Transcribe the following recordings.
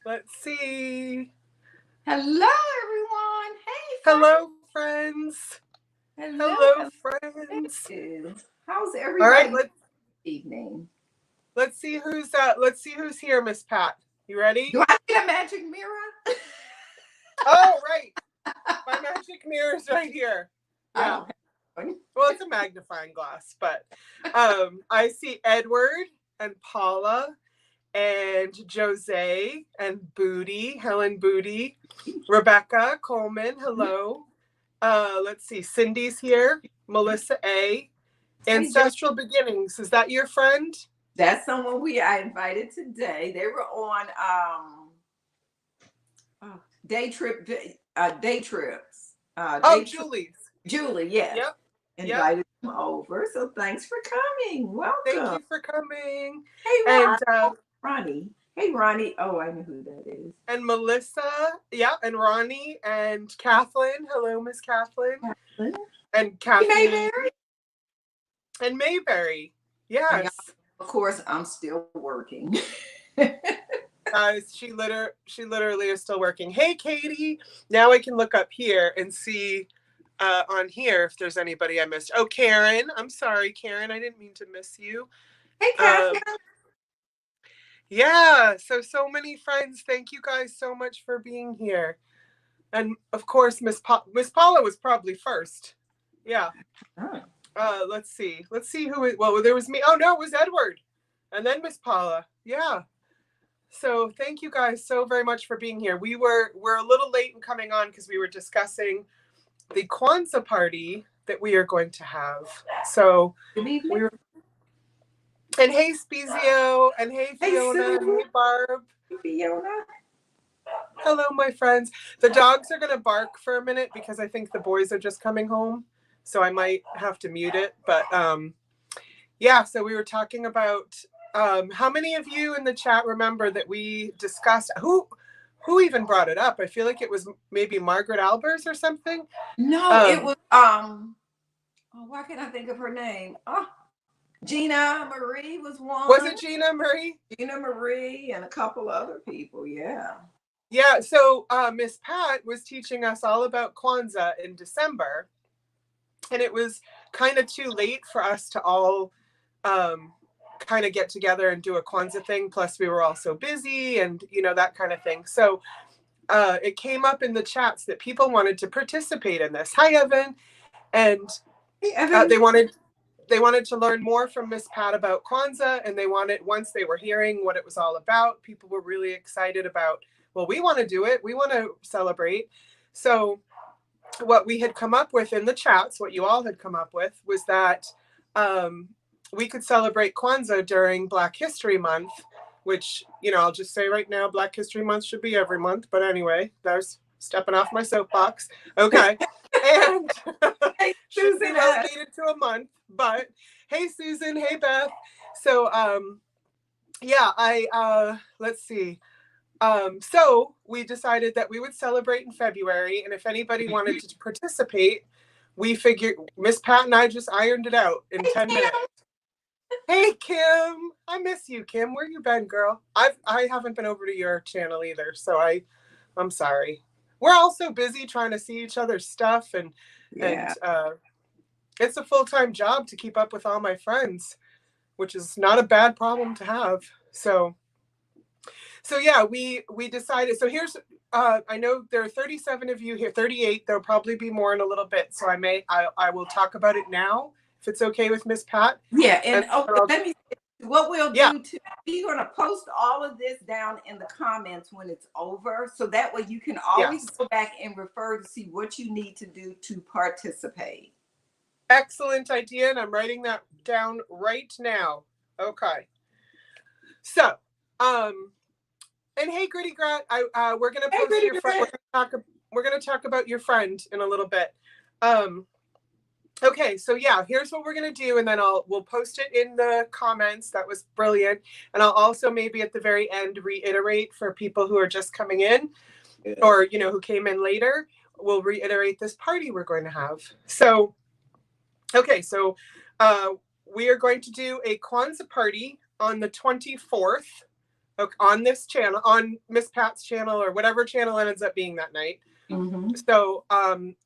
Let's see. Hello, everyone. Hey, Hello, friends. friend. Hello, friends. Hello. How's All right, everybody evening? let's see who's here, Miss Pat. You ready? Do I get a magic mirror? Oh, right. My magic mirror is right here. I Yeah. don't have one. Well, it's a magnifying glass, but I see Edward and Paula and Jose and Booty, Helen Booty, Rebecca Coleman, hello. Let's see, Cindy's here, Melissa A. Hey, Joe. Ancestral Beginnings, is that your friend? That's someone I invited today. They were on day trips. Oh, Julie's. Julie, yes. Yep, yep. Invited them over. So thanks for coming. Thank Welcome. you for coming. Hey, And Ronnie. Hey, Ronnie. Oh, I know who that is. and Melissa, yeah, and Ronnie and Kathleen. Hello, Miss Kathleen. And Kathleen. Mayberry. And Mayberry. And Yes. of course, I'm still working. Guys, she literally is still working. Hey, Katie. Now I can look up here and see on here if there's anybody I missed. Oh, Karen. I'm sorry, Karen. I didn't mean to miss you. Hey, Catherine. Yeah. So many friends. Thank you guys so much for being here. And of course, Miss Paula was probably first. Yeah. Let's see. Let's see who. Well, there was me. Oh no, it was Edward, and then Miss Paula. Yeah. So thank you guys so very much for being here. We're a little late in coming on because we were discussing the Kwanzaa party that we are going to have. So we were. And hey, Spezio, and hey, Fiona, and hey, Barb. Hey, Fiona. Hello, my friends. The dogs are going to bark for a minute because I think the boys are just coming home. So I might have to mute it. But yeah, so we were talking about how many of you in the chat remember that we discussed who even brought it up? I feel like it was maybe Margaret Albers or something. No, it was oh, why can't I think of her name? Oh, Gina Marie was one. Was it Gina Marie? Gina Marie and a couple other people, yeah. Yeah, so Miss Pat was teaching us all about Kwanzaa in December. And it was kind of too late for us to all kind of get together and do a Kwanzaa thing. Plus, we were all so busy and, that kind of thing. So it came up in the chats that people wanted to participate in this. Hi, Evan. And hey, Evan. They wanted to learn more from Miss Pat about Kwanzaa. And once they were hearing what it was all about, people were really excited about, well, we want to do it. We want to celebrate. So what we had come up with in the chats, what you all had come up with, was that we could celebrate Kwanzaa during Black History Month, which, I'll just say right now, Black History Month should be every month. But anyway, there's stepping off my soapbox. Okay. And hey, should be relegated to a month. But hey, Susan. Hey, Beth. So, yeah, let's see. So we decided that we would celebrate in February, and if anybody wanted to participate, we figured Miss Pat and I just ironed it out in 10 minutes. Hey, Kim, I miss you, Kim. Where you been, girl? I haven't been over to your channel either, so I'm sorry. We're all so busy trying to see each other's stuff, and it's a full-time job to keep up with all my friends, which is not a bad problem to have. So yeah, we decided. So here's, I know there are 37 of you here, 38. There'll probably be more in a little bit. So I will talk about it now, if it's okay with Miss Pat. Yeah, and let me. What we'll do too, we're going to post all of this down in the comments when it's over, so that way you can always go back and refer to see what you need to do to participate. Excellent idea, and I'm writing that down right now. Okay. So, and hey, Gritty Grat, we're gonna post your friend. We're gonna talk about your friend in a little bit. Okay, so yeah, here's what we're gonna do, and then we'll post it in the comments. That was brilliant, and I'll also maybe at the very end reiterate for people who are just coming in, or who came in later. We'll reiterate this party we're going to have. So, okay, so we are going to do a Kwanzaa party on the 24th on this channel, on Miss Pat's channel, or whatever channel it ends up being that night. So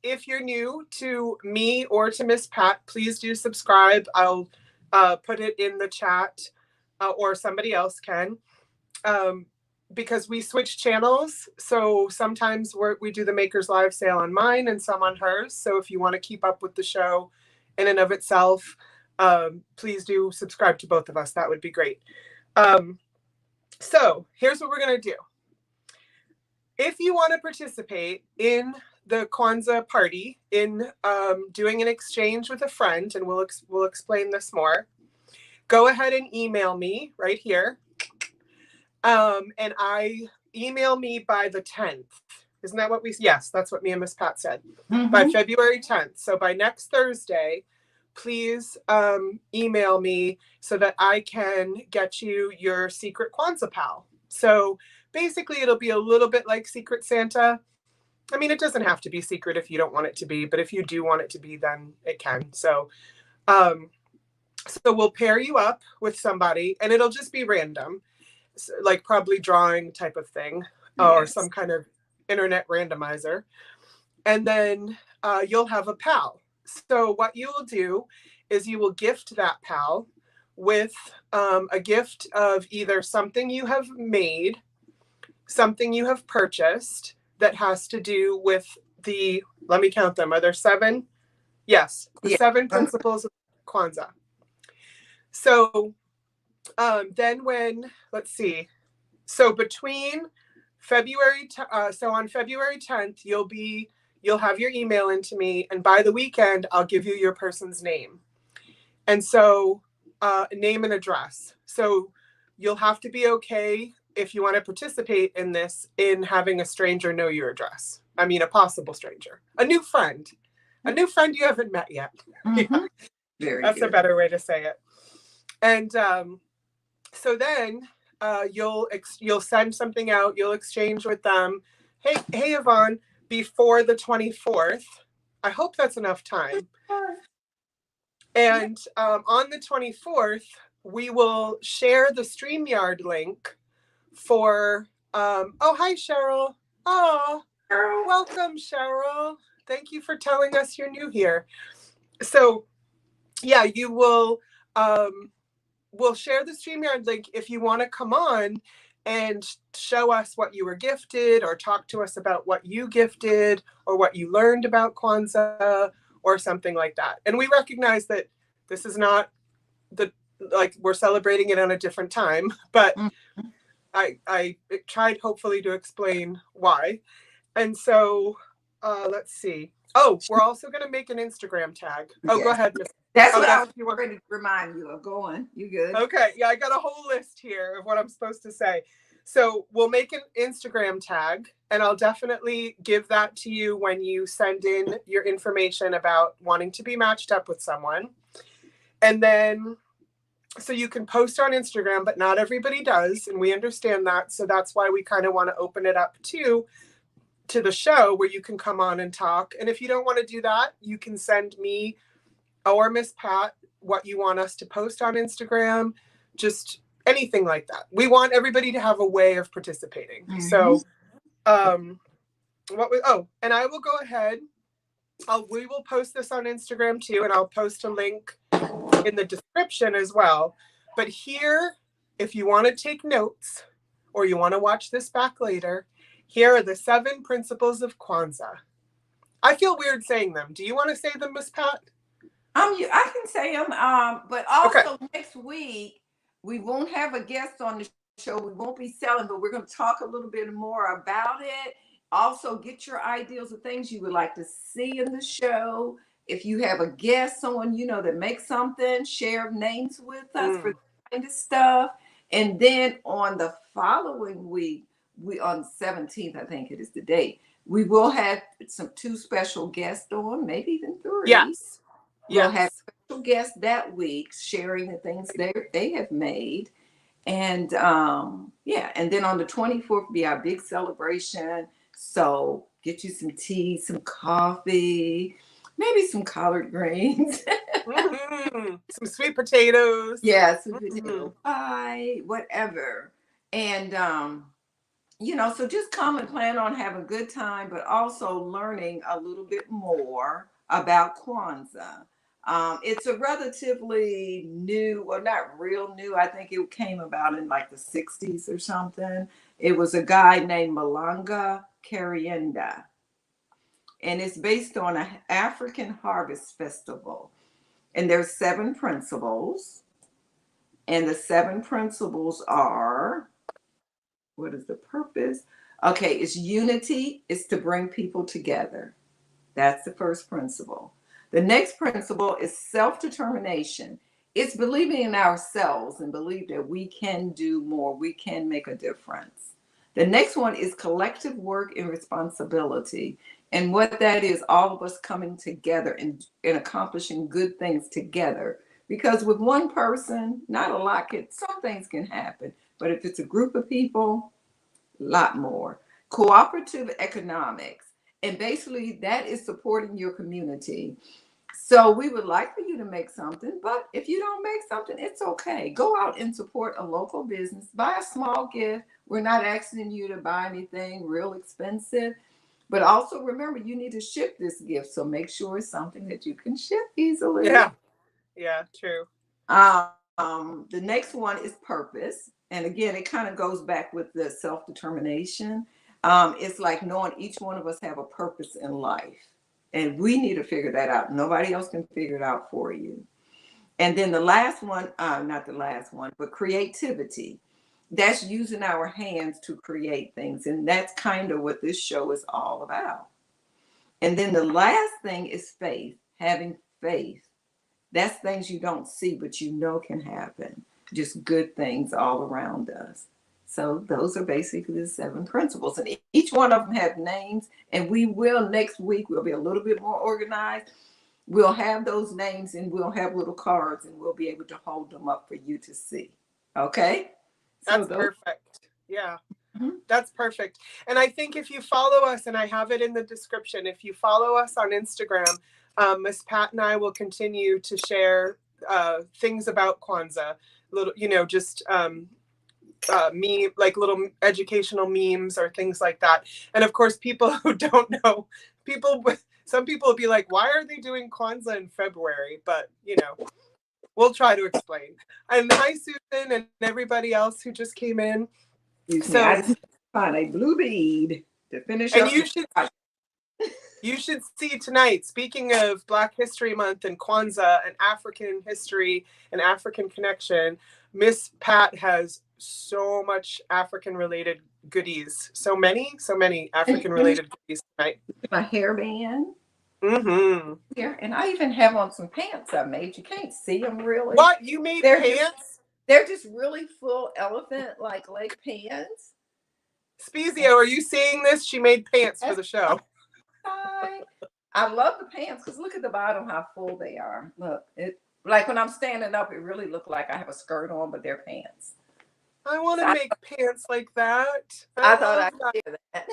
if you're new to me or to Miss Pat, please do subscribe. I'll put it in the chat, or somebody else can, because we switch channels. So sometimes we do the Makers Live sale on mine and some on hers. So if you want to keep up with the show in and of itself, please do subscribe to both of us. That would be great. So here's what we're going to do. If you want to participate in the Kwanzaa party, in doing an exchange with a friend, and we'll explain this more, go ahead and email me right here. And email me by the 10th. Isn't that what yes, that's what me and Miss Pat said. By February 10th. So by next Thursday, please email me so that I can get you your secret Kwanzaa pal. So basically it'll be a little bit like Secret Santa. I mean, it doesn't have to be secret if you don't want it to be, but if you do want it to be, then it can. So we'll pair you up with somebody, and it'll just be random, like probably drawing type of thing, or some kind of internet randomizer. And then you'll have a pal. So what you will do is you will gift that pal with a gift of either something you have made, something you have purchased that has to do with let me count them. Are there 7? Yes, the 7 principles of Kwanzaa. So then let's see. So between February, so on February 10th, you'll have your email into me, and by the weekend, I'll give you your person's name. And so name and address. So you'll have to be okay, if you want to participate in this, in having a stranger know your address. I mean, a possible stranger, a new friend you haven't met yet. Yeah. That's a better way to say it. And so then you'll send something out, you'll exchange with them. Hey, Yvonne, before the 24th. I hope that's enough time. And on the 24th, we will share the StreamYard link for, hi, Cheryl. Oh, welcome, Cheryl. Thank you for telling us you're new here. So, yeah, you will, we'll share the StreamYard link if you want to come on and show us what you were gifted, or talk to us about what you gifted, or what you learned about Kwanzaa, or something like that. And we recognize that this is not we're celebrating it on a different time, but I tried hopefully to explain why. And so let's see. Oh, we're also going to make an Instagram tag. Oh, go ahead, Miss. That's what I was ready to remind you of. Go on. You good? Okay. Yeah, I got a whole list here of what I'm supposed to say. So we'll make an Instagram tag, and I'll definitely give that to you when you send in your information about wanting to be matched up with someone. And then, so you can post on Instagram, but not everybody does, and we understand that. So that's why we kind of want to open it up to the show, where you can come on and talk. And if you don't want to do that, you can send me or Miss Pat what you want us to post on Instagram, just anything like that. We want everybody to have a way of participating. So and I will go ahead. We will post this on Instagram too, and I'll post a link in the description as well. But here, if you want to take notes, or you want to watch this back later, here are the 7 principles of Kwanzaa. I feel weird saying them. Do you want to say them, Miss Pat? I can say them. But also next week we won't have a guest on the show. We won't be selling, but we're going to talk a little bit more about it. Also, get your ideas of things you would like to see in the show. If you have a guest, someone you know that makes something, share names with us for that kind of stuff. And then on the following week, on the 17th, I think it is the date, we will have 2 special guests on, maybe even 3. Yes. We'll have special guests that week sharing the things they have made. And and then on the 24th will be our big celebration. So get you some tea, some coffee, maybe some collard greens. Some sweet potatoes. Yeah, sweet potato pie, whatever. And you know, so just come and plan on having a good time, but also learning a little bit more about Kwanzaa. It's a relatively new, well, not real new. I think it came about in like the 60s or something. It was a guy named Malanga Karienda, and it's based on an African harvest festival. And there's 7 principles, and the 7 principles are, what is the purpose? Okay, it's unity, it's to bring people together. That's the first principle. The next principle is self-determination. It's believing in ourselves and believe that we can do more, we can make a difference. The next one is collective work and responsibility. And what that is, all of us coming together and accomplishing good things together. Because with one person, not a lot can, some things can happen. But if it's a group of people, lot more. Cooperative economics. And basically that is supporting your community. So we would like for you to make something, but if you don't make something, it's okay. Go out and support a local business. Buy a small gift. We're not asking you to buy anything real expensive, but also remember you need to ship this gift. So make sure it's something that you can ship easily. Yeah. Yeah, true. The next one is purpose. And again, it kind of goes back with the self-determination. It's like knowing each one of us have a purpose in life. And we need to figure that out. Nobody else can figure it out for you. And then the last one, not the last one, but creativity. That's using our hands to create things. And that's kind of what this show is all about. And then the last thing is faith, having faith. That's things you don't see, but you know can happen. Just good things all around us. So those are basically the 7 principles. And each one of them have names. And we will, next week, we'll be a little bit more organized. We'll have those names and we'll have little cards and we'll be able to hold them up for you to see. Okay? That's perfect. Yeah. That's perfect. And I think if you follow us, and I have it in the description, if you follow us on Instagram, Miss Pat and I will continue to share things about Kwanzaa, little, you know, just me, like little educational memes or things like that. And of course, people who don't know, some people will be like, why are they doing Kwanzaa in February? But, you know, we'll try to explain. And hi, Susan, and everybody else who just came in. So I just find a blue bead to finish and up. You should see tonight, speaking of Black History Month and Kwanzaa and African history and African connection, Miss Pat has so much African related goodies. So many African related goodies tonight. My hairband. Mm-hmm. Here, and I even have on some pants I made. You can't see them really. What? You made pants? They're just really full elephant like leg pants. Spezio, are you seeing this? She made pants for the show. I love the pants because look at the bottom how full they are. Look, it like when I'm standing up, it really looked like I have a skirt on, but they're pants. I want to make pants like that. I thought I'd do that.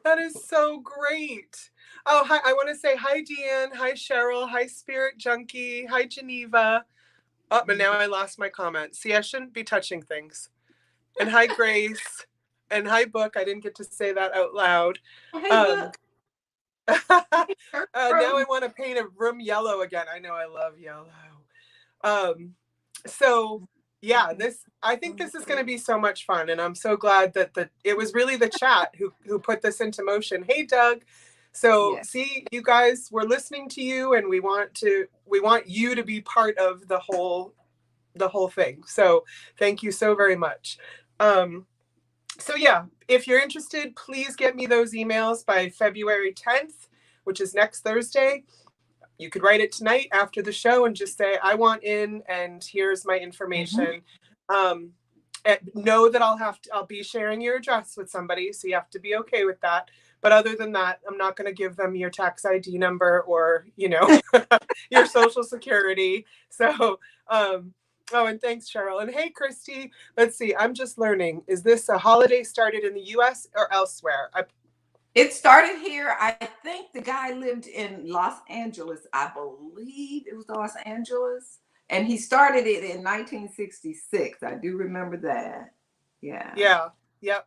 That is so great. Oh, hi. I want to say hi, Deanne. Hi, Cheryl. Hi, Spirit Junkie. Hi, Geneva. Oh, but now I lost my comment. See, I shouldn't be touching things. And hi, Grace. And hi, Book. I didn't get to say that out loud. Hey, Book. Now I want to paint a room yellow again. I know I love yellow. So yeah, I think this is going to be so much fun, and I'm so glad that it was really the chat who put this into motion. Hey, Doug. So see, you guys, we're listening to you, and we want you to be part of the whole thing. So thank you so very much. So yeah, if you're interested, please get me those emails by February 10th, which is next Thursday. You could write it tonight after the show and just say, I want in and here's my information. And know that I'll be sharing your address with somebody. So you have to be okay with that. But other than that, I'm not going to give them your tax ID number or, you know, your social security. So, oh, and thanks, Cheryl. And hey, Christy, let's see. I'm just learning. Is this a holiday started in the U.S. or elsewhere? It started here. I think the guy lived in Los Angeles. I believe it was Los Angeles. And he started it in 1966. I do remember that. Yeah. Yeah. Yep.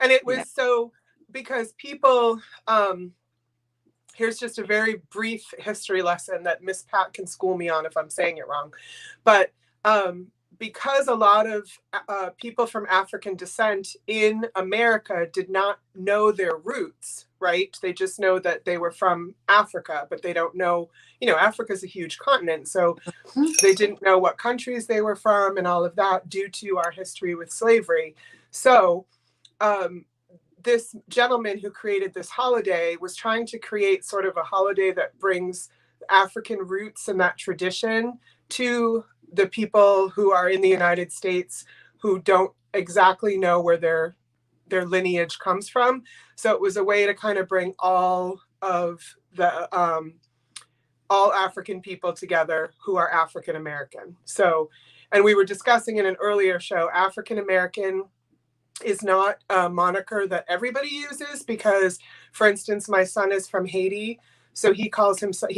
And it was so, because people, here's just a very brief history lesson that Miss Pat can school me on if I'm saying it wrong. But because a lot of people from African descent in America did not know their roots, right? They just know that they were from Africa, but they don't know, Africa's a huge continent. So they didn't know what countries they were from and all of that due to our history with slavery. So this gentleman who created this holiday was trying to create sort of a holiday that brings African roots and that tradition to the people who are in the United States who don't exactly know where their lineage comes from. So it was a way to kind of bring all of the all African people together who are African American. So, and we were discussing in an earlier show, African American is not a moniker that everybody uses because, for instance, my son is from Haiti. So he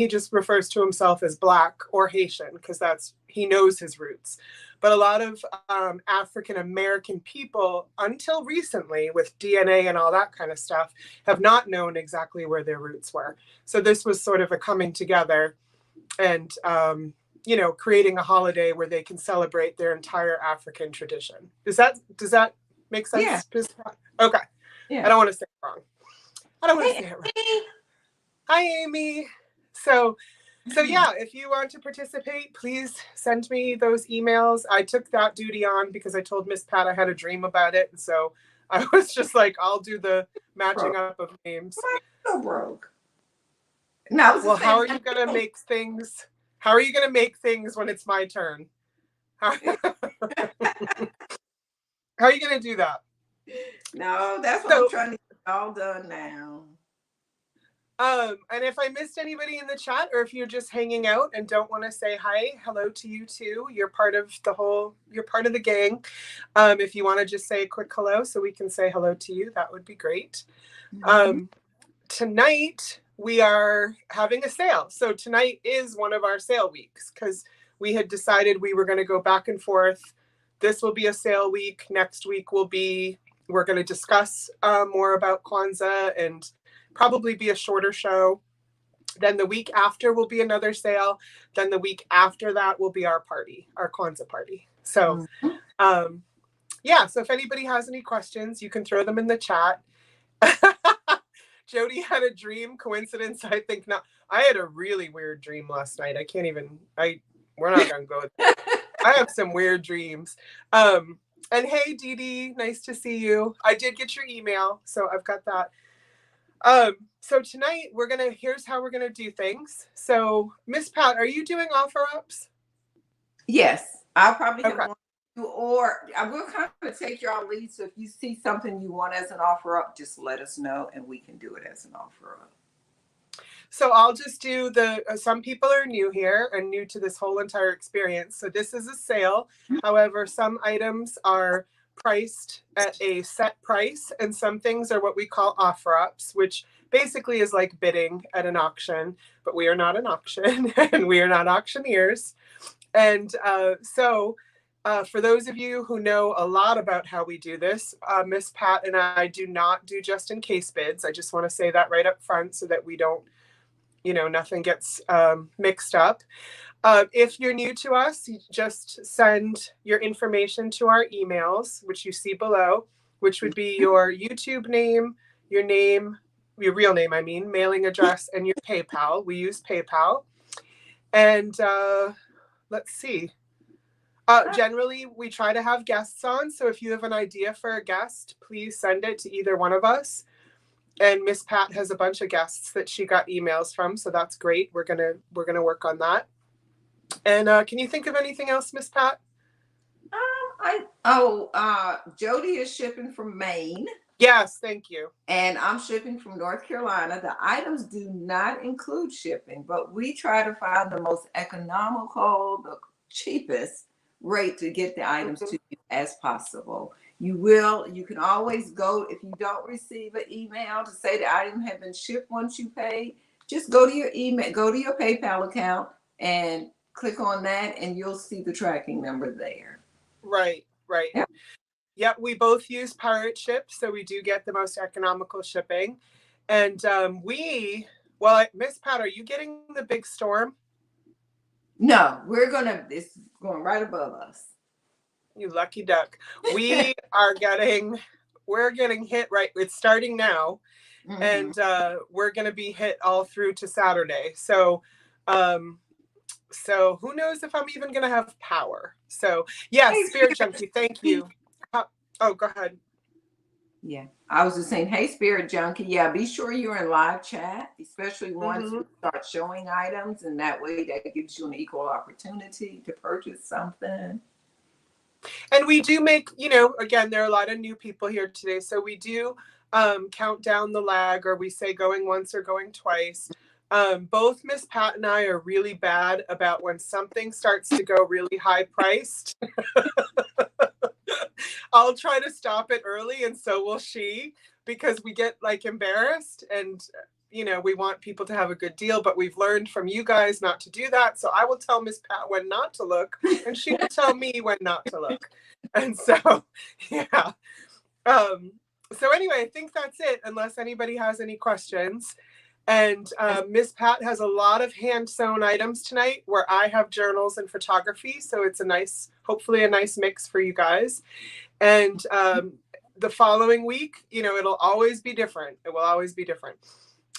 just refers to himself as Black or Haitian because he knows his roots. But a lot of African American people, until recently, with DNA and all that kind of stuff, have not known exactly where their roots were. So this was sort of a coming together and, creating a holiday where they can celebrate their entire African tradition. Does that make sense? Yeah. Okay. Yeah. I don't want to say it wrong. I don't want to say it wrong. Hi, Amy. So yeah, if you want to participate, please send me those emails. I took that duty on because I told Miss Pat I had a dream about it. And so I was just like, I'll do the matching up of names. So broke. No. Well, how are you going to make things? How are you going to make things when it's my turn? How are you going to do that? No, that's what I'm trying to get all done now. And if I missed anybody in the chat, or if you're just hanging out and don't want to say hi, hello to you too. You're part of the gang. If you want to just say a quick hello so we can say hello to you, that would be great. Mm-hmm. Tonight we are having a sale. So tonight is one of our sale weeks because we had decided we were going to go back and forth. This will be a sale week. Next week we're going to discuss more about Kwanzaa and probably be a shorter show. Then the week after will be another sale. Then the week after that will be our party, our Kwanzaa party. So, so if anybody has any questions, you can throw them in the chat. Jodi had a dream. Coincidence? I think not. I had a really weird dream last night. We're not going to go with that. I have some weird dreams. And hey, Dee Dee, nice to see you. I did get your email, so I've got that. So tonight here's how we're going to do things. So Miss Pat, are you doing offer ups? Yes, I'll probably have one, or I will kind of take your lead. So if you see something you want as an offer up, just let us know and we can do it as an offer up. So I'll just do some people are new here and new to this whole entire experience. So this is a sale. However, some items are priced at a set price and some things are what we call offer ups, which basically is like bidding at an auction, but we are not an auction and we are not auctioneers. And so for those of you who know a lot about how we do this, Miss Pat and I do not do just in case bids. I just want to say that right up front so that we don't, nothing gets mixed up. If you're new to us, you just send your information to our emails, which you see below, which would be your YouTube name, your real name, mailing address, and your PayPal. We use PayPal. And let's see. Generally, we try to have guests on. So if you have an idea for a guest, please send it to either one of us. And Miss Pat has a bunch of guests that she got emails from. So that's great. We're gonna work on that. And can you think of anything else, Miss Pat? Jodi is shipping from Maine. Yes, thank you. And I'm shipping from North Carolina. The items do not include shipping, but we try to find the most economical, the cheapest rate to get the items to you as possible. You can always go, if you don't receive an email to say the item had been shipped once you pay, just go to your email, go to your PayPal account and click on that and you'll see the tracking number there. Right. Yep. Yep, we both use pirate ships, so we do get the most economical shipping. And Miss Pat, are you getting the big storm? No, it's going right above us. You lucky duck. We're getting hit right. It's starting now. Mm-hmm. And we're going to be hit all through to Saturday. So who knows if I'm even going to have power. So yes, hey, Spirit Junkie, thank you. Oh, go ahead. Yeah, I was just saying, hey, Spirit Junkie. Yeah, be sure you're in live chat, especially once we start showing items, and that way that gives you an equal opportunity to purchase something. And we do make, again, there are a lot of new people here today, so we do count down the lag, or we say going once or going twice. Both Miss Pat and I are really bad about when something starts to go really high priced. I'll try to stop it early, and so will she, because we get like embarrassed, and we want people to have a good deal, but we've learned from you guys not to do that. So I will tell Miss Pat when not to look, and she will tell me when not to look. And so, yeah. So anyway, I think that's it, unless anybody has any questions. And Miss Pat has a lot of hand sewn items tonight, where I have journals and photography. So it's hopefully a nice mix for you guys. And the following week, it'll always be different. It will always be different.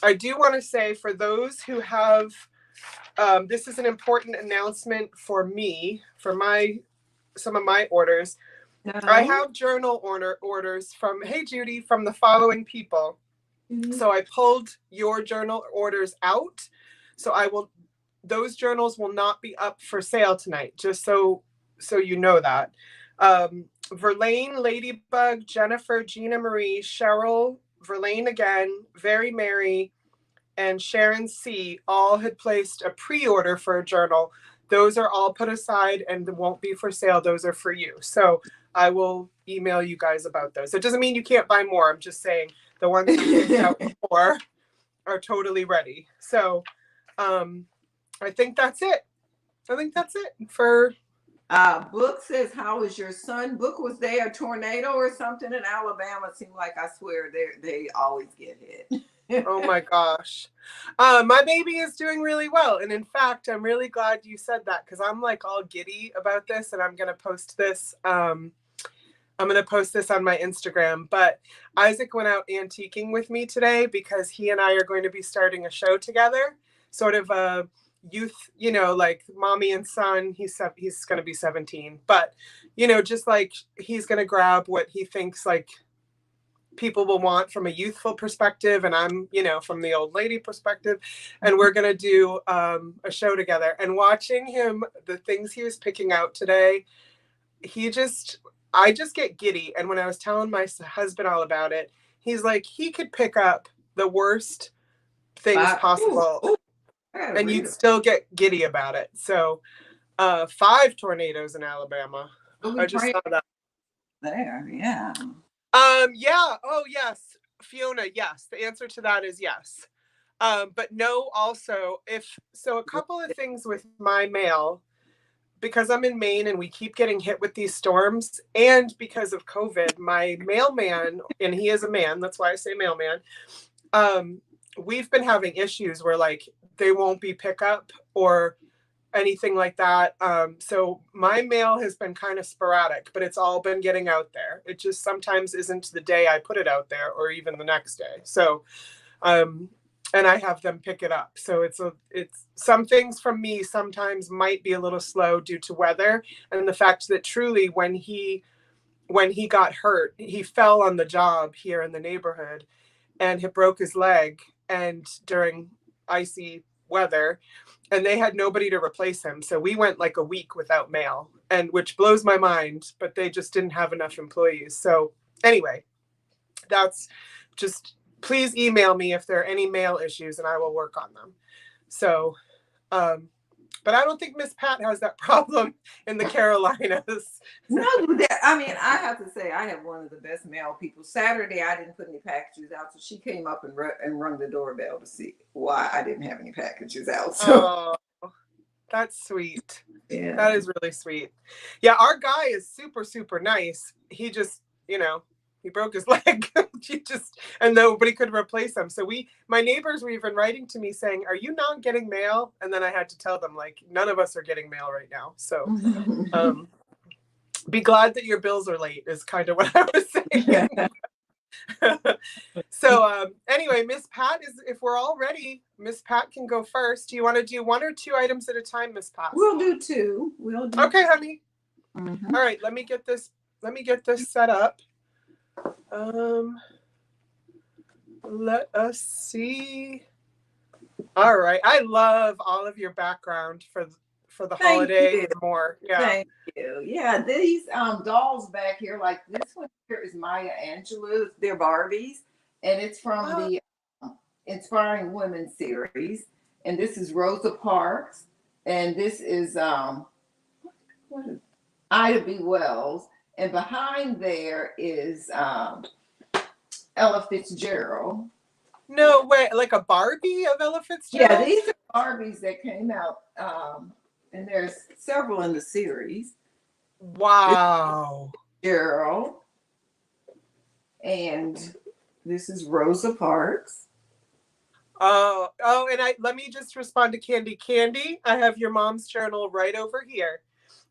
I do want to say, for those who have, this is an important announcement for me, for some of my orders. I have journal orders from, hey Judy, from the following people. Mm-hmm. So I pulled your journal orders out. So those journals will not be up for sale tonight, just so you know that. Verlaine, Ladybug, Jennifer, Gina Marie, Cheryl, Verlaine again, Very Mary, and Sharon C. all had placed a pre-order for a journal. Those are all put aside and won't be for sale. Those are for you. So I will email you guys about those. It doesn't mean you can't buy more. I'm just saying the ones I picked out before are totally ready. So I think that's it. For Book says, how is your son? Book, was there a tornado or something in Alabama? It seemed like, I swear, they always get hit. Oh my gosh. My baby is doing really well. And in fact, I'm really glad you said that, because I'm like all giddy about this, and I'm going to post this. I'm going to post this on my Instagram. But Isaac went out antiquing with me today, because he and I are going to be starting a show together, sort of a youth, like mommy and son. He's going to be 17, but just like he's going to grab what he thinks like people will want from a youthful perspective, and I'm from the old lady perspective, and we're going to do a show together. And watching him, the things he was picking out today, I just get giddy. And when I was telling my husband all about it, he's like, he could pick up the worst things possible, and you'd still get giddy about it. So 5 tornadoes in Alabama. I just saw that. There, yeah. Yeah. Oh, yes. Fiona, yes. The answer to that is yes. But no, also, a couple of things with my mail, because I'm in Maine and we keep getting hit with these storms, and because of COVID, my mailman, and he is a man, that's why I say mailman, we've been having issues where like they won't be pickup or anything like that. So my mail has been kind of sporadic, but it's all been getting out there. It just sometimes isn't the day I put it out there, or even the next day. So, and I have them pick it up. So it's some things from me sometimes might be a little slow due to weather, and the fact that truly when he got hurt, he fell on the job here in the neighborhood and he broke his leg, and during icy weather, and they had nobody to replace him. So we went like a week without mail, and which blows my mind, but they just didn't have enough employees. So anyway, that's just, please email me if there are any mail issues and I will work on them. So, but I don't think Miss Pat has that problem in the Carolinas. No, I mean, I have to say, I have one of the best mail people. Saturday, I didn't put any packages out, so she came up and rung the doorbell to see why I didn't have any packages out. So. Oh, that's sweet. Yeah. That is really sweet. Yeah, our guy is super, super nice. he just, he broke his leg. And nobody could replace him. So my neighbors were even writing to me saying, "Are you not getting mail?" And then I had to tell them, like, none of us are getting mail right now. So be glad that your bills are late is kind of what I was saying. So anyway, Miss Pat, if we're all ready, Miss Pat can go first. Do you want to do 1 or 2 items at a time, Miss Pat? We'll do 2. Okay, honey. All right, let me get this set up. Let us see. All right, I love all of your background for the holiday and more. Yeah. Thank you. Yeah, these dolls back here, like this one here is Maya Angelou. They're Barbies, and it's from the Inspiring Women series. And this is Rosa Parks, and this is what is Ida B. Wells, and behind there is Ella Fitzgerald. No way, like a Barbie of Ella Fitzgerald? Yeah, these are Barbies that came out, and there's several in the series. Wow. Gerald. And this is Rosa Parks. Oh, and let me just respond to Candy. Candy, I have your mom's journal right over here.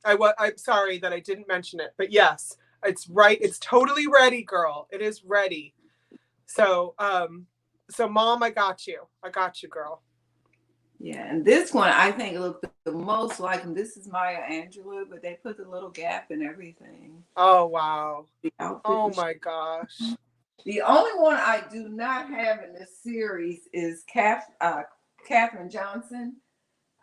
I'm sorry that I didn't mention it, but yes, it's right. It's totally ready, girl. It is ready. So, Mom, I got you, girl. Yeah, and this one I think looked the most like him. This is Maya Angelou, but they put the little gap in everything. Oh wow! Oh my gosh! The only one I do not have in this series is Katherine Johnson.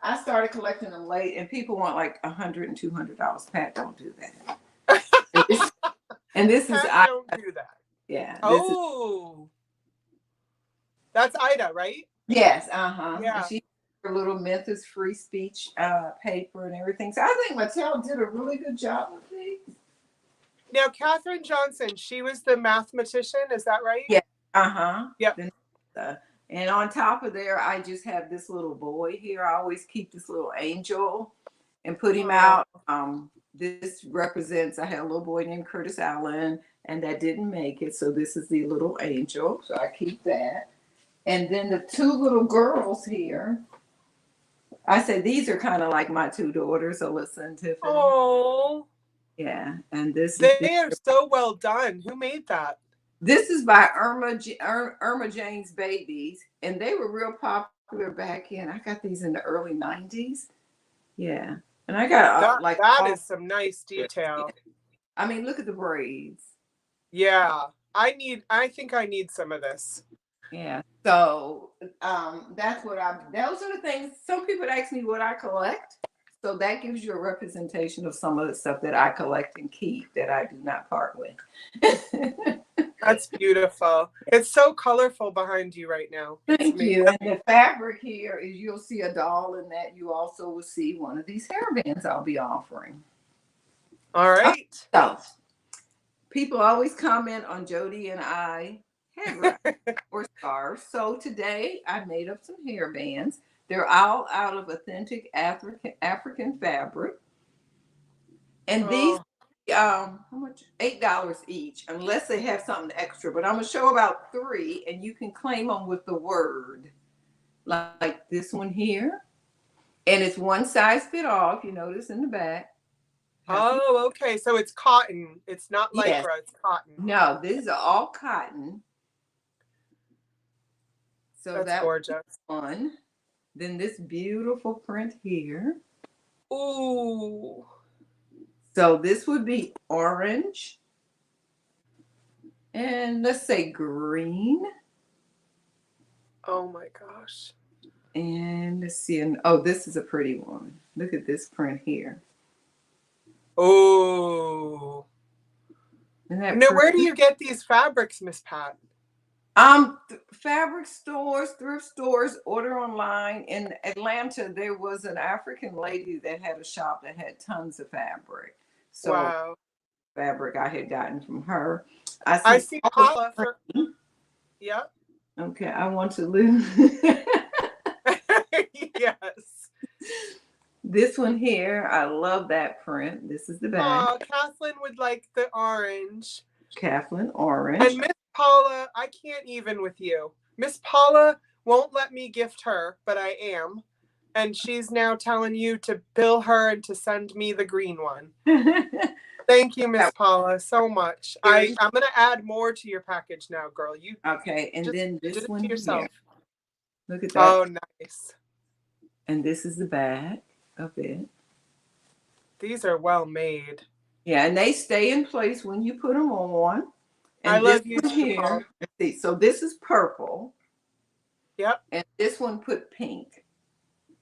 I started collecting them late, and people want like $100 and $200. Pat, don't do that. and this is Pat, don't do that. Yeah. That's Ida, right? Yes. Yeah. She her little Memphis free speech paper and everything. So I think Mattel did a really good job with these. Now, Katherine Johnson, she was the mathematician, is that right? Yeah. Yep. And on top of there, I just have this little boy here. I always keep this little angel and put him out. This represents, I had a little boy named Curtis Allen, and that didn't make it. So this is the little angel. So I keep that. And then the 2 little girls here. I said these are kind of like my 2 daughters, Alyssa and Tiffany. Oh. Yeah, and they are so well done. Who made that? This is by Irma Jane's Babies, and they were real popular back in. I got these in the early 90s. Yeah, and I got that is some nice detail. I mean, look at the braids. Yeah, I think I need some of this. Yeah, so that's what those are the things. Some people ask me what I collect. So that gives you a representation of some of the stuff that I collect and keep that I do not part with. That's beautiful. It's so colorful behind you right now. Thank you. And the fabric here is you'll see a doll in that. You also will see one of these hairbands I'll be offering. All right. So people always comment on Jodi and I head or scarves. So today I made up some hairbands. They're all out of authentic African fabric. And these, how much? $8 each, unless they have something extra. But I'm going to show about 3, and you can claim them with the word. Like this one here. And it's one size fit all, if you notice in the back. Oh, okay. So it's cotton. It's not lycra, yes. It's cotton. No, these are all cotton. So that's gorgeous. One. Then this beautiful print here. Ooh. So this would be orange. And let's say green. Oh my gosh. And let's see. Oh, this is a pretty one. Look at this print here. Oh. Now, where do you get these fabrics, Miss Pat? Fabric stores, thrift stores, order online. In Atlanta, there was an African lady that had a shop that had tons of fabric. So wow. Fabric I had gotten from her. I see Paula for yep. Okay, I want to lose. Yes. This one here, I love that print. This is the back. Oh, Kathleen would like the orange. Kathleen orange. And Miss Paula, I can't even with you. Miss Paula won't let me gift her, but I am. And she's now telling you to bill her and to send me the green one. Thank you, Miss Paula, so much. I'm going to add more to your package now, girl. You okay, and then this one yourself. Here. Look at that. Oh, nice. And this is the back of it. These are well made. Yeah, and they stay in place when you put them on. And I love you here. Let's see. So this is purple. Yep. And this one put pink.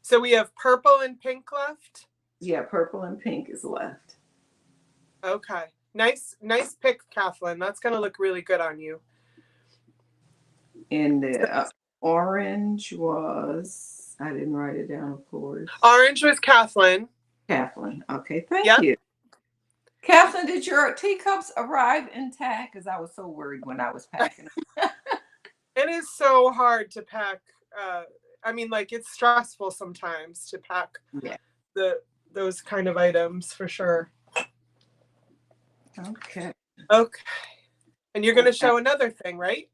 So we have purple and pink left? Yeah, purple and pink is left. Okay. Nice pick, Kathleen. That's going to look really good on you. And the orange was, I didn't write it down, of course. Orange was Kathleen. Kathleen. Okay, thank you. Kathleen, did your teacups arrive intact? Because I was so worried when I was packing them. It is so hard to pack. I mean, like, it's stressful sometimes to pack those kind of items for sure. Okay. Okay. And you're going to show another thing, right?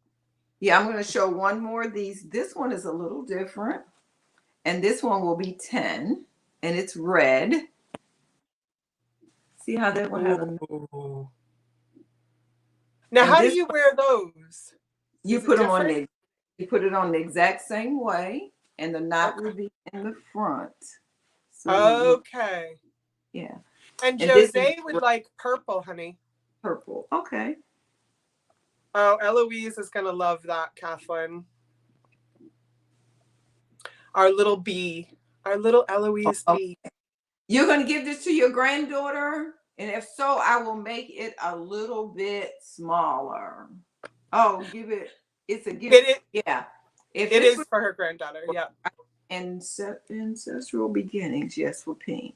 Yeah, I'm going to show one more of these. This one is a little different. And this one will be 10. And it's red. See how that one has a... Now, how do you wear those? You put them on the... You put it on the exact same way. And the knot will be in the front. So okay. Yeah. And Jose would like purple, honey. Purple. Okay. Oh, Eloise is going to love that, Kathleen. Our little bee. Our little Eloise bee. You're going to give this to your granddaughter? And if so, I will make it a little bit smaller. Oh, give it. It's a gift. Yeah. If it is for her granddaughter. Yeah. Ancestral beginnings. Yes, for pink.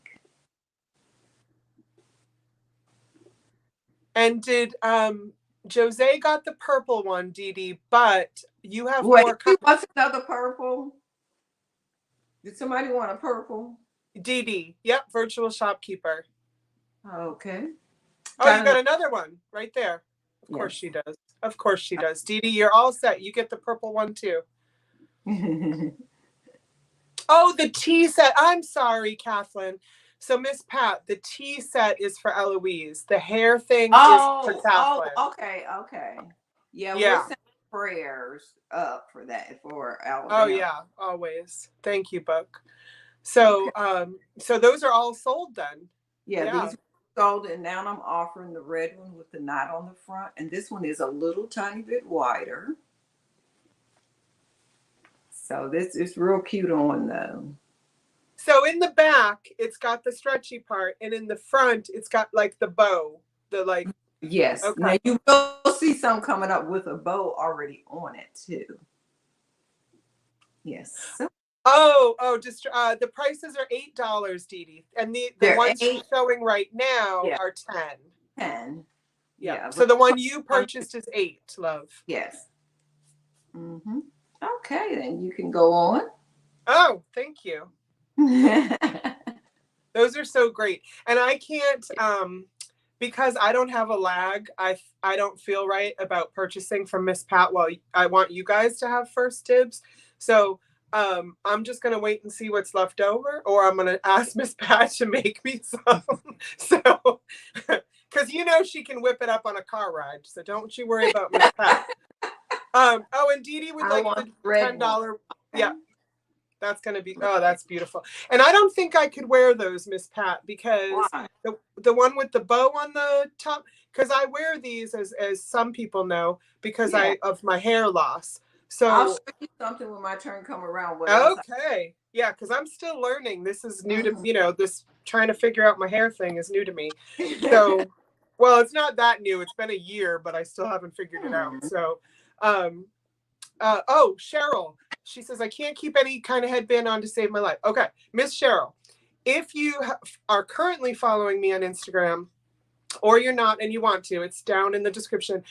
And did Jose got the purple one, Dee Dee, but you have more. What's another purple? Did somebody want a purple? Dee Dee. Yep, virtual shopkeeper. Okay. Oh, you got another one right there. Of course she does. Of course she does. Dee Dee, you're all set. You get the purple one too. Oh, the tea set. I'm sorry, Kathleen. So, Miss Pat, the tea set is for Eloise. The hair thing is for Kathleen. Oh, okay. Yeah, we're sending prayers up for that for Alabama. Oh yeah, always. Thank you, Book. So, so those are all sold then. Yeah, these are sold, and now I'm offering the red one with the knot on the front, and this one is a little tiny bit wider. So this is real cute on though. So in the back, it's got the stretchy part, and in the front, it's got like the bow, the like. Yes. Okay. Now you will see some coming up with a bow already on it too. Yes. So, just the prices are $8, Dee Dee, and the ones you're showing right now are 10. 10. Yeah. So the one you purchased is 8, love. Yes. Mm-hmm. Okay, then you can go on. Oh, thank you. Those are so great. And I can't because I don't have a lag, I don't feel right about purchasing from Miss Pat while I want you guys to have first dibs. So I'm just gonna wait and see what's left over, or I'm gonna ask Miss Pat to make me some. So because you know she can whip it up on a car ride, so don't you worry about Miss Pat. And Dee Dee would like the $10. Yeah. That's going to be, that's beautiful. And I don't think I could wear those, Miss Pat, because the one with the bow on the top, because I wear these, as some people know, because of my hair loss. So I'll show you something when my turn come around. Okay. Yeah, because I'm still learning. This is new to, this trying to figure out my hair thing is new to me. So, well, it's not that new. It's been a year, but I still haven't figured it out. So, Cheryl. She says, I can't keep any kind of headband on to save my life. Okay, Miss Cheryl, if you are currently following me on Instagram, or you're not and you want to, it's down in the description.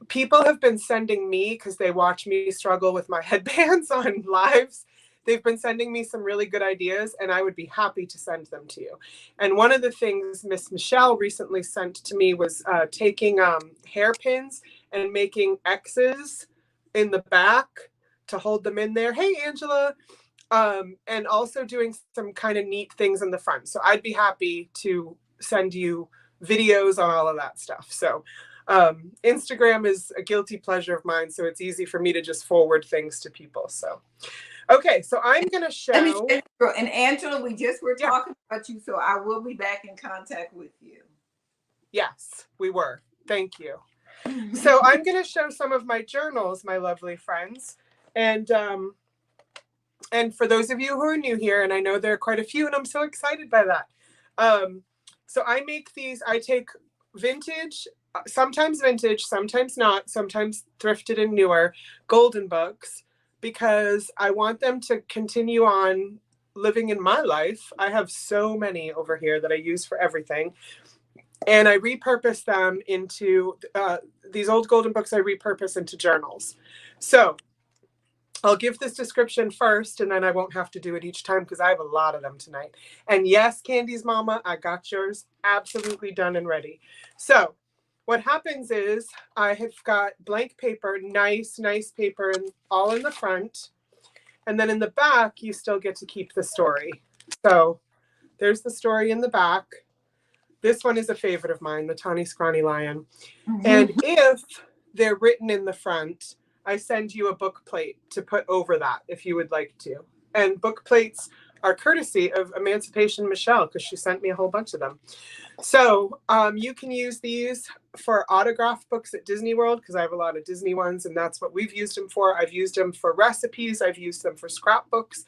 People have been sending me, because they watch me struggle with my headbands on lives, they've been sending me some really good ideas, and I would be happy to send them to you. And one of the things Miss Michelle recently sent to me was taking hairpins and making X's in the back to hold them in there. Hey, Angela. And also doing some kind of neat things in the front. So I'd be happy to send you videos on all of that stuff. So Instagram is a guilty pleasure of mine, so it's easy for me to just forward things to people. So, okay, so I'm going to show. And Angela, we just were talking about you, so I will be back in contact with you. Yes, we were. Thank you. So I'm going to show some of my journals, my lovely friends. And for those of you who are new here, and I know there are quite a few, and I'm so excited by that. So I make these, I take vintage, sometimes not, sometimes thrifted and newer golden books, because I want them to continue on living in my life. I have so many over here that I use for everything. And I repurpose them into, these old golden books I repurpose into journals. So I'll give this description first, and then I won't have to do it each time because I have a lot of them tonight. And yes, Candy's mama, I got yours absolutely done and ready. So what happens is I have got blank paper, nice paper, and all in the front. And then in the back, you still get to keep the story. So there's the story in the back. This one is a favorite of mine, the Tawny Scrawny Lion. Mm-hmm. And if they're written in the front, I send you a book plate to put over that if you would like to. And book plates are courtesy of Emancipation Michelle, because she sent me a whole bunch of them. So you can use these for autograph books at Disney World, because I have a lot of Disney ones, and that's what we've used them for. I've used them for recipes. I've used them for scrapbooks,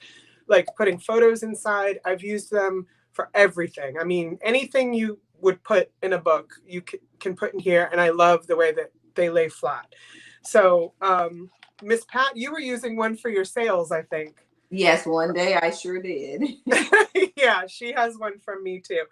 like putting photos inside. I've used them for everything. I mean, anything you would put in a book, you can put in here, and I love the way that they lay flat. So, Miss Pat, you were using one for your sales, I think. Yes, one day I sure did. Yeah, she has one from me too.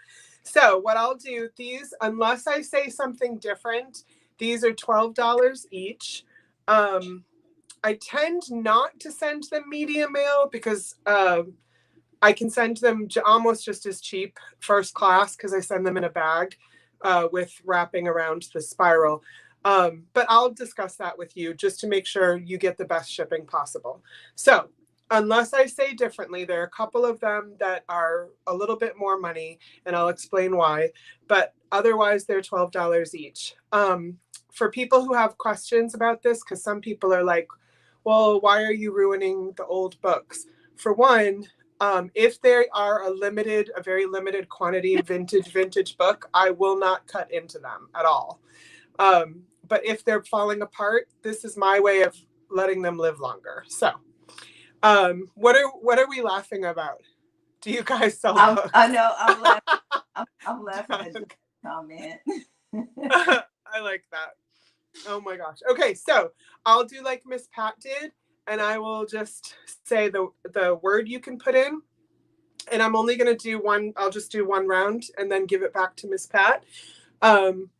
So what I'll do, these, unless I say something different, these are $12 each. I tend not to send them media mail because I can send them almost just as cheap first class, because I send them in a bag with wrapping around the spiral. But I'll discuss that with you just to make sure you get the best shipping possible. So unless I say differently, there are a couple of them that are a little bit more money, and I'll explain why, but otherwise they're $12 each. For people who have questions about this, because some people are like, well, why are you ruining the old books? For one, if there are a very limited quantity vintage book, I will not cut into them at all. But if they're falling apart, this is my way of letting them live longer. So, what are we laughing about? Do you guys sell books? I know, I'm laughing. I'm laughing at the comment. I like that. Oh my gosh. Okay, so I'll do like Miss Pat did, and I will just say the word you can put in. And I'm only going to do one. I'll just do one round and then give it back to Miss Pat.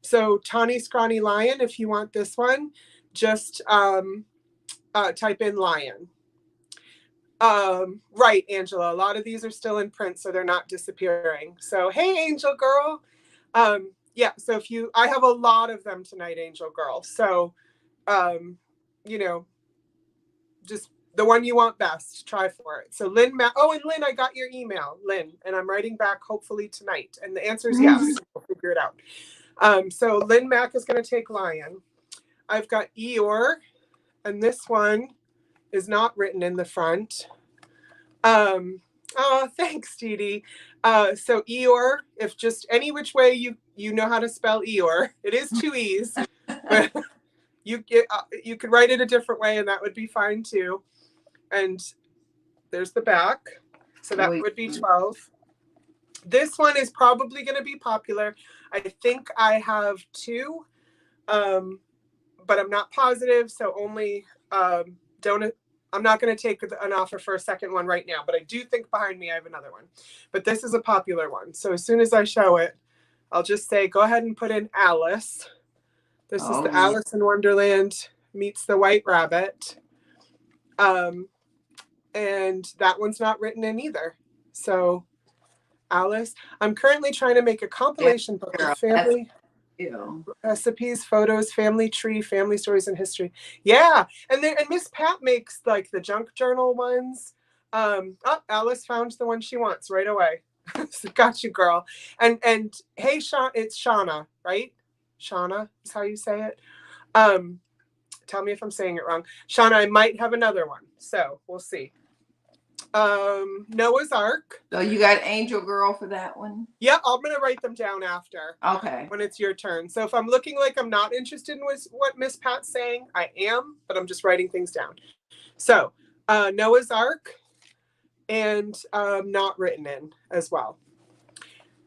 So Tawny Scrawny Lion, if you want this one, just type in lion. Right, Angela, a lot of these are still in print, so they're not disappearing. So, hey, Angel Girl. Yeah, so I have a lot of them tonight, Angel Girl. So, just the one you want best, try for it. So Lynn, and Lynn, I got your email, Lynn, and I'm writing back hopefully tonight. And the answer is yes, we'll figure it out. So Lynn Mack is going to take lion. I've got Eeyore, and this one is not written in the front. Oh, thanks, Dee. So Eeyore, if just any which way you know how to spell Eeyore, it is 2 E's, but you could write it a different way, and that would be fine too. And there's the back, so that would be 12. This one is probably going to be popular. I think I have 2, but I'm not positive, so only I'm not going to take an offer for a second one right now, but I do think behind me I have another one. But this is a popular one, so as soon as I show it, I'll just say go ahead and put in Alice. This is the Alice in Wonderland meets the White Rabbit. and that one's not written in either. So Alice, I'm currently trying to make a compilation book of family recipes, photos, family tree, family stories, and history. Yeah, and Miss Pat makes like the junk journal ones. Oh, Alice found the one she wants right away. Got you, girl. And hey, Sean, it's Shauna, right? Shauna is how you say it. Tell me if I'm saying it wrong. Shauna, I might have another one, so we'll see. Noah's Ark. So you got Angel Girl for that one? Yeah, I'm gonna write them down after. Okay. When it's your turn. So if I'm looking like I'm not interested in what Miss Pat's saying, I am, but I'm just writing things down. So Noah's Ark and not written in as well.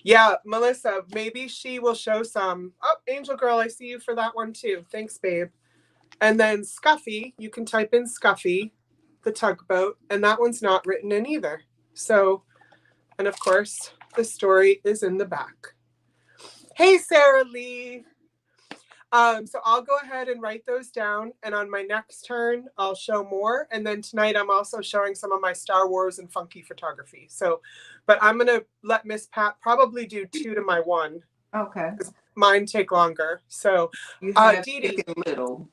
Yeah, Melissa, maybe she will show some. Oh, Angel Girl, I see you for that one too. Thanks, babe. And then Scuffy, you can type in Scuffy, the tugboat, and that one's not written in either. So, and of course, the story is in the back. Hey, Sarah Lee. So I'll go ahead and write those down, and on my next turn, I'll show more. And then tonight, I'm also showing some of my Star Wars and funky photography. So, but I'm gonna let Miss Pat probably do 2 to my 1. Okay. Mine take longer. So, Dee Dee, little.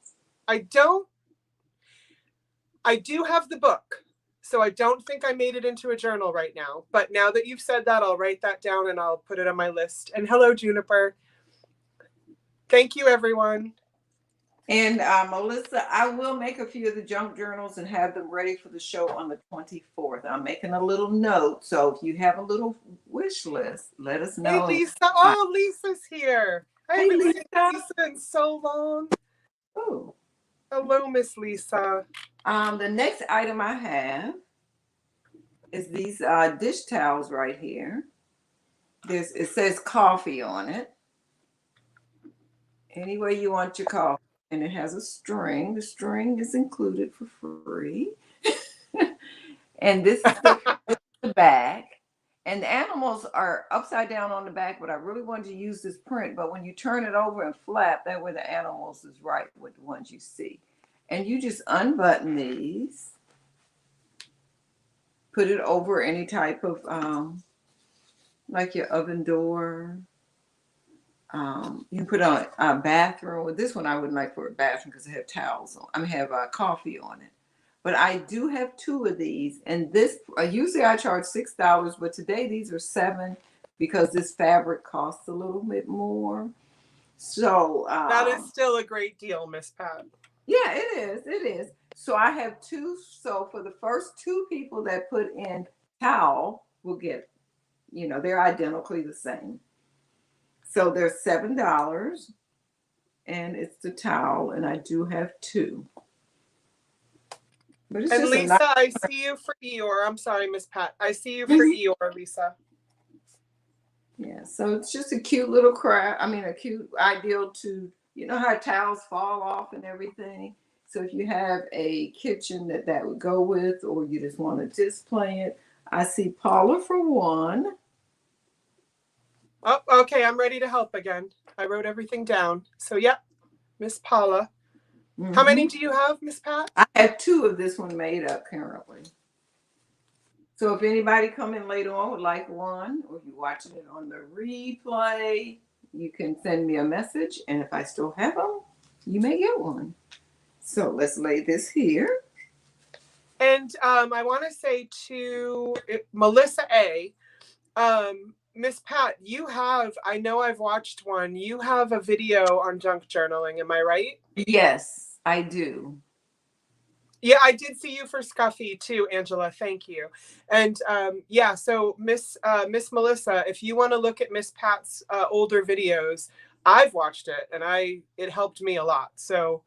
I do have the book, so I don't think I made it into a journal right now. But now that you've said that, I'll write that down and I'll put it on my list. And hello, Juniper. Thank you, everyone. And Melissa, I will make a few of the junk journals and have them ready for the show on the 24th. I'm making a little note. So if you have a little wish list, let us know. Hey, Lisa. Oh, Lisa's here. I haven't seen Lisa in so long. Oh. Hello, Miss Lisa. The next item I have is these dish towels right here. It says coffee on it. Any way you want your coffee. And it has a string. The string is included for free. And this is the back. And the animals are upside down on the back, but I really wanted to use this print. But when you turn it over and flap, that way the animals is right with the ones you see. And you just unbutton these. Put it over any type of, like your oven door. You can put on a bathroom. With this one, I wouldn't like for a bathroom because I have towels on. I mean, have coffee on it. But I do have 2 of these, and this usually I charge $6, but today these are $7 because this fabric costs a little bit more. So that is still a great deal, Miss Pat. Yeah, it is. It is. So I have 2. So for the first 2 people that put in towel, will get, they're identically the same. So they're $7, and it's the towel, and I do have 2. But it's and Lisa, I see you for Eeyore. I'm sorry, Miss Pat. I see you for Eeyore, Lisa. Yeah, so it's just a cute little craft. I mean, a cute ideal to, how towels fall off and everything. So if you have a kitchen that would go with, or you just want to display it. I see Paula for 1. Oh, okay. I'm ready to help again. I wrote everything down. So, yep, Miss Paula. Mm-hmm. How many do you have, Miss Pat? I have 2 of this one made up currently. So if anybody come in later on would like one, or you're watching it on the replay, you can send me a message. And if I still have them, you may get one. So let's lay this here. And I want to say to Melissa A., Miss Pat, you have, I know I've watched one, you have a video on junk journaling, am I right? Yes, I do. Yeah, I did see you for Scuffy too, Angela, thank you. And yeah, so Miss Melissa, if you want to look at Miss Pat's older videos, I've watched it and it helped me a lot. So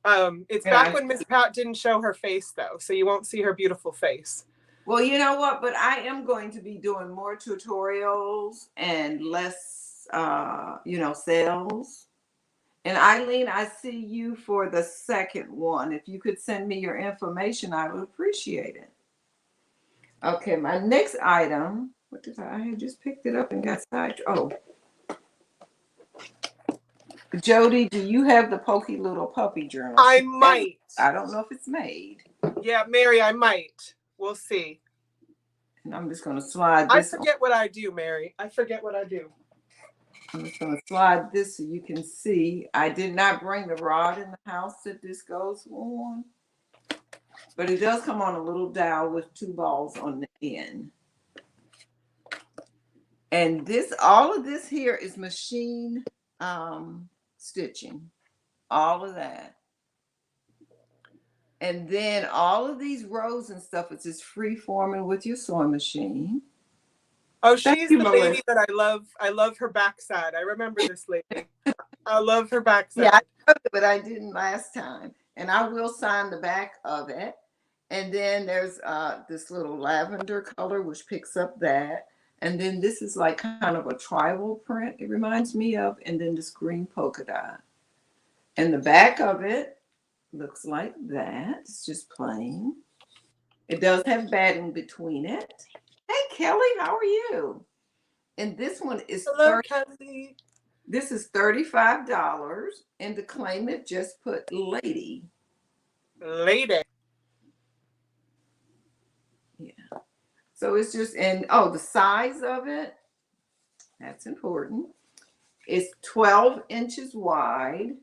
it's back when Miss Pat didn't show her face though, so you won't see her beautiful face. Well, you know what? But I am going to be doing more tutorials and less, sales. And Eileen, I see you for the second one. If you could send me your information, I would appreciate it. Okay, my next item. What did I had just picked it up and got sidetracked. Oh. Jodi, do you have the Pokey Little Puppy Journal? I might. I don't know if it's made. Yeah, Mary, I might. We'll see. And I'm just going to slide this. I forget what I do, Mary. I forget what I do. I'm just going to slide this so you can see. I did not bring the rod in the house that this goes on. But it does come on a little dowel with 2 balls on the end. And this, all of this here is machine stitching. All of that. And then all of these rows and stuff is just free forming with your sewing machine. Oh, she's the lady that I love. I love her backside. I remember this lady. I love her backside. Yeah, but I didn't last time. And I will sign the back of it. And then there's this little lavender color, which picks up that. And then this is like kind of a tribal print, it reminds me of. And then this green polka dot. And the back of it looks like that. It's just plain. It does have batting between it. Hey, Kelly, how are you? And this one is Kelly. This is $35. And to claim it, just put lady. Lady. Yeah. So it's just, and oh, the size of it, that's important. It's 12 inches wide.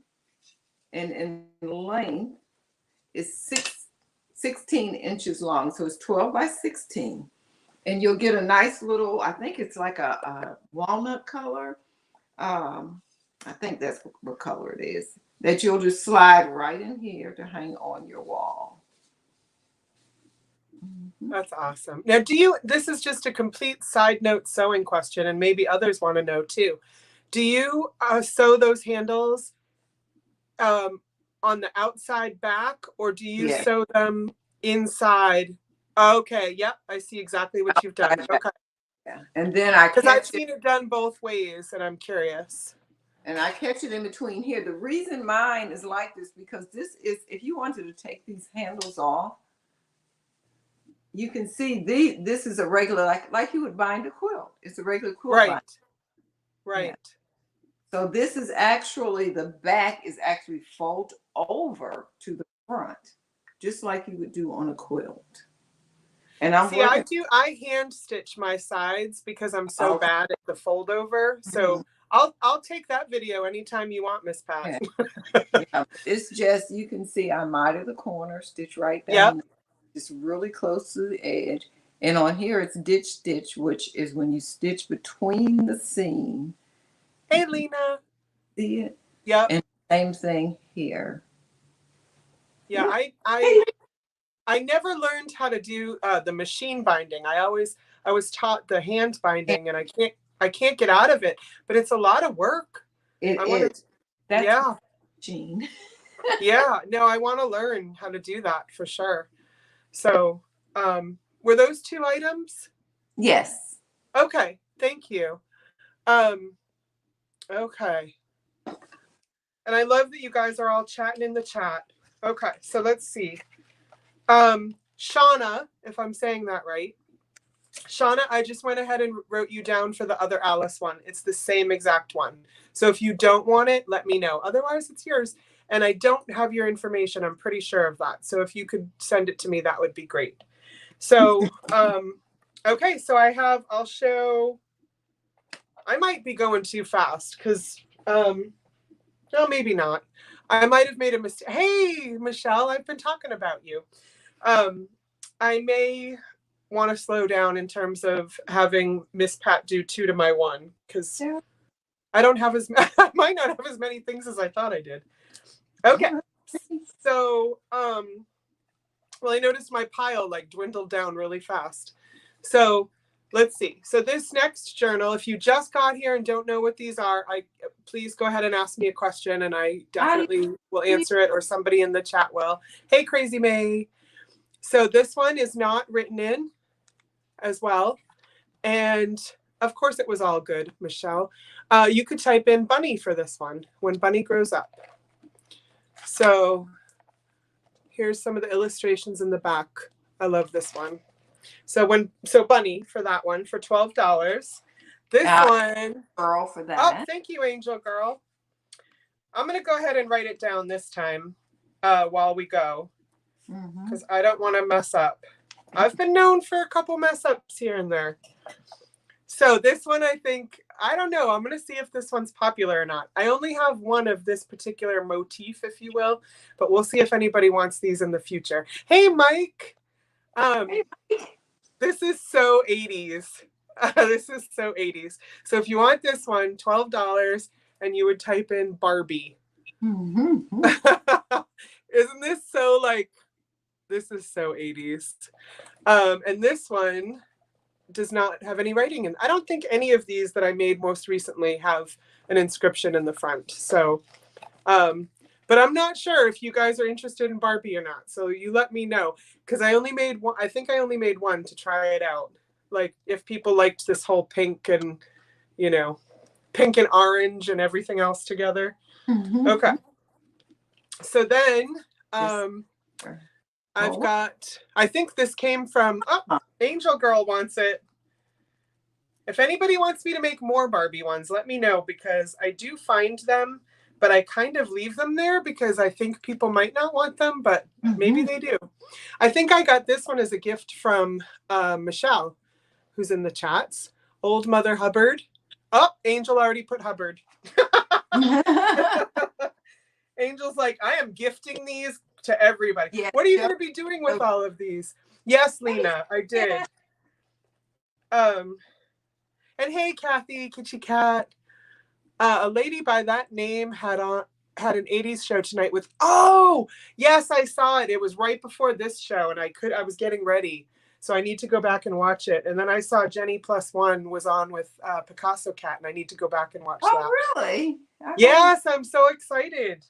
And in length is 16 inches long. So it's 12 by 16. And you'll get a nice little, I think it's like a walnut color. I think that's what color it is. That you'll just slide right in here to hang on your wall. That's awesome. Now, this is just a complete side note sewing question, and maybe others want to know too. Do you sew those handles on the outside back, or do you sew them inside? Okay, yep, I see exactly what you've done. Okay. Yeah, and then because I've seen it done both ways, and I'm curious. And I catch it in between here. The reason mine is like this, because this is, if you wanted to take these handles off, you can see this is a regular, like you would bind a quilt. It's a regular quilt. Right. Right. Yeah. So this is actually, the back is actually fold over to the front, just like you would do on a quilt. And I hand stitch my sides because I'm so bad at the fold over. So I'll take that video anytime you want, Miss Pat. Yeah. It's just, you can see I mitered the corner, stitch right down. Yep. Just really close to the edge. And on here it's ditch stitch, which is when you stitch between the seam. Hey, Lena. See it? Yeah. And same thing here. Yeah, I never learned how to do the machine binding. I was taught the hand binding, and I can't get out of it. But it's a lot of work. That's machine. Yeah, no, I want to learn how to do that for sure. So, were those 2 items? Yes. Okay, thank you. Okay. And I love that you guys are all chatting in the chat. Okay, so let's see. Shauna, if I'm saying that right. Shauna, I just went ahead and wrote you down for the other Alice one. It's the same exact one. So if you don't want it, let me know. Otherwise, it's yours. And I don't have your information. I'm pretty sure of that. So if you could send it to me, that would be great. So, okay. So I'll show, I might be going too fast because, no, maybe not. I might have made a mistake. Hey, Michelle, I've been talking about you. I may want to slow down in terms of having Miss Pat do 2 to my 1, because I don't have I might not have as many things as I thought I did. Okay. So, well, I noticed my pile dwindled down really fast. So let's see. So this next journal, if you just got here and don't know what these are, please go ahead and ask me a question, and I definitely will answer it, or somebody in the chat will. Hey, Crazy May. So this one is not written in as well. And of course it was all good, Michelle. You could type in Bunny for this one, when Bunny grows up. So here's some of the illustrations in the back. I love this one. So Bunny for that one for $12. This one, girl, for that. Oh, thank you, Angel Girl. I'm gonna go ahead and write it down this time while we go, because I don't want to mess up. I've been known for a couple mess ups here and there. So this one, I think, I don't know. I'm going to see if this one's popular or not. I only have one of this particular motif, if you will, but we'll see if anybody wants these in the future. Hey, Mike. This is so 80s. This is so 80s. So if you want this one, $12, and you would type in Barbie. Mm-hmm. Isn't this so like, this is so 80s. And this one does not have any writing in. I don't think any of these that I made most recently have an inscription in the front. So, but I'm not sure if you guys are interested in Barbie or not. So you let me know, because I only made one. I think I only made one to try it out. Like if people liked this whole pink and, you know, pink and orange and everything else together. Mm-hmm. Okay. So then I've got, I think this came from, Angel Girl wants it. If anybody wants me to make more Barbie ones, let me know, because I do find them, but I kind of leave them there because I think people might not want them, but maybe they do. I think I got this one as a gift from Michelle, who's in the chats. Old Mother Hubbard. Oh, Angel already put Hubbard. Angel's like, I am gifting these to everybody. Yeah, what are you going to be doing with all of these? Yes, Lena, I did. And hey, Kathy, Kitty Cat. A lady by that name had an 80s show tonight with, oh, yes, I saw it. It was right before this show, and I was getting ready. So I need to go back and watch it. And then I saw Jenny Plus One was on with Picasso Cat, and I need to go back and watch that. Oh, really? Okay. Yes, I'm so excited.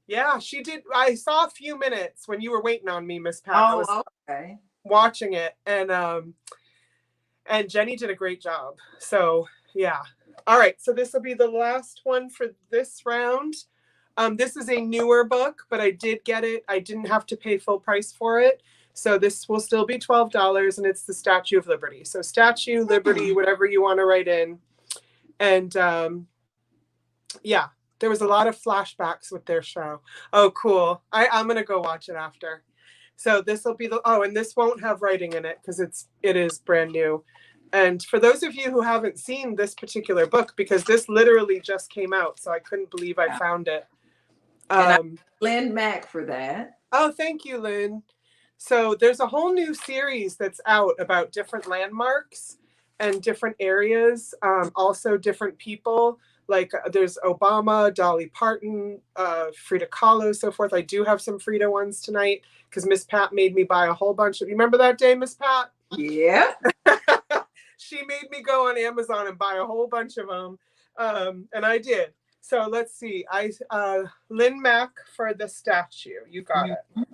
Yeah, she did. I saw a few minutes when you were waiting on me, Miss Pat. I was watching it, and Jenny did a great job. So yeah. All right. So this will be the last one for this round. This is a newer book, but I did get it. I didn't have to pay full price for it. So this will still be $12, and it's the Statue of Liberty. So Statue, Liberty, whatever you want to write in. And yeah, there was a lot of flashbacks with their show. Oh, cool. I'm going to go watch it after. So this will be and this won't have writing in it because it is brand new. And for those of you who haven't seen this particular book, because this literally just came out, so I couldn't believe I found it. Lynn Mack for that. Oh, thank you, Lynn. So there's a whole new series that's out about different landmarks and different areas, also different people. Like there's Obama, Dolly Parton, Frida Kahlo, so forth. I do have some Frida ones tonight because Miss Pat made me buy a whole bunch of. You remember that day, Miss Pat? Yeah. She made me go on Amazon and buy a whole bunch of them, and I did. So let's see. Lynn Mack for the statue. You got it.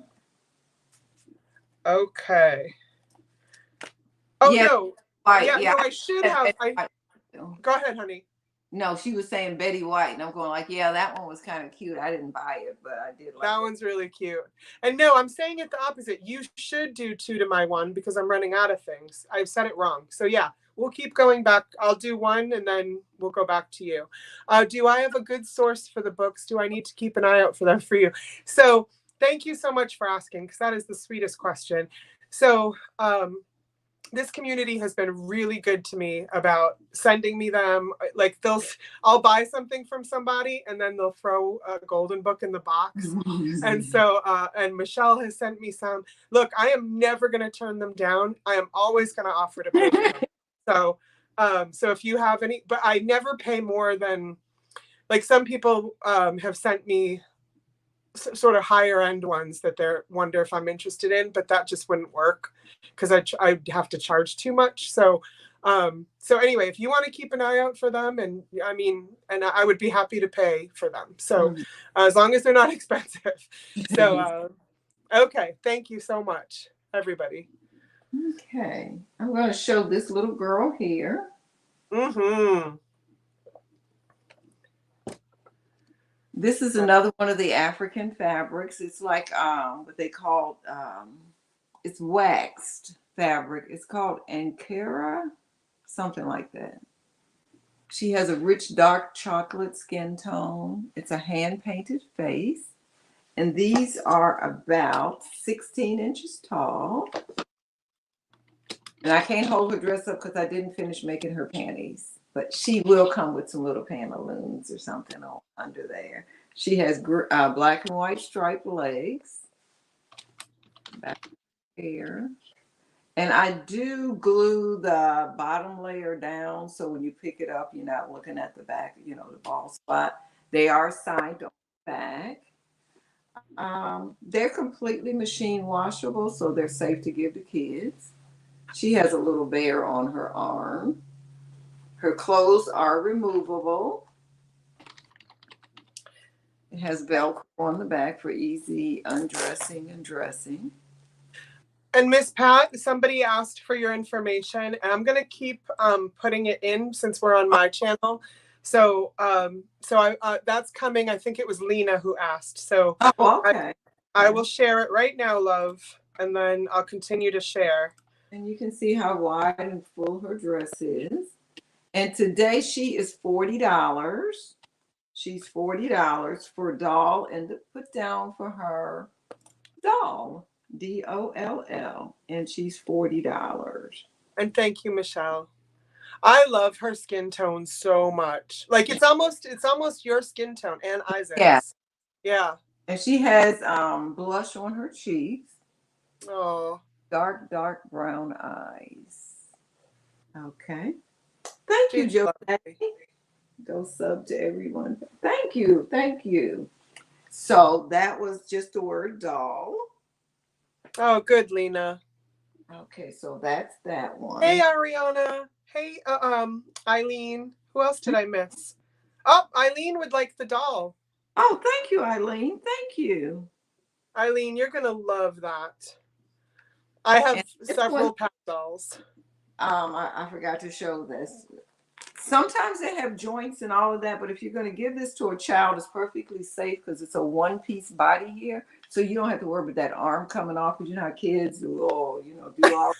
Okay. Oh yeah. No. No, I should have. Go ahead, honey. No, she was saying Betty White, and I'm going like, yeah, that one was kind of cute. I didn't buy it, but I did like that. One's really cute. And no, I'm saying it the opposite. You should do 2 to my 1 because I'm running out of things. I've said it wrong. So yeah, we'll keep going back. I'll do 1 and then we'll go back to you. Do I have a good source for the books? Do I need to keep an eye out for them for you? So thank you so much for asking, because that is the sweetest question. So this community has been really good to me about sending me them. Like I'll buy something from somebody and then they'll throw a golden book in the box. And so, and Michelle has sent me some. Look, I am never going to turn them down. I am always going to offer to pay for them. So if you have any, but I never pay more than, like some people have sent me sort of higher end ones that they wonder if I'm interested in, but that just wouldn't work because I'd have to charge too much. So anyway, if you want to keep an eye out for them, and I would be happy to pay for them. So as long as they're not expensive. So, okay. Thank you so much, everybody. Okay. I'm going to show this little girl here. This is another one of the African fabrics. It's like what they call, it's waxed fabric. It's called Ankara, something like that. She has a rich dark chocolate skin tone. It's a hand-painted face. And these are about 16 inches tall. And I can't hold her dress up because I didn't finish making her panties. But she will come with some little pantaloons or something under there. She has black and white striped legs. Back here. And I do glue the bottom layer down so when you pick it up, you're not looking at the back, you know, the ball spot. They are signed on the back. They're completely machine washable, so they're safe to give to kids. She has a little bear on her arm. Her clothes are removable. It has Velcro on the back for easy undressing and dressing. And Miss Pat, somebody asked for your information, and I'm gonna keep putting it in since we're on my channel. So, that's coming. I think it was Lena who asked. So, okay. I will share it right now, love, and then I'll continue to share. And you can see how wide and full her dress is. And today she is $40. She's $40 for doll and to put down for her doll. DOLL, and she's $40. And thank you, Michelle. I love her skin tone so much. Like it's almost your skin tone and Isaac's. Yeah. Yeah. And she has blush on her cheeks. Oh. Dark brown eyes. Okay. Thank you, Jodi. Go sub to everyone. Thank you. So that was just the word doll. Oh, good, Lena. Okay, so that's that one. Hey, Ariana. Hey, Eileen. Who else did I miss? Oh, Eileen would like the doll. Oh, thank you, Eileen. Thank you. Eileen, you're gonna love that. I have several Pat dolls. I forgot to show this. Sometimes they have joints and all of that, but if you're going to give this to a child, it's perfectly safe because it's a one-piece body here, so you don't have to worry about that arm coming off. Because you know how kids do all of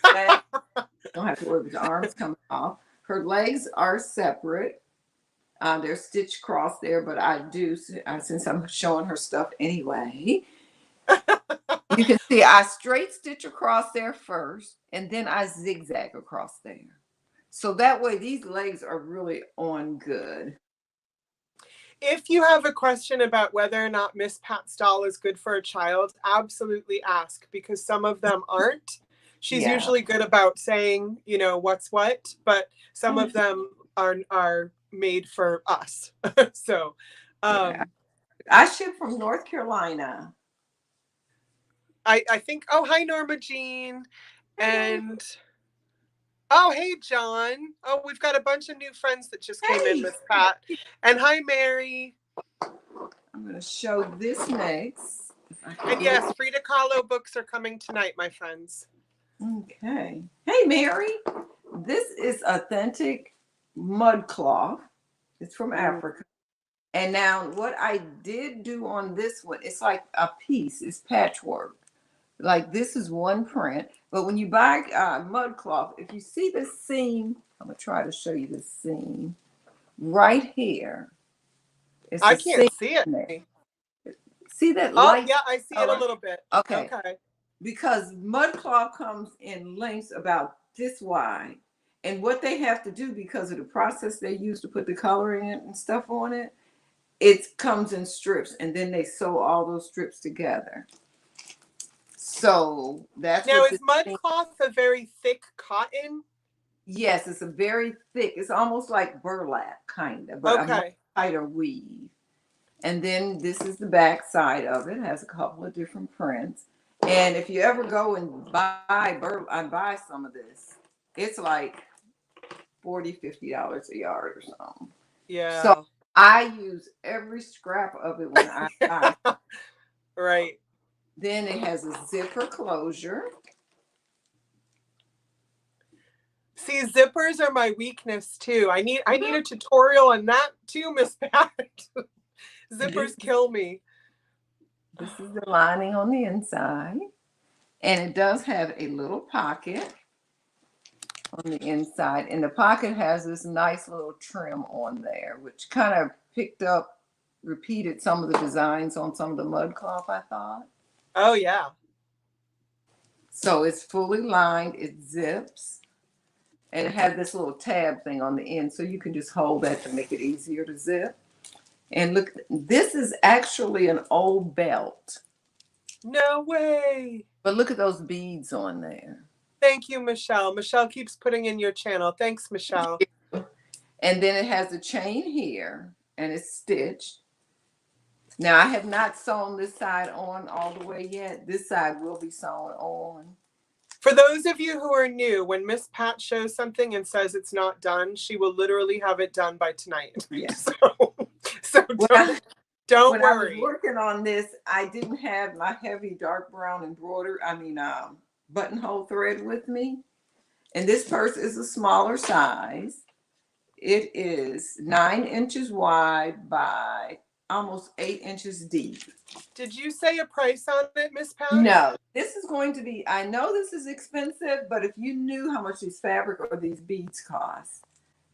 that. You don't have to worry about the arms coming off. Her legs are separate. They're stitched cross there, but I do, since I'm showing her stuff anyway. You can see I straight stitch across there first, and then I zigzag across there. So that way these legs are really on good. If you have a question about whether or not Miss Pat's doll is good for a child, absolutely ask, because some of them aren't. She's usually good about saying, you know, what's what, but some of them are made for us. So I ship from North Carolina. I think, oh, hi, Norma Jean. And oh, hey, John. Oh, we've got a bunch of new friends that just came in, Miss Pat. And hi, Mary. I'm going to show this next. And yes, Frida Kahlo books are coming tonight, my friends. Okay. Hey, Mary. This is authentic mud cloth. It's from Africa. And now what I did do on this one, it's like a piece. It's patchwork. Like this is one print. But when you buy mud cloth, if you see the seam, I'm going to try to show you the seam right here. I can't see it. See that light? Oh, yeah, I see it a little bit. Okay. Because mud cloth comes in lengths about this wide. And what they have to do, because of the process they use to put the coloring and stuff on it, it comes in strips. And then they sew all those strips together. So that's now, is mud cloth a very thick cotton? Yes, it's a very thick. It's almost like burlap, kind of, but a much tighter weave. And then this is the back side of it. It has a couple of different prints. And if you ever go and buy some of this, it's like $40-$50 a yard or something. Yeah. So I use every scrap of it when I buy. Right. Then it has a zipper closure. See, zippers are my weakness too. I need a tutorial on that too, Miss Pat. Zippers kill me. This is the lining on the inside. And it does have a little pocket on the inside. And the pocket has this nice little trim on there, which kind of repeated some of the designs on some of the mud cloth, I thought. Oh, yeah. So it's fully lined. It zips. And it had this little tab thing on the end, so you can just hold that to make it easier to zip. And look, this is actually an old belt. No way. But look at those beads on there. Thank you, Michelle. Michelle keeps putting in your channel. Thanks, Michelle. And then it has a chain here, and it's stitched. Now, I have not sewn this side on all the way yet. This side will be sewn on. For those of you who are new, when Miss Pat shows something and says it's not done, she will literally have it done by tonight. Yeah. So don't when worry. I was working on this, I didn't have my heavy dark brown buttonhole thread with me. And this purse is a smaller size. It is 9 inches wide by almost 8 inches deep. Did you say a price on it, Miss Pat? No, this is going to be, I know this is expensive, but if you knew how much these fabric or these beads cost,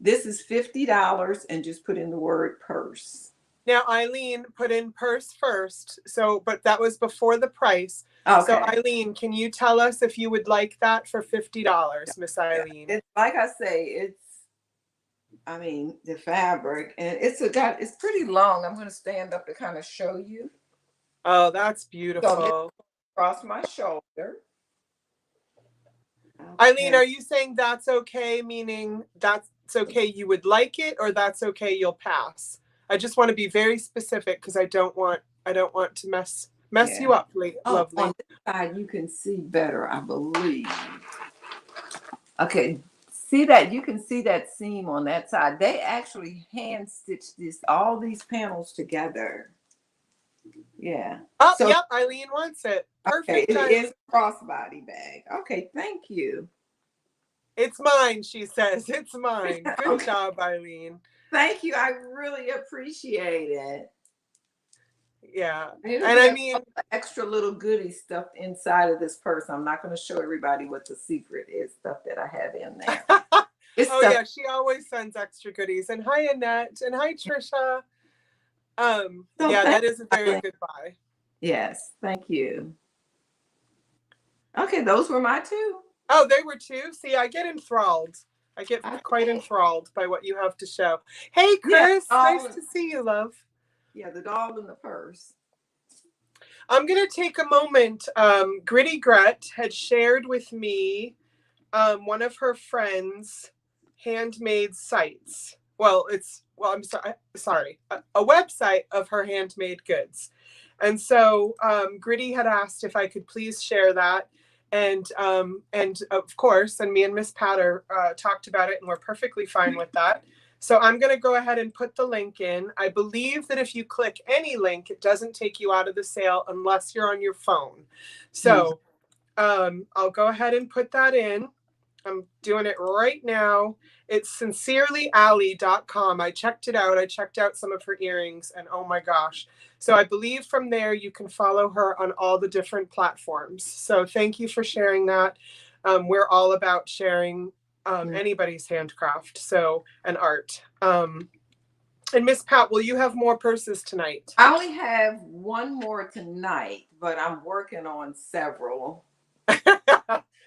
this is $50 and just put in the word purse. Now, Eileen put in purse first, but that was before the price. Okay. So, Eileen, can you tell us if you would like that for $50, Miss Eileen? It's like I say, the fabric, and it's pretty long. I'm going to stand up to kind of show you. Oh, that's beautiful. So across my shoulder. Okay. Eileen, are you saying that's okay, meaning that's okay you would like it, or that's okay you'll pass? I just want to be very specific because I don't want to mess you up, lovely. On this side you can see better, I believe. Okay, see that? You can see that seam on that side. They actually hand stitched all these panels together. Yeah. Oh, yep, Eileen wants it. Perfect. Okay, it is a crossbody bag. Okay, thank you. It's mine, she says. It's mine. Good job, Eileen. Thank you. I really appreciate it. Yeah. And I mean, extra little goodie stuff inside of this purse. I'm not going to show everybody what the secret is, stuff that I have in there. Yeah, she always sends extra goodies. And hi, Annette. And hi, Trisha. That is a very good buy. Yes, thank you. Okay, those were my two. Oh, they were two? See, I get enthralled. I get quite enthralled by what you have to show. Hey, Chris. Nice to see you, love. Yeah, the doll in the purse. I'm going to take a moment. Gritty Gret had shared with me one of her friends' handmade sites. I'm sorry, a website of her handmade goods. And so Gritty had asked if I could please share that. And of course, and me and Miss Patter talked about it, and we're perfectly fine with that. So I'm going to go ahead and put the link in. I believe that if you click any link, it doesn't take you out of the sale unless you're on your phone. So I'll go ahead and put that in. I'm doing it right now. It's sincerelyally.com. I checked it out. I checked out some of her earrings, and oh my gosh. So I believe from there you can follow her on all the different platforms. So thank you for sharing that. We're all about sharing anybody's handcraft, and art. And Miss Pat, will you have more purses tonight? I only have one more tonight, but I'm working on several.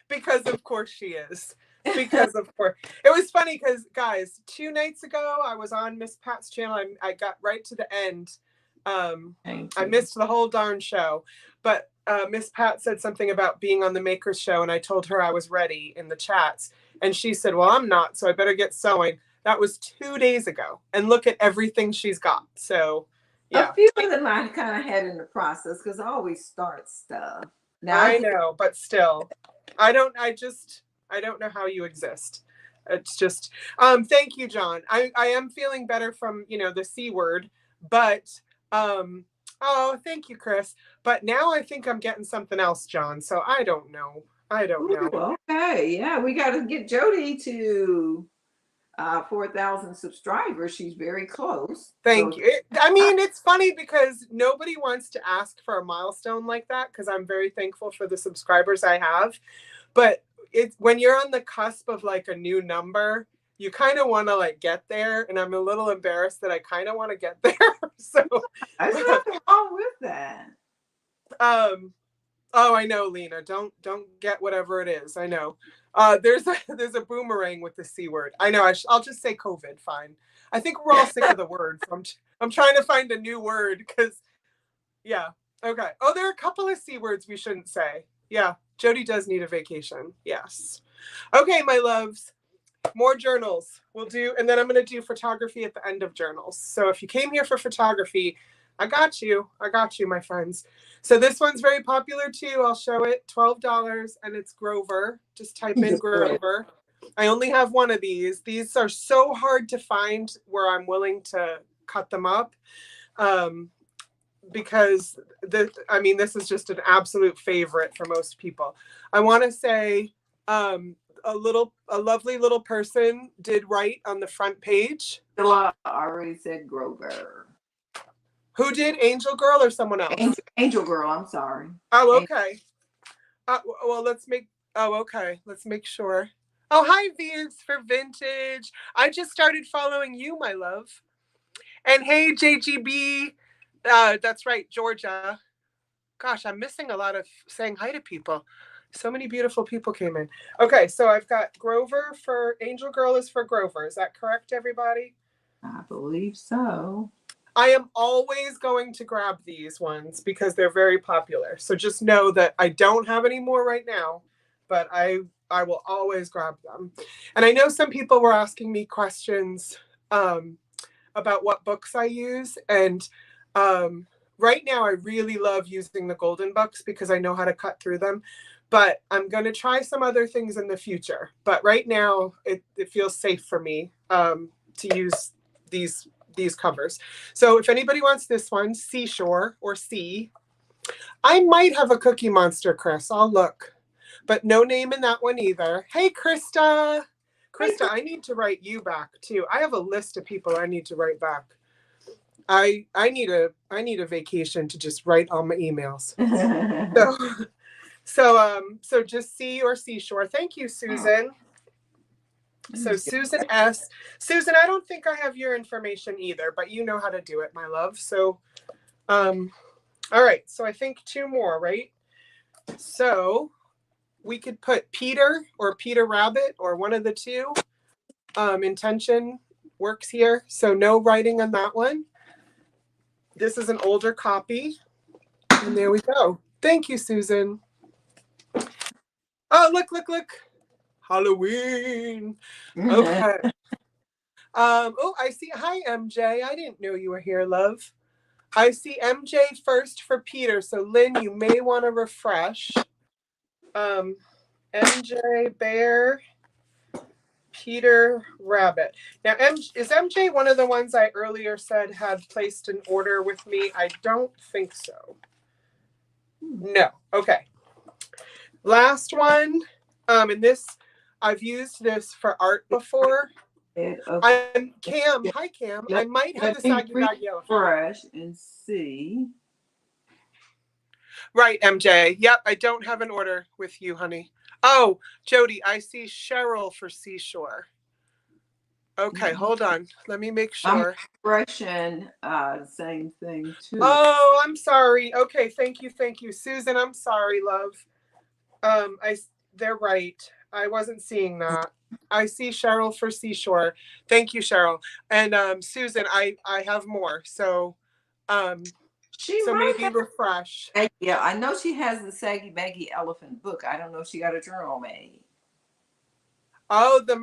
Because of course she is. Because of course. It was funny because, guys, 2 nights ago, I was on Miss Pat's channel. I got right to the end. I missed the whole darn show. But Miss Pat said something about being on the Makers Show, and I told her I was ready in the chats. And she said, well, I'm not, so I better get sewing. That was 2 days ago. And look at everything she's got. So, yeah. A few of them I kind of had in the process because I always start stuff. Now I know, but still, I don't know how you exist. It's just, thank you, John. I am feeling better from, the C word, but, oh, thank you, Chris. But now I think I'm getting something else, John. So I don't know. Ooh, okay. Yeah. We got to get Jodi to 4,000 subscribers. She's very close. Thank you. It's funny because nobody wants to ask for a milestone like that because I'm very thankful for the subscribers I have. But it's when you're on the cusp of like a new number, you kind of want to like get there. And I'm a little embarrassed that I kind of want to get there. So there's nothing wrong with that. Oh, I know, Lena. Don't get whatever it is. I know. There's a boomerang with the C word. I know. I'll just say COVID. Fine. I think we're all sick of the word. So I'm trying to find a new word because yeah. Okay. Oh, there are a couple of C words we shouldn't say. Yeah. Jodi does need a vacation. Yes. Okay, my loves. More journals. We'll do, and then I'm going to do photography at the end of journals. So if you came here for photography, I got you. I got you, my friends. So this one's very popular too. I'll show it. $12, and it's Grover. Just type in Grover. I only have one of these. These are so hard to find where I'm willing to cut them up. Because this is just an absolute favorite for most people. I want to say a lovely little person did write on the front page. I already said Grover. Who did? Angel Girl or someone else? Angel Girl, I'm sorry. Oh, okay. Well, let's make sure. Oh, hi, Vance for Vintage. I just started following you, my love. And hey, JGB. That's right, Georgia. Gosh, I'm missing a lot of saying hi to people. So many beautiful people came in. Okay, so I've got Grover for Angel Girl is for Grover. Is that correct, everybody? I believe so. I am always going to grab these ones because they're very popular. So just know that I don't have any more right now, but I will always grab them. And I know some people were asking me questions about what books I use. And right now I really love using the golden books because I know how to cut through them. But I'm going to try some other things in the future. But right now it feels safe for me to use these covers. So if anybody wants this one, Seashore or Sea, I might have a Cookie Monster, Chris. I'll look. But no name in that one either. Hey, Krista. Krista, I need to write you back too. I have a list of people I need to write back. I need a vacation to just write all my emails. So just Sea or Seashore. Thank you, Susan. So Susan S. Susan, I don't think I have your information either, but you know how to do it, my love. So, all right. So I think two more, right? So we could put Peter or Peter Rabbit or one of the two. Intention works here. So no writing on that one. This is an older copy. And there we go. Thank you, Susan. Oh, look. Halloween. Okay. Oh, I see. Hi, MJ. I didn't know you were here, love. I see MJ first for Peter. So, Lynn, you may want to refresh. MJ Bear, Peter Rabbit. Now, is MJ one of the ones I earlier said had placed an order with me? I don't think so. No. Okay. Last one. And this, I've used this for art before. I'm Cam. Hi, Cam. I might have the saggy baggy elephant. Fresh and see. Right, MJ. Yep, I don't have an order with you, honey. Oh, Jodi, I see Cheryl for Seashore. Okay, hold on. Let me make sure. Expression, same thing too. Oh, I'm sorry. Okay, thank you. Susan, I'm sorry, love. They're right. I wasn't seeing that. I see Cheryl for Seashore. Thank you, Cheryl. And Susan, I have more. So maybe refresh. Yeah, I know she has the Saggy Baggy Elephant book. I don't know if she got a journal made. Oh, the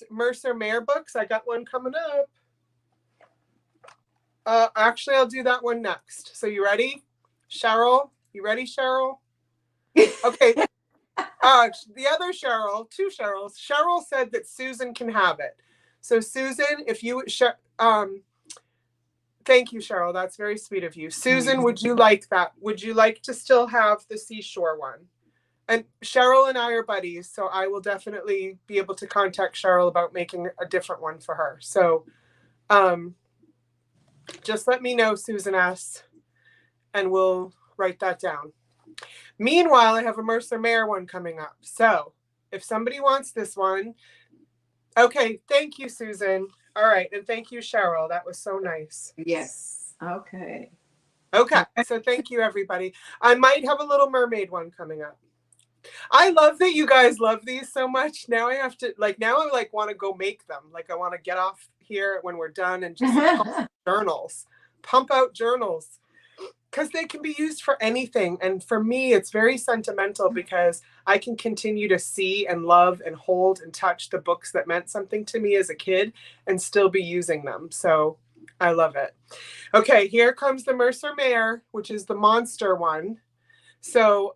Mercer Mayer books. I got one coming up. Actually, I'll do that one next. So you ready, Cheryl? You ready, Cheryl? Okay. The other Cheryl, two Cheryls. Cheryl said that Susan can have it. So Susan, if you thank you, Cheryl. That's very sweet of you. Susan, would you like that? Would you like to still have the Seashore one? And Cheryl and I are buddies, so I will definitely be able to contact Cheryl about making a different one for her. So just let me know, Susan S., and we'll write that down. Meanwhile, I have a Mercer Mayer one coming up. So if somebody wants this one, okay, thank you, Susan. All right, and thank you, Cheryl. That was so nice. Yes. Okay. Okay, so thank you, everybody. I might have a Little Mermaid one coming up. I love that you guys love these so much. Now I have to, like, now I like want to go make them. Like, I want to get off here when we're done and just pump out journals, because they can be used for anything. And for me, it's very sentimental because I can continue to see and love and hold and touch the books that meant something to me as a kid and still be using them. So I love it. Okay, here comes the Mercer Mare, which is the monster one. So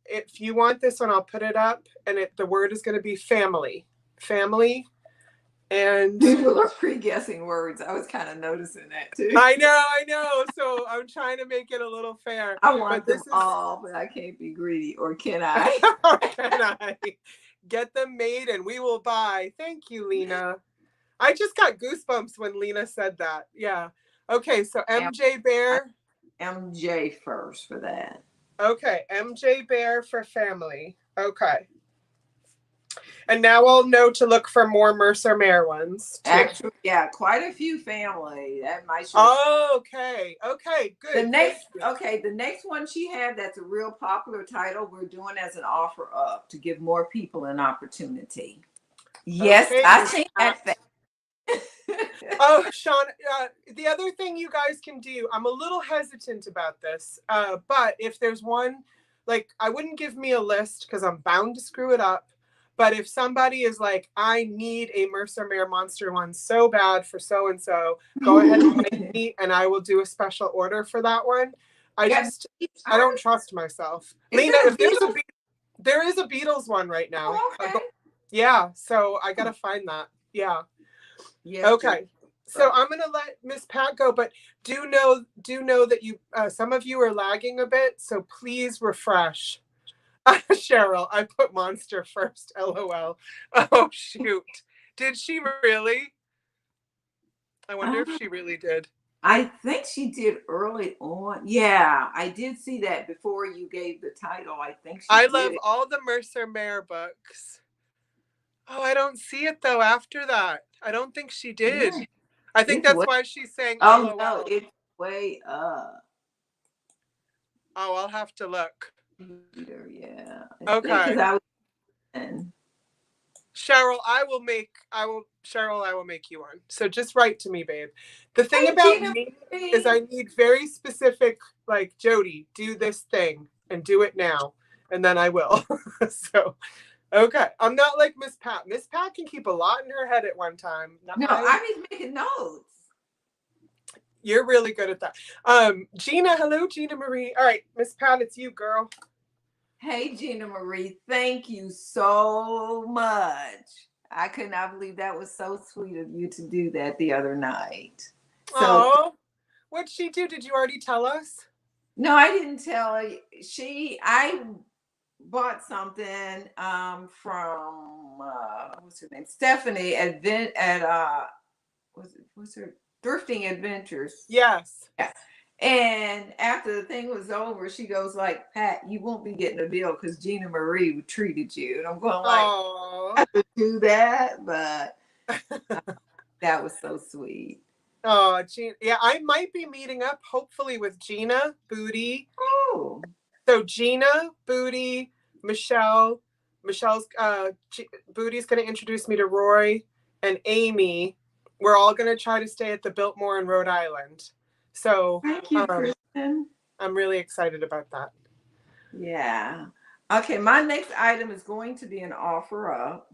if you want this one, I'll put it up, and the word is going to be family. Family. And people are pre-guessing words. I was kind of noticing that too. I know. So I'm trying to make it a little fair. I want them all, but I can't be greedy. Or can I? Can I get them made and we will buy? Thank you, Lena. I just got goosebumps when Lena said that. Yeah. Okay, so MJ Bear. MJ first for that. Okay, MJ Bear for family. Okay. And now I'll know to look for more Mercer Mare ones, too. Actually, yeah, quite a few family. That might. Okay, good. The next one she had that's a real popular title. We're doing as an offer up to give more people an opportunity. Yes, okay. I think that. Oh, Sean, the other thing you guys can do, I'm a little hesitant about this, but if there's one, like, I wouldn't give me a list because I'm bound to screw it up. But if somebody is like, I need a Mercer Mare monster one so bad for so-and-so, go ahead and make me, and I will do a special order for that one. I don't trust myself. Lena, if there is a Beatles one right now. Oh, okay. Yeah, so I got to find that. Yeah. Yes, okay. So I'm going to let Miss Pat go, but do know that you, some of you are lagging a bit, so please refresh. Cheryl, I put monster first, LOL. Oh, shoot. Did she really? I wonder if she really did. I think she did early on. Yeah, I did see that before you gave the title. I think she did. Love all the Mercer Mare books. Oh, I don't see it, though, after that. I don't think she did. Yeah. I think that's why she's saying LOL. Oh, no, it's way up. Oh, I'll have to look. Yeah. Okay. Cheryl, I will make you one. So just write to me, babe. The thing about me is I need very specific, like, Jodi, do this thing and do it now. And then I will. So, okay. I'm not like Miss Pat. Miss Pat can keep a lot in her head at one time. No, I was making notes. You're really good at that. Gina, hello, Gina Marie. All right, Miss Pat, it's you, girl. Hey, Gina Marie, thank you so much. I could not believe that was so sweet of you to do that the other night. So, what'd she do? Did you already tell us? No, I didn't tell her. I bought something from what's her name? Stephanie at what's her Thrifting Adventures. Yes. Yeah. And after the thing was over, she goes like, Pat, you won't be getting a bill because Gina Marie treated you. And I'm going like, I have to do that, but that was so sweet. Oh, Gina. Yeah, I might be meeting up hopefully with Gina, Booty. Oh. So Gina, Booty, Michelle's Booty's going to introduce me to Roy and Amy. We're all going to try to stay at the Biltmore in Rhode Island. So thank you, Kristen. I'm really excited about that. Yeah. Okay, my next item is going to be an offer up.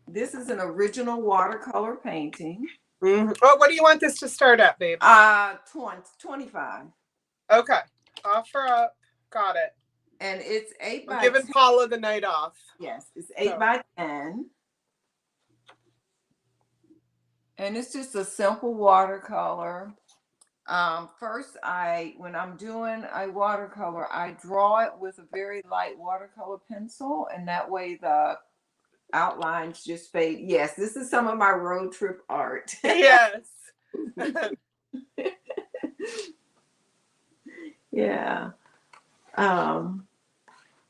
This is an original watercolor painting. Mm-hmm. Oh, what do you want this to start at, babe? 25. Okay. Offer up. Got it. And it's 8 by 10. Giving Paula the night off. Yes, it's 8 by 10. And it's just a simple watercolor. First, when I'm doing a watercolor, I draw it with a very light watercolor pencil, and that way the outlines just fade. Yes, this is some of my road trip art. Yes. Yeah.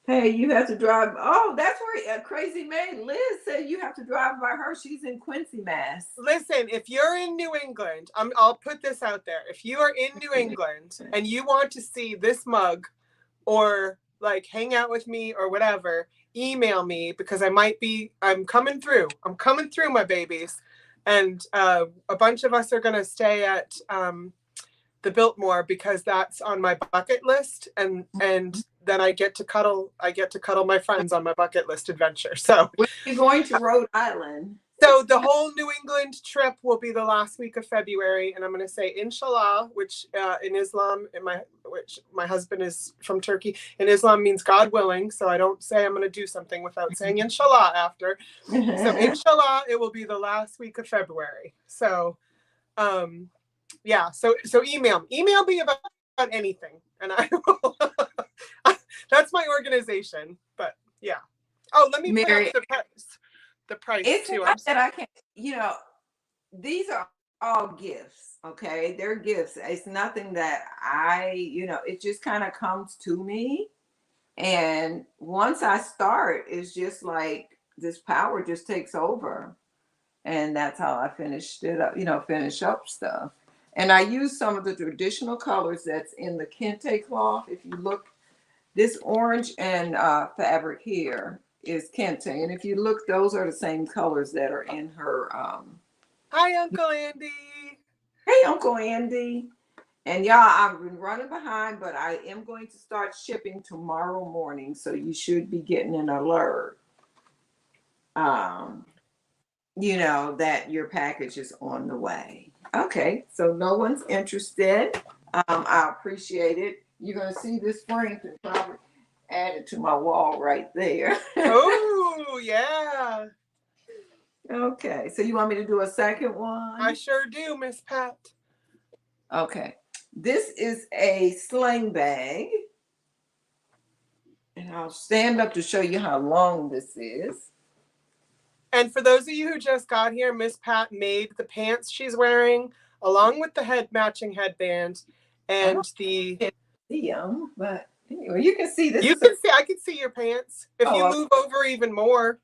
Hey, you have to drive. Oh, that's where Crazy Maid Liz said you have to drive by her. She's in Quincy, Mass. Listen, if you're in New England, I'll put this out there. If you are in New England and you want to see this mug or like hang out with me or whatever, email me because I'm coming through. I'm coming through, my babies. And a bunch of us are going to stay at the Biltmore because that's on my bucket list. And then I get to cuddle my friends on my bucket list adventure. So you're going to Rhode Island. So the whole New England trip will be the last week of February, and I'm going to say Inshallah, which in Islam, which my husband is from Turkey. In Islam means God willing, so I don't say I'm going to do something without saying Inshallah after. So Inshallah, it will be the last week of February. So, yeah. So email me about anything, and I will. That's my organization, but yeah. Oh, let me put up the price it's too. Not that I can't, these are all gifts. Okay, they're gifts. It's nothing that it just kind of comes to me, and once I start, it's just like this power just takes over, and that's how I finish up stuff. And I use some of the traditional colors that's in the kente cloth. If you look, this orange and fabric here is kente, and if you look, those are the same colors that are in her. Hi, Uncle Andy. Hey, Uncle Andy. And y'all, I've been running behind, but I am going to start shipping tomorrow morning, so you should be getting an alert. That your package is on the way. Okay, so no one's interested. I appreciate it. You're gonna see this frame and probably add it to my wall right there. Oh, yeah. Okay, so you want me to do a second one? I sure do, Miss Pat. Okay, this is a sling bag. And I'll stand up to show you how long this is. And for those of you who just got here, Miss Pat made the pants she's wearing along with the matching headband and the. I can't see them, but anyway, you can see this. I can see your pants. If you move over even more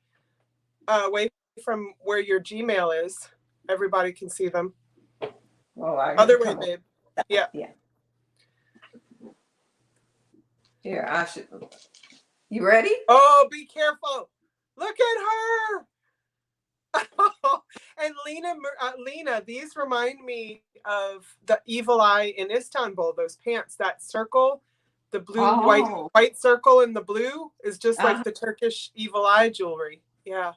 away from where your Gmail is, everybody can see them. Oh, other way, babe. Yeah. Here, I should. You ready? Oh, be careful. Look at her. And Lena, these remind me of the Evil Eye in Istanbul. Those pants, that circle, the blue, white circle in the blue is just like the Turkish Evil Eye jewelry. Yeah.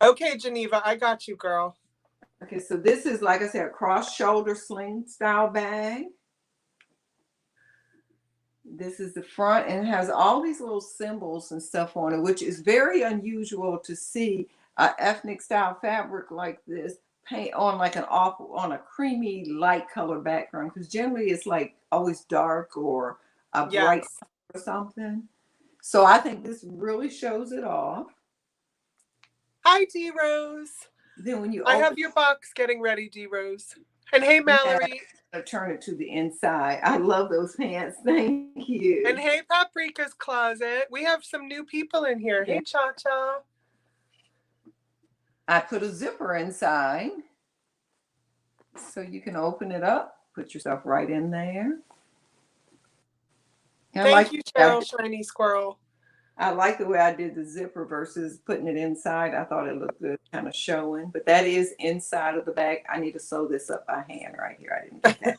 Okay, Geneva, I got you, girl. Okay, so this is, like I said, a cross-shoulder sling style bag. This is the front, and it has all these little symbols and stuff on it, which is very unusual to see an ethnic style fabric like this paint on like on a creamy light color background, because generally it's like always dark or a bright or something. So I think this really shows it off. Hi, D Rose. Then when you I have your box getting ready, D Rose. And hey, Mallory. Turn it to the inside. I love those pants. Thank you. And hey, Paprika's Closet. We have some new people in here. Hey, Cha Cha. I put a zipper inside so you can open it up, put yourself right in there. Thank you, Cheryl, Shiny Squirrel. I like the way I did the zipper versus putting it inside. I thought it looked good, kind of showing, but that is inside of the bag. I need to sew this up by hand right here. I didn't get that.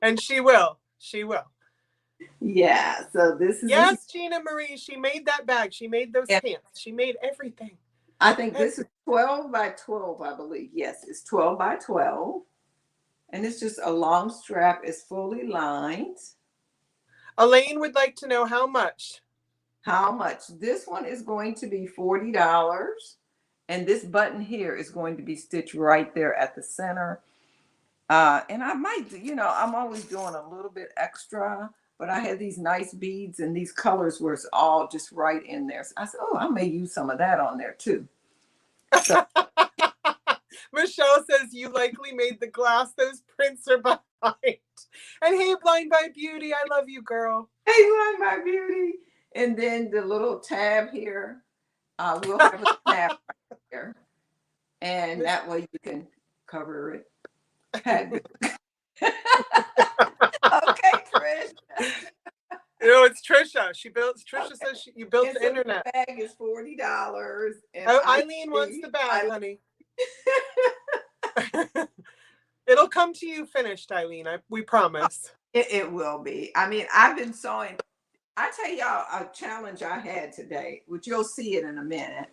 and she will. She will. Yeah. So this is. Yes, Gina Marie. She made that bag. She made those pants. She made everything. I think this is 12 by 12, I believe. Yes, it's 12 by 12. And it's just a long strap. It's fully lined. Elaine would like to know how much. How much? This one is going to be $40. And this button here is going to be stitched right there at the center. And I might, I'm always doing a little bit extra, but I had these nice beads and these colors where it's all just right in there. So I said, I may use some of that on there too. So. Michelle says you likely made the glass those prints are behind. right. And hey, Blind by Beauty, I love you, girl. Hey, Blind by Beauty. And then the little tab here. We'll have a tab right here. And that way you can cover it. Okay, Trish. It's Trisha. Trisha says you built the internet. The bag is $40. Oh, Eileen wants the bag, honey. It'll come to you finished, Eileen. We promise. It will be. I mean, I've been sewing. I tell y'all a challenge I had today, which you'll see it in a minute.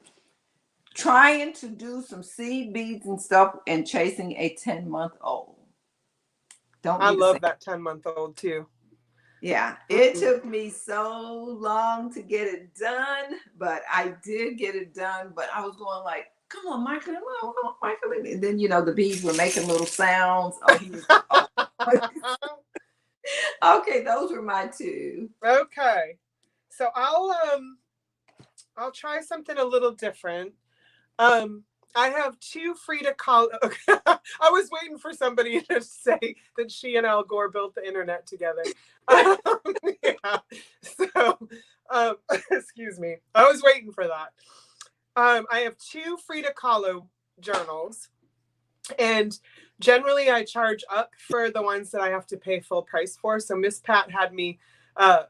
Trying to do some seed beads and stuff and chasing a 10-month-old. I love that 10-month-old too. Yeah, it took me so long to get it done, but I did get it done. But I was going like, come on, Michael, come on, Michael. And then, the beads were making little sounds. Okay, those were my two. Okay. So I'll try something a little different. I have two Frida Kahlo. Okay. I was waiting for somebody to say that she and Al Gore built the internet together. Yeah. So, excuse me. I was waiting for that. I have two Frida Kahlo journals, and generally I charge up for the ones that I have to pay full price for. So Miss Pat had me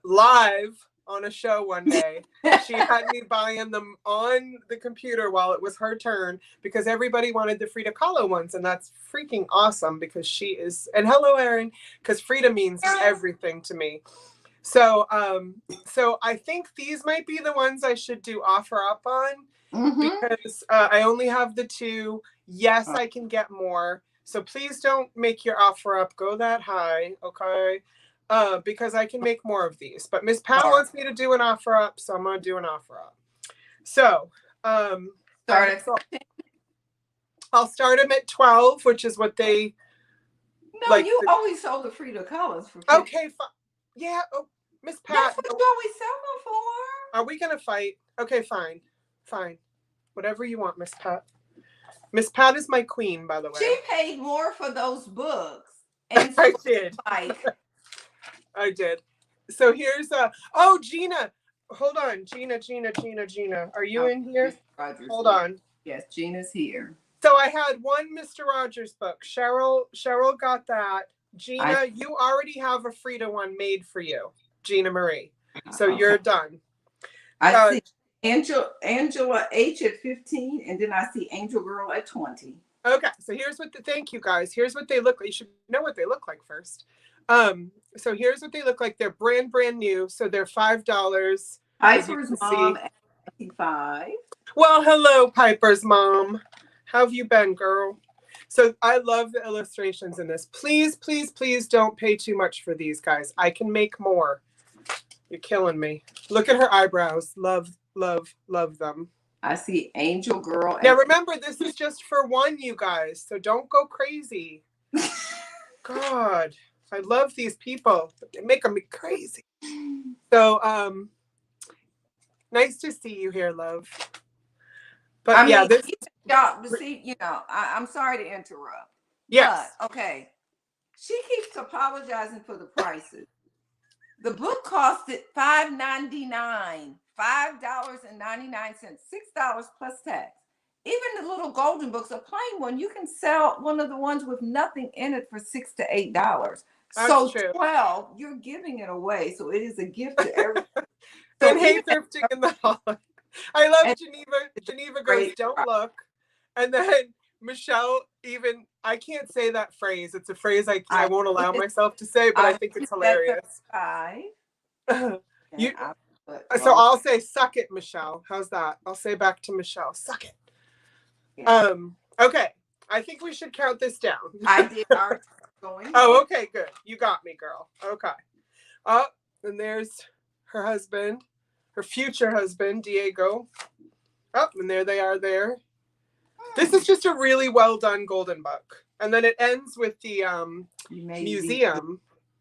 live on a show one day. She had me buying them on the computer while it was her turn because everybody wanted the Frida Kahlo ones, and that's freaking awesome because she is. And hello, Erin, because Frida means everything to me. So, so I think these might be the ones I should do offer up on because I only have the two. Yes, I can get more. So please don't make your offer up go that high, okay? Because I can make more of these. But Miss Pat wants me to do an offer up, so I'm going to do an offer up. So, I'll start them at 12, which is what they... No, like you always sold the Frida Kahlos for 50. Okay, yeah, Miss Pat. That's what you always sell them for. Are we going to fight? Okay, fine. Fine. Whatever you want, Miss Pat. Miss Pat is my queen, by the way. She paid more for those books. And I did. I did. So here's Gina. Hold on. Gina. Are you in here? Hold on. Yes, Gina's here. So I had one Mr. Rogers book. Cheryl got that. Gina, you already have a Frida one made for you. Gina Marie. So you're done. I see Angela H at 15, and then I see Angel Girl at 20. Okay, so here's what thank you guys. Here's what they look like. You should know what they look like first. So here's what they look like. They're brand new. So they're $5. Piper's mom at 25. Well, hello, Piper's mom. How have you been, girl? So I love the illustrations in this. Please, please, please don't pay too much for these, guys. I can make more. You're killing me. Look at her eyebrows. Love them. I see Angel Girl. Now remember, this is just for one, you guys. So don't go crazy. God, I love these people. They make me crazy. So, nice to see you here, love. But I'm sorry to interrupt. Yes. But, okay. She keeps apologizing for the prices. The book costed $5.99, $5.99, $6 plus tax. Even the little golden books, a plain one, you can sell one of the ones with nothing in it for $6 to $8. So true. 12, you're giving it away. So it is a gift to everyone. And hey, thrifting in the hall. I love Geneva goes, don't look. And then Michelle, even, I can't say that phrase. It's a phrase I won't allow myself to say, but I think it's hilarious. So I'll say, suck it, Michelle. How's that? I'll say back to Michelle, suck it. Yeah. Okay. I think we should count this down. I did. Going oh, okay, good. You got me, girl. Okay. Oh, and there's her husband, her future husband, Diego. Oh, and there they are there. This is just a really well done golden book. And then it ends with the museum.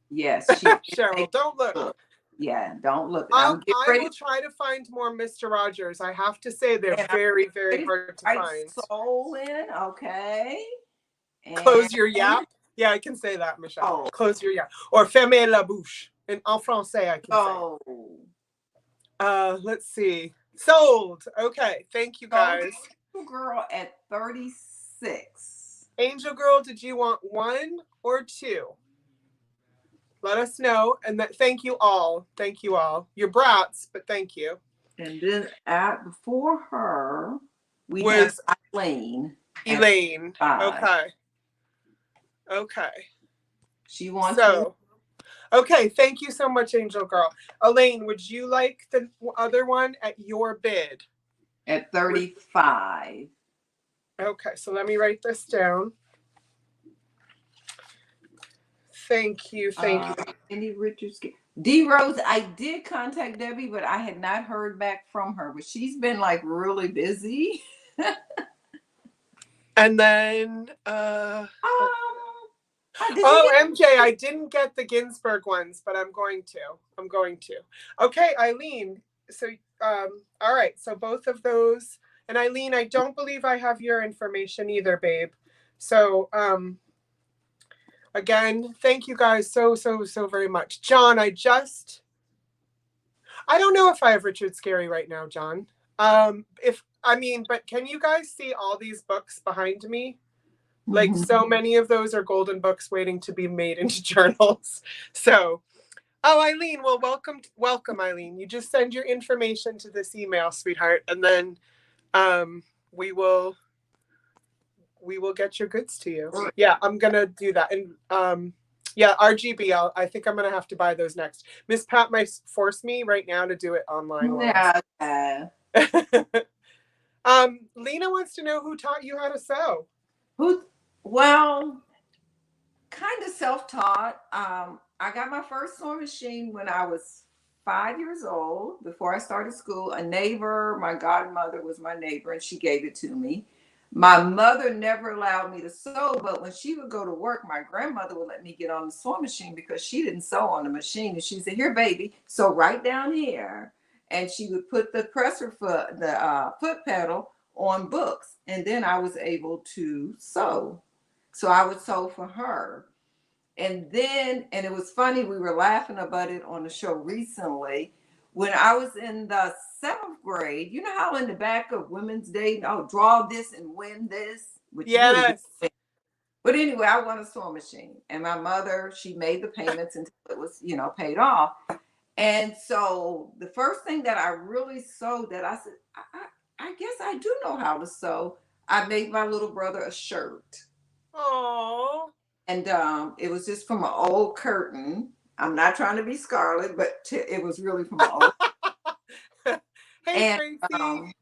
Yes. Cheryl, don't look. Yeah, don't look. I will try to find more Mr. Rogers. I have to say they're very, very hard to find. Stolen, okay. Close your yap. Yeah, I can say that, Michelle. Oh. Close your or fermez la bouche. En français, I can say. Let's see. Sold. Okay. Thank you, guys. Angel Girl at 36. Angel Girl, did you want 1 or 2? Let us know. And thank you all. Thank you all. You're brats, but thank you. And then before her, we have Elaine. Elaine. Okay. Okay. She wants Okay, thank you so much, Angel Girl. Elaine, would you like the other one at your bid? At 35. Okay, so let me write this down. Thank you. Andy Richards. D Rose, I did contact Debbie, but I had not heard back from her. But she's been like really busy. And then MJ, I didn't get the Ginsburg ones, but I'm going to. Okay, Eileen. So all right, so both of those. And Eileen, I don't believe I have your information either, babe. So again, thank you guys so very much. John, I don't know if I have Richard Scarry right now, John. But can you guys see all these books behind me? Like so many of those are golden books waiting to be made into journals. So, Eileen, well, welcome, Eileen. You just send your information to this email, sweetheart, and then we will get your goods to you. Yeah, I'm gonna do that. And RGB, I think I'm gonna have to buy those next. Miss Pat might force me right now to do it online. Yeah. Lena wants to know who taught you how to sew. Well, kind of self-taught. I got my first sewing machine when I was 5 years old, before I started school. A neighbor, my godmother was my neighbor, and she gave it to me. My mother never allowed me to sew, but when she would go to work, my grandmother would let me get on the sewing machine because she didn't sew on the machine. And she said, "Here, baby, sew right down here." And she would put the presser foot, the foot pedal on books. And then I was able to sew. So I would sew for her. And it was funny, we were laughing about it on the show recently. When I was in the 7th grade, you know how in the back of Women's Day, draw this and win this? Yes. But anyway, I won a sewing machine. And my mother, she made the payments until it was, paid off. And so the first thing that I really sewed that I said, I guess I do know how to sew. I made my little brother a shirt. Oh. And it was just from an old curtain. I'm not trying to be Scarlet, but it was really from an old. Hey, Tracy.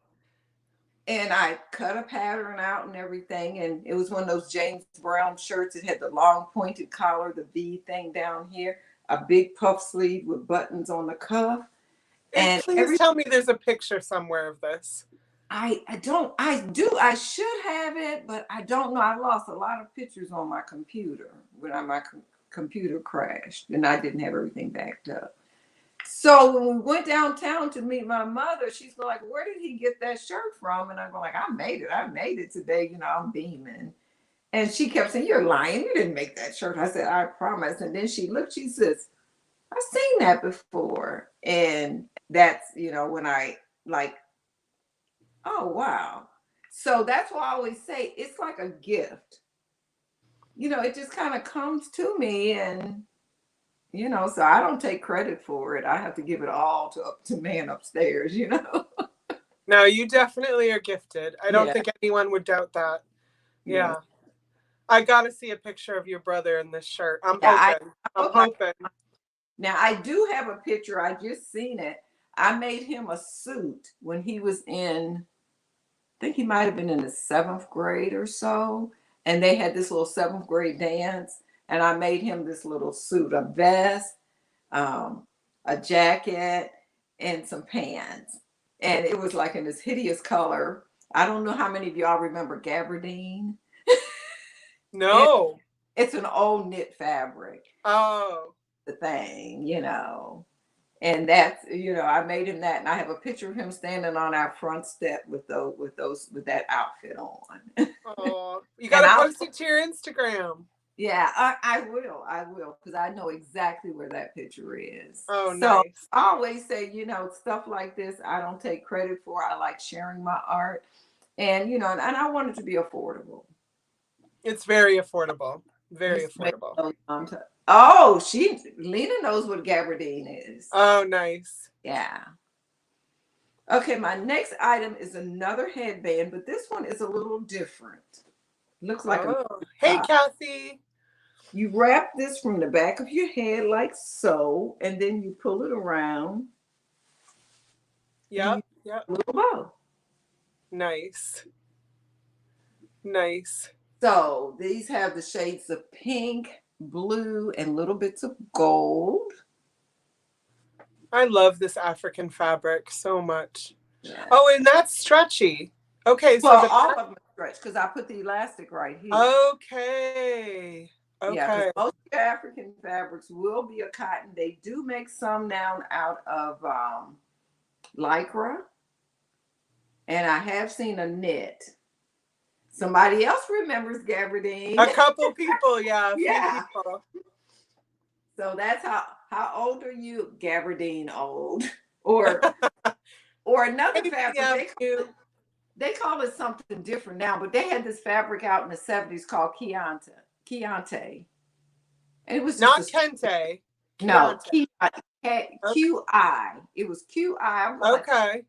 And I cut a pattern out and everything. And it was one of those James Brown shirts. It had the long pointed collar, the V thing down here, a big puff sleeve with buttons on the cuff. And please tell me there's a picture somewhere of this. I should have it, but I don't know. I lost a lot of pictures on my computer when my computer crashed and I didn't have everything backed up. So when we went downtown to meet my mother, she's like, "Where did he get that shirt from?" And I'm like, I made it today. I'm beaming. And she kept saying, "You're lying. You didn't make that shirt." I said, "I promise." And then she looked, she says, "I've seen that before." And that's, when I oh, wow. So that's why I always say it's like a gift. It just kind of comes to me and, so I don't take credit for it. I have to give it all to man upstairs, No, you definitely are gifted. I don't think anyone would doubt that. Yeah. I got to see a picture of your brother in this shirt. I'm hoping. Now, I do have a picture. I just seen it. I made him a suit when he was I think he might have been in the 7th grade or so. And they had this little 7th grade dance. And I made him this little suit, a vest, a jacket, and some pants. And it was like in this hideous color. I don't know how many of y'all remember gabardine. No. It's an old knit fabric. Oh. The thing, And that's, I made him that, and I have a picture of him standing on our front step with that outfit on. Oh, you gotta post it to your Instagram. Yeah, I will. I will, because I know exactly where that picture is. Oh, So nice. I always say, stuff like this, I don't take credit for. I like sharing my art. And, and I want it to be affordable. It's very affordable. Very affordable. Oh, Lena knows what gabardine is. Oh, nice. Yeah. Okay, my next item is another headband, but this one is a little different. Looks like Hey, Kathy. You wrap this from the back of your head like so, and then you pull it around. Yep. Yep. Little bow. Nice. Nice. So these have the shades of pink, blue, and little bits of gold. I love this African fabric so much. Yeah. Oh, and that's stretchy. Okay, so all of them stretch because I put the elastic right here. Okay. Okay. Yeah, most African fabrics will be a cotton. They do make some now out of lycra, and I have seen a knit. Somebody else remembers gabardine. A couple people, yeah. Yeah. People. So that's how old are you? Gabardine old, or another fabric. They call it something different now, but they had this fabric out in the 70s called Chianti. And it was not Kente. No, QI. It was QI. Okay. Like,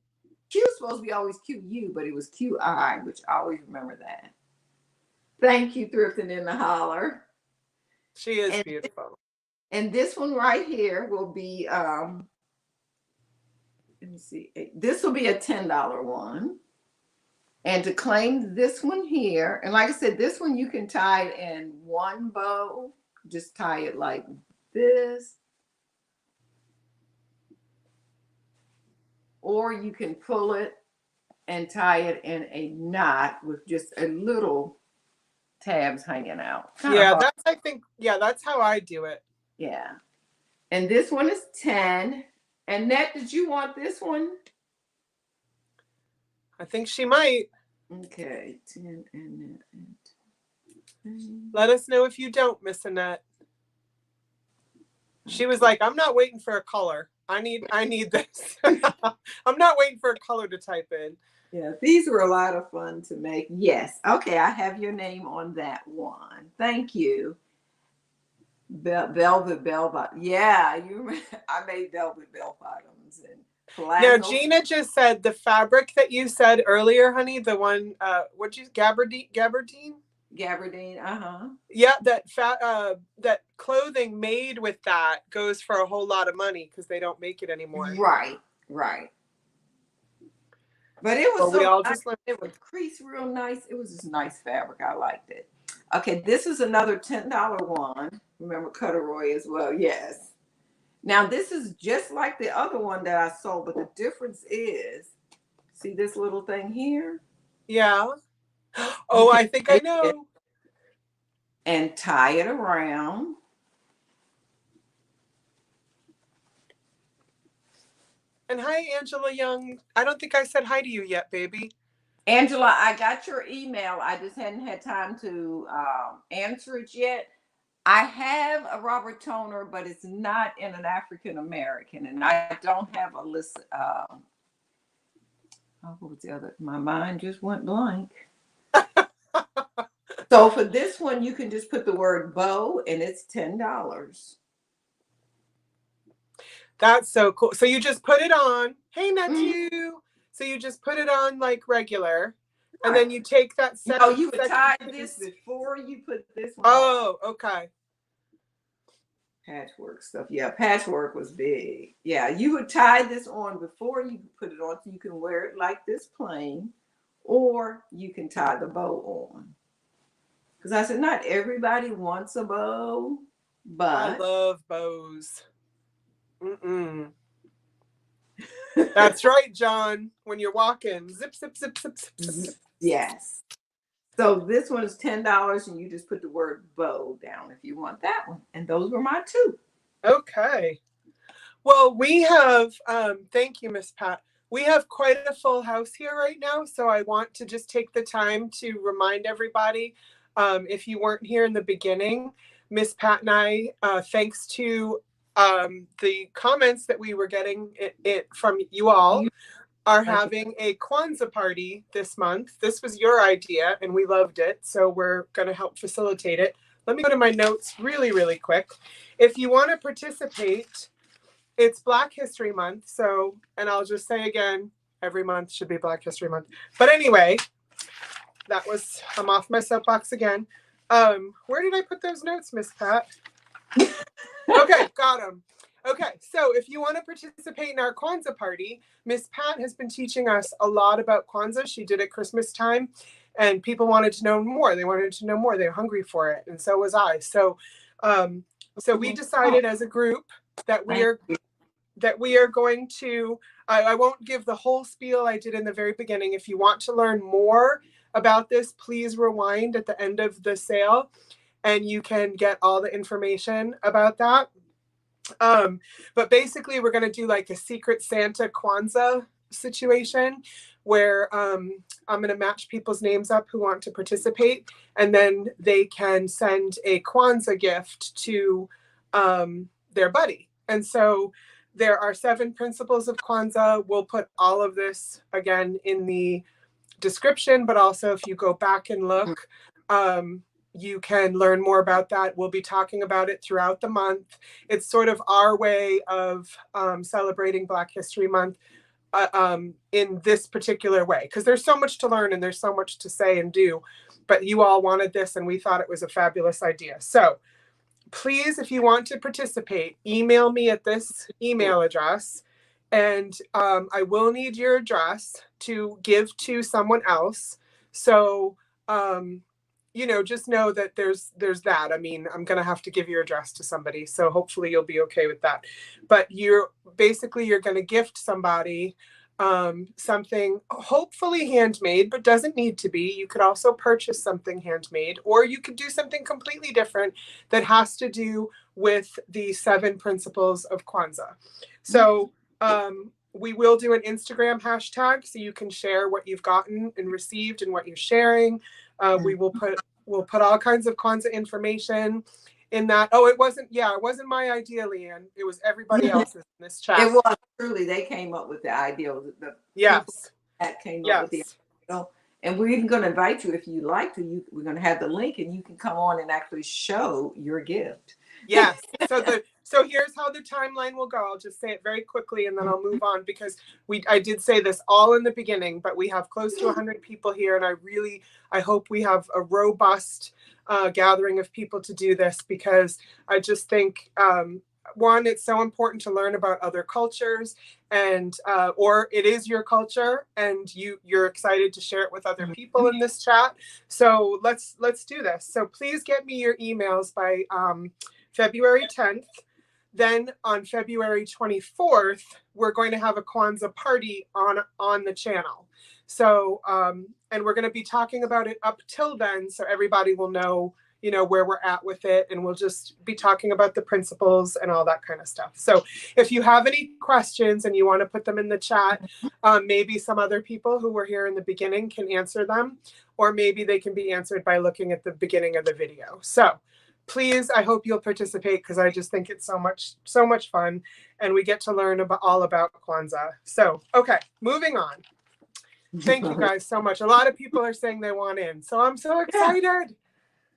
Q is supposed to be always QU, but it was QI, which I always remember that. Thank you, Thrifting in the Holler. She is beautiful. And this one right here will be, let me see. This will be a $10 one. And to claim this one here, and like I said, this one you can tie it in one bow. Just tie it like this. Or you can pull it and tie it in a knot with just a little tabs hanging out. Yeah, that's how I do it. Yeah. And this one is 10. Annette, did you want this one? I think she might. Okay, 10 and 10. Let us know if you don't, Miss Annette. She was like, I'm not waiting for a color. I need this. I'm not waiting for a color to type in. Yeah, these were a lot of fun to make. Yes. Okay, I have your name on that one. Thank you. Velvet bell bottom. Yeah, I made velvet bell bottoms and now Gina just said the fabric that you said earlier, honey, the one gabardine? Gabardine, yeah, that clothing made with that goes for a whole lot of money because they don't make it anymore. Right. But it was it would crease real nice. It was just nice fabric. I liked it. Okay, this is another $10 one. Remember corduroy as well. Yes. Now this is just like the other one that I sold, but the difference is, see this little thing here? Yeah. Oh, I think I know. And tie it around. And hi, Angela Young. I don't think I said hi to you yet, baby. Angela, I got your email. I just hadn't had time to answer it yet. I have a Robert Toner, but it's not in an African American, and I don't have a list. What was the other? My mind just went blank. So for this one, you can just put the word bow, and it's $10. That's so cool. So you just put it on. Hey, nephew. So you just put it on like regular, and then you take that second. Oh, you would tie this before you put this one. Oh, okay. Patchwork stuff. Yeah, patchwork was big. Yeah, you would tie this on before you put it on, so you can wear it like this plain, or you can tie the bow on. Because I said not everybody wants a bow, but I love bows. That's right, John. When you're walking, zip, zip, zip, zip, zip, zip. Yes. So this one is $10, and you just put the word bow down if you want that one. And those were my two. Okay. Well, we have, thank you, Miss Pat. We have quite a full house here right now, so I want to just take the time to remind everybody If you weren't here in the beginning, Miss Pat and I, thanks to the comments that we were getting it from you all, are having a Kwanzaa party this month. This was your idea and we loved it, so we're going to help facilitate it. Let me go to my notes really, really quick. If you want to participate, it's Black History Month, so, and I'll just say again, every month should be Black History Month. But anyway, I'm off my soapbox again. Where did I put those notes, Miss Pat? Okay, got them. Okay, so if you want to participate in our Kwanzaa party, Miss Pat has been teaching us a lot about Kwanzaa. She did it Christmas time, and people wanted to know more. They wanted to know more. They were hungry for it, and so was I. So we decided as a group that we are going to. I won't give the whole spiel I did in the very beginning. If you want to learn more about this, please rewind at the end of the sale, and you can get all the information about that. But basically we're going to do like a Secret Santa Kwanzaa situation where I'm going to match people's names up who want to participate, and then they can send a Kwanzaa gift to their buddy. And so there are 7 principles of Kwanzaa. We'll put all of this again in the description, but also if you go back and look, you can learn more about that. We'll be talking about it throughout the month. It's sort of our way of celebrating Black History Month in this particular way, because there's so much to learn and there's so much to say and do, but you all wanted this and we thought it was a fabulous idea. So please, if you want to participate, email me at this email address, and I will need your address to give to someone else. So just know that there's that. I mean, I'm going to have to give your address to somebody, so hopefully you'll be okay with that. But you're going to gift somebody something hopefully handmade, but doesn't need to be. You could also purchase something handmade, or you could do something completely different that has to do with the 7 principles of Kwanzaa. So we will do an Instagram hashtag so you can share what you've gotten and received and what you're sharing. We'll put all kinds of Kwanzaa information in that. Oh, it wasn't my idea, Leanne. It was everybody else's in this chat. It was truly, they came up with the idea. Yes. That came up with the idea. And we're even going to invite you, if you'd like to, we're going to have the link and you can come on and actually show your gift. Yes. So here's how the timeline will go. I'll just say it very quickly and then I'll move on, because I did say this all in the beginning, but we have close to 100 people here, and I hope we have a robust gathering of people to do this, because I just think one, it's so important to learn about other cultures, and or it is your culture and you're excited to share it with other people in this chat. So let's do this. So please get me your emails by February 10th. Then on February 24th, we're going to have a Kwanzaa party on the channel. So, and we're going to be talking about it up till then, so everybody will know, where we're at with it, and we'll just be talking about the principles and all that kind of stuff. So if you have any questions and you want to put them in the chat, maybe some other people who were here in the beginning can answer them, or maybe they can be answered by looking at the beginning of the video. So please, I hope you'll participate, because I just think it's so much fun, and we get to learn all about Kwanzaa. So, okay, moving on. Thank you guys so much. A lot of people are saying they want in, so I'm so excited.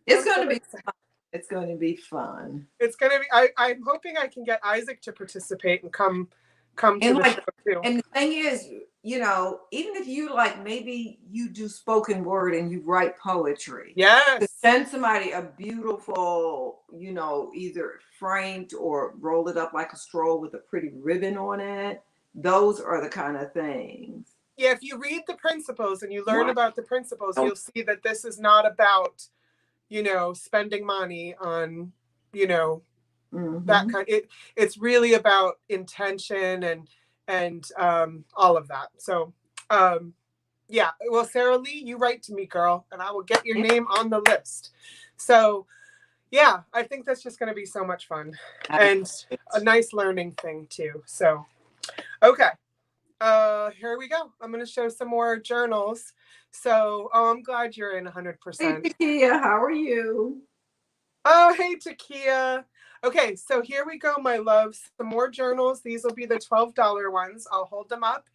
It's going to be fun. It's going to be fun. It's going to be. I'm hoping I can get Isaac to participate and come to the show too. And the thing is, even if you maybe you do spoken word and you write poetry. Yes. To send somebody a beautiful, either framed or roll it up like a stroll with a pretty ribbon on it. Those are the kind of things. Yeah, if you read the principles and you learn about the principles, you'll see that this is not about, spending money on, that kind. It's really about intention and all of that. So, yeah. Well, Sarah Lee, you write to me, girl, and I will get your name on the list. So, yeah, I think that's just going to be so much fun and a nice learning thing too. So, okay. Here we go. I'm going to show some more journals. So, I'm glad you're in 100%. Hey, Takia, how are you? Oh, hey, Takia. Okay, so here we go, my loves. Some more journals. These will be the $12 ones. I'll hold them up,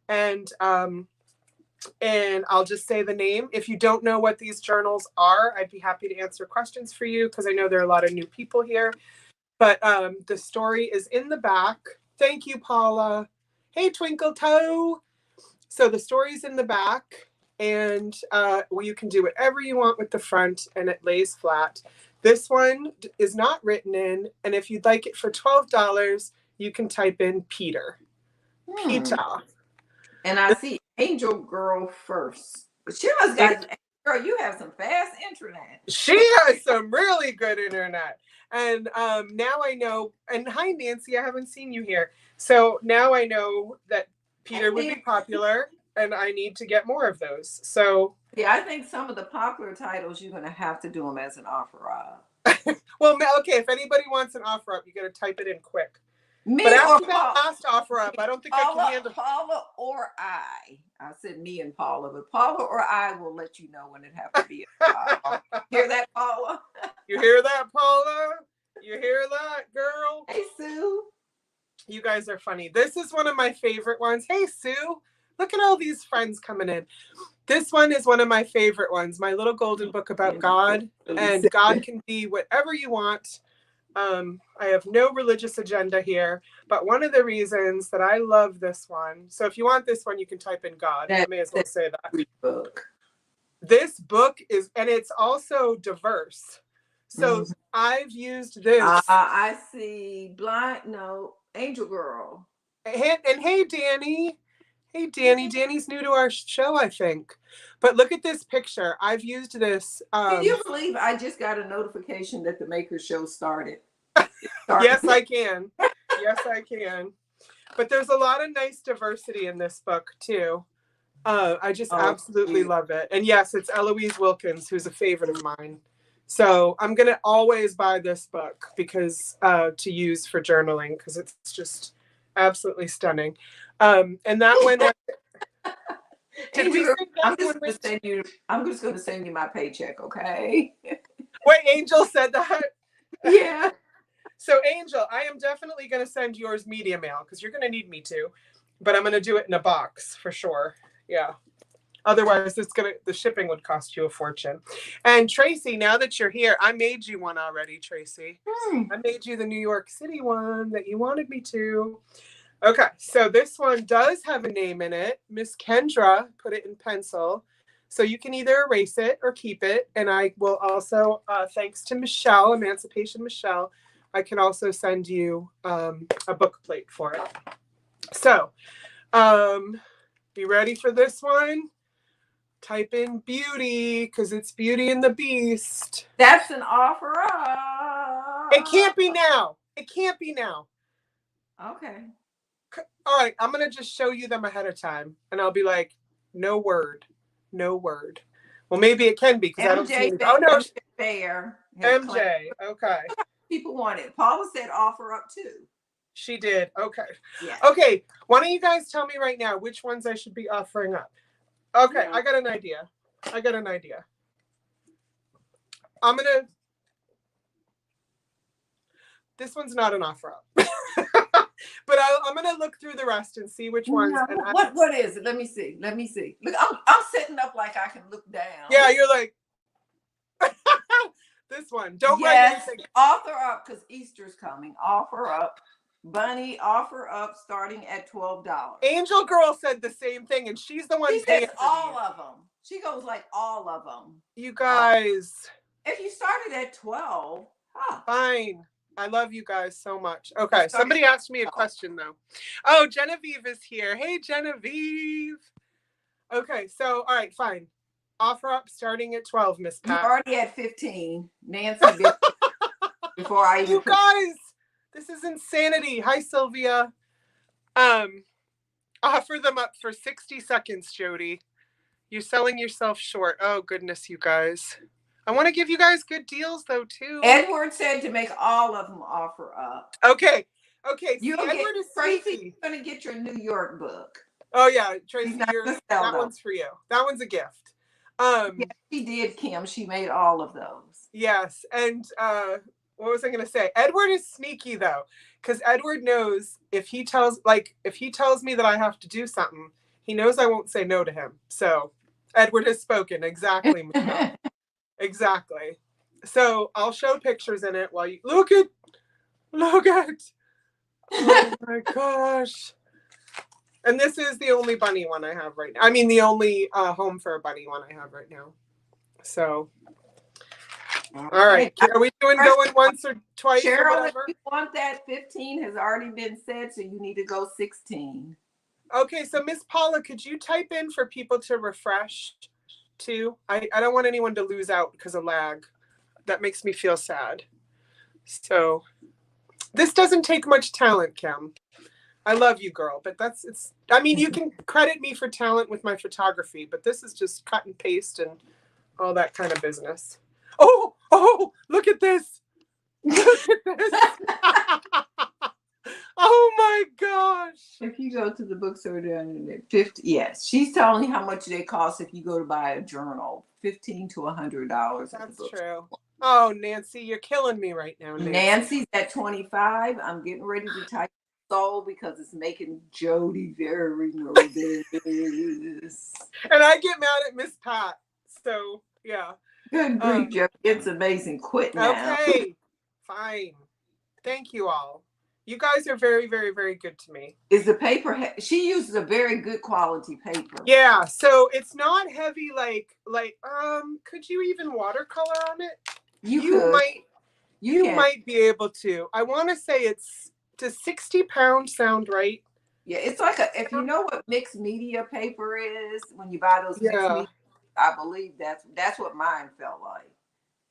and I'll just say the name. If you don't know what these journals are, I'd be happy to answer questions for you because I know there are a lot of new people here. But the story is in the back. Thank you, Paula. Hey, Twinkle Toe. So the story's in the back, and you can do whatever you want with the front, and it lays flat. This one is not written in, and if you'd like it for $12, you can type in Peter. Peter. And I see Angel Girl first. But she must got, girl, you have some fast internet. She has some really good internet. And now I know, and hi, Nancy, I haven't seen you here. So now I know that Peter would be popular, and I need to get more of those. So yeah, I think some of the popular titles, you're going to have to do them as an offer up. Well, okay, if anybody wants an offer up, you got to type it in quick. Me but after or that last offer up, I don't think Paula, I can handle Paula or I. I said me and Paula, but Paula or I will let you know when it has to be. Hear that, Paula? You hear that, Paula? You hear that, girl? Hey, Sue. You guys are funny. This is one of my favorite ones. Hey, Sue. Look at all these friends coming in. This one is one of my favorite ones. My little golden book about God. And God can be whatever you want. I have no religious agenda here, but one of the reasons that I love this one, so if you want this one, you can type in God. I may as well say that. Book. This book is, and it's also diverse. So I've used this. I see Angel Girl. And hey, Danny. Hey, Danny. Danny's new to our show, I think. But look at this picture. I've used this. Can you believe I just got a notification that the Maker Show started? Yes, I can. Yes, I can. But there's a lot of nice diversity in this book, too. I just absolutely love it. And yes, it's Eloise Wilkins, who's a favorite of mine. So I'm going to always buy this book because to use for journaling, because it's just absolutely stunning. And that one... I'm just going to send you my paycheck, okay? Wait, Angel said that? Yeah. So, Angel, I am definitely going to send yours media mail because you're going to need me to. But I'm going to do it in a box for sure. Yeah. Otherwise, the shipping would cost you a fortune. And Tracy, now that you're here, I made you one already, Tracy. I made you the New York City one that you wanted me to. Okay, so this one does have a name in it. Miss Kendra put it in pencil. So you can either erase it or keep it. And I will also, thanks to Michelle, Emancipation Michelle, I can also send you a book plate for it. So, be ready for this one? Type in beauty, because it's Beauty and the Beast. That's an offer up. It can't be now. It can't be now. Okay. All right, I'm going to just show you them ahead of time. And I'll be like, no word. No word. Well, maybe it can be because I don't see it. Oh, no. Fair. MJ. Okay. People want it. Paula said offer up too. She did. Okay. Yeah. Okay. Why don't you guys tell me right now which ones I should be offering up? Okay. I got an idea. This one's not an offer up. But I'm going to look through the rest and see which ones. No, what is it? Let me see. Look, I'm sitting up like I can look down. Yeah, you're like, this one. Don't write anything. Offer up because Easter's coming. Offer up. Bunny, offer up starting at $12. Angel Girl said the same thing, and she's the one paying for all of them. She goes like all of them. You guys. If you started at 12, fine. I love you guys so much. Okay, somebody asked me a question, though. Oh, Genevieve is here. Hey, Genevieve. Okay, so, all right, fine. Offer up starting at 12, Miss Pat. You're already at 15. Nancy, before I even... You guys, this is insanity. Hi, Sylvia. Offer them up for 60 seconds, Jodi. You're selling yourself short. Oh, goodness, you guys. I want to give you guys good deals, though, too. Edward said to make all of them offer up. Okay. Edward is crazy. You're going to get your New York book. Oh yeah, Tracy, She's not gonna sell that those. one's for you. That one's a gift. Yeah, she did, Kim. She made all of those. Yes, and what was I gonna say? Edward is sneaky though, because Edward knows if he tells me that I have to do something, he knows I won't say no to him. So Edward has spoken. Exactly, Michelle. Exactly. So I'll show pictures in it while you look at. Oh my gosh. And this is the only bunny one I have right now. I mean, the only home for a bunny one I have right now. So, all right. Are we doing going once or twice Cheryl, or whatever? if you want that, 15 has already been said, so you need to go 16. Okay, so Miss Paula, could you type in for people to refresh too? I don't want anyone to lose out because of lag. That makes me feel sad. So this doesn't take much talent, Kim. I love you, girl, but I mean, you can credit me for talent with my photography, but this is just cut and paste and all that kind of business. Oh, look at this. Look at this. Oh my gosh. If you go to the bookstore down there, 50, yes, she's telling you how much they cost if you go to buy a journal, $15 to $100. That's true. Oh, Nancy, you're killing me right now. Nancy's at 25. I'm getting ready to type soul because it's making Jodi very nervous. And I get mad at Miss Pat. So yeah. Good grief, Jodi. It's amazing. Quit now. Okay. Fine. Thank you all. You guys are very, very, very good to me. Is the paper? She uses a very good quality paper. Yeah. So it's not heavy. Could you even watercolor on it? You might be able to. I want to say does 60 pounds sound right? Yeah, it's like if you know what mixed media paper is, when you buy those mixed media, I believe that's what mine felt like.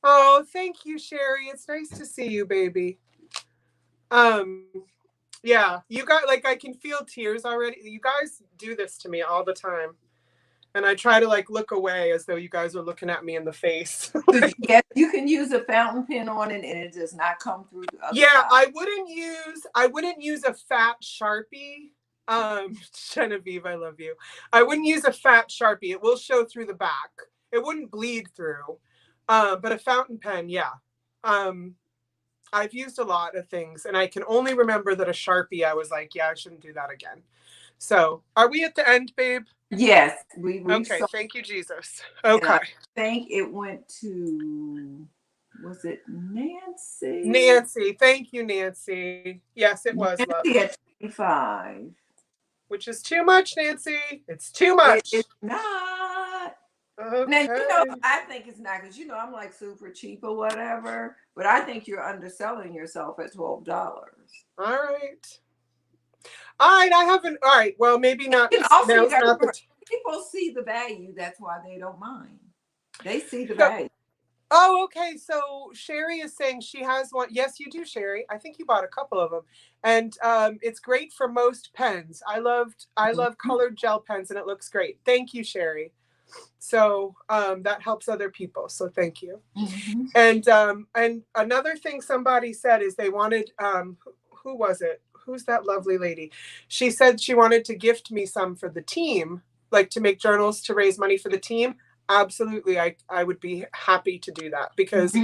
Oh, thank you, Sherry. It's nice to see you, baby. Yeah, you got I can feel tears already. You guys do this to me all the time. And I try to look away as though you guys are looking at me in the face. Yes, you can use a fountain pen on it and it does not come through the other side. I wouldn't use a fat Sharpie. Genevieve, I love you. I wouldn't use a fat Sharpie. It will show through the back. It wouldn't bleed through. But a fountain pen, yeah. I've used a lot of things and I can only remember that a Sharpie, I was like, yeah, I shouldn't do that again. So are we at the end, babe? Yes. Okay, thank you, Jesus. Okay. I think it went to, was it Nancy? Nancy, thank you, Nancy. Yes, it was. Nancy at 25. Which is too much, Nancy. It's too much. It's not. Okay. Now, I think it's not because, I'm like super cheap or whatever, but I think you're underselling yourself at $12. All right. I haven't. All right. Well, maybe not. Also, people see the value. That's why they don't mind. They see the value. Oh, okay. So Sherry is saying she has one. Yes, you do, Sherry. I think you bought a couple of them, and it's great for most pens. I love colored gel pens, and it looks great. Thank you, Sherry. So that helps other people. So thank you. Mm-hmm. And another thing somebody said is they wanted. Who was it? Who's that lovely lady? She said she wanted to gift me some for the team, to make journals to raise money for the team. Absolutely. I would be happy to do that because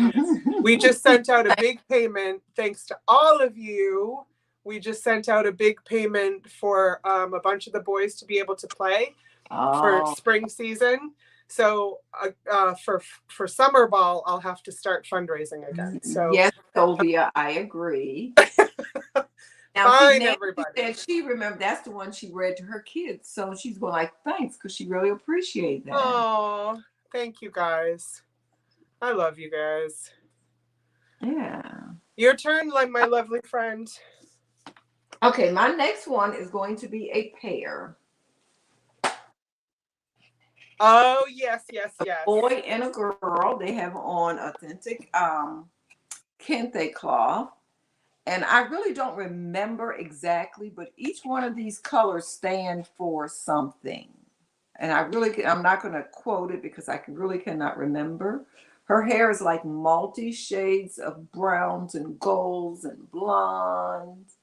we just sent out a big payment. Thanks to all of you. We just sent out a big payment for a bunch of the boys to be able to play for spring season. So for summer ball, I'll have to start fundraising again. So yes, Sylvia, I agree. Now, fine, everybody. Said she remembered that's the one she read to her kids, so she's going thanks because she really appreciates that. Oh, thank you guys. I love you guys. Yeah. Your turn, my lovely friend. Okay, my next one is going to be a pair. Oh, yes. A boy and a girl. They have on authentic kente cloth. And I really don't remember exactly, but each one of these colors stand for something. And I'm not going to quote it because I really cannot remember. Her hair is like multi shades of browns and golds and blondes.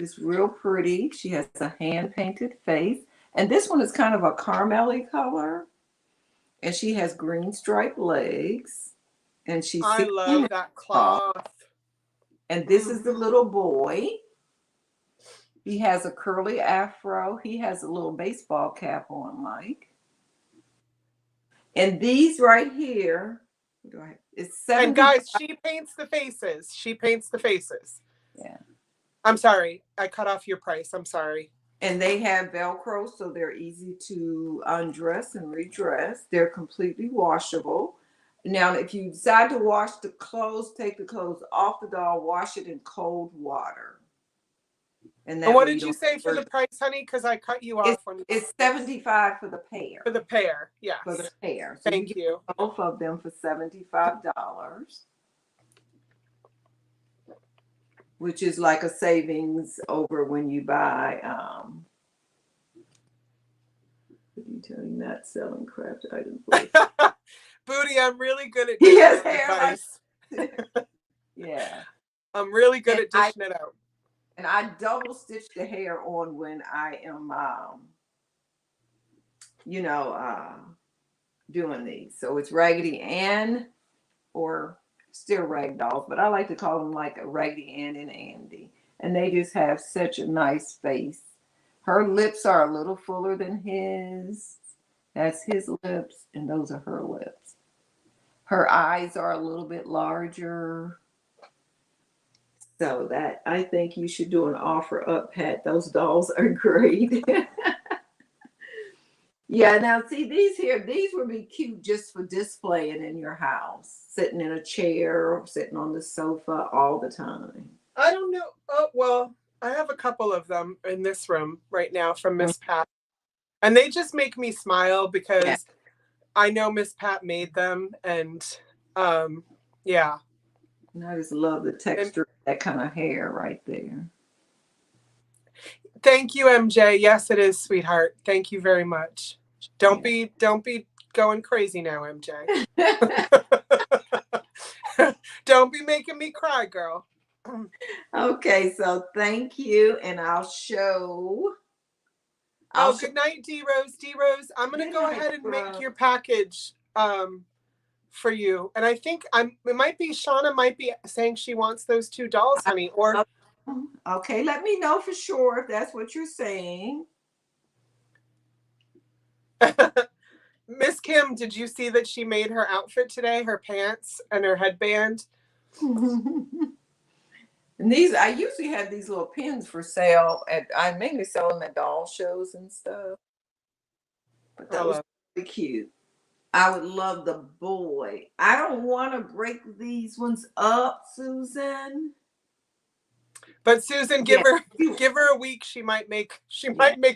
It's real pretty. She has a hand-painted face. And this one is kind of a caramel-y color. And she has green striped legs. And she's I love that cloth. And this is the little boy. He has a curly afro. He has a little baseball cap on, like. And these right here, it's 70. And guys, she paints the faces. She paints the faces. Yeah. I'm sorry. I cut off your price. I'm sorry. And they have Velcro, so they're easy to undress and redress. They're completely washable. Now, if you decide to wash the clothes, take the clothes off the doll, wash it in cold water. And what did you say for the price, honey? Because I cut you off. It's $75 for the pair. For the pair, yes. For the pair. So Thank you. Both of them for $75. Which is like a savings over when you buy what are you telling not selling craft items? Booty, I'm really good at yes, advice. Yeah. I'm really good at dishing it out. And I double stitch the hair on when I am doing these. So it's Raggedy Ann or still rag dolls, but I like to call them like a Raggedy Ann and Andy. And they just have such a nice face. Her lips are a little fuller than his. That's his lips, and those are her lips. Her eyes are a little bit larger. So that, I think you should do an offer up, Pat. Those dolls are great. Yeah, now see these here, these would be cute just for displaying in your house. Sitting in a chair or sitting on the sofa all the time. I don't know. Oh, well, I have a couple of them in this room right now from Miss Pat. And they just make me smile because I know Miss Pat made them. And yeah. And I just love the texture of that kind of hair right there. Thank you, MJ. Yes, it is, sweetheart. Thank you very much. Don't be going crazy now, MJ. Don't be making me cry, girl. Okay, so thank you, and I'll show. Good night, D Rose. D Rose, I'm gonna go ahead and make your package for you. And I think it might be Shauna might be saying she wants those 2 dolls, honey. Or okay, let me know for sure if that's what you're saying. Miss Kim, did you see that she made her outfit today? Her pants and her headband. And these, I usually have these little pins for sale I mainly sell them at doll shows and stuff. But that was really cute. I would love the boy. I don't want to break these ones up, Susan. But Susan, give her a week. She might make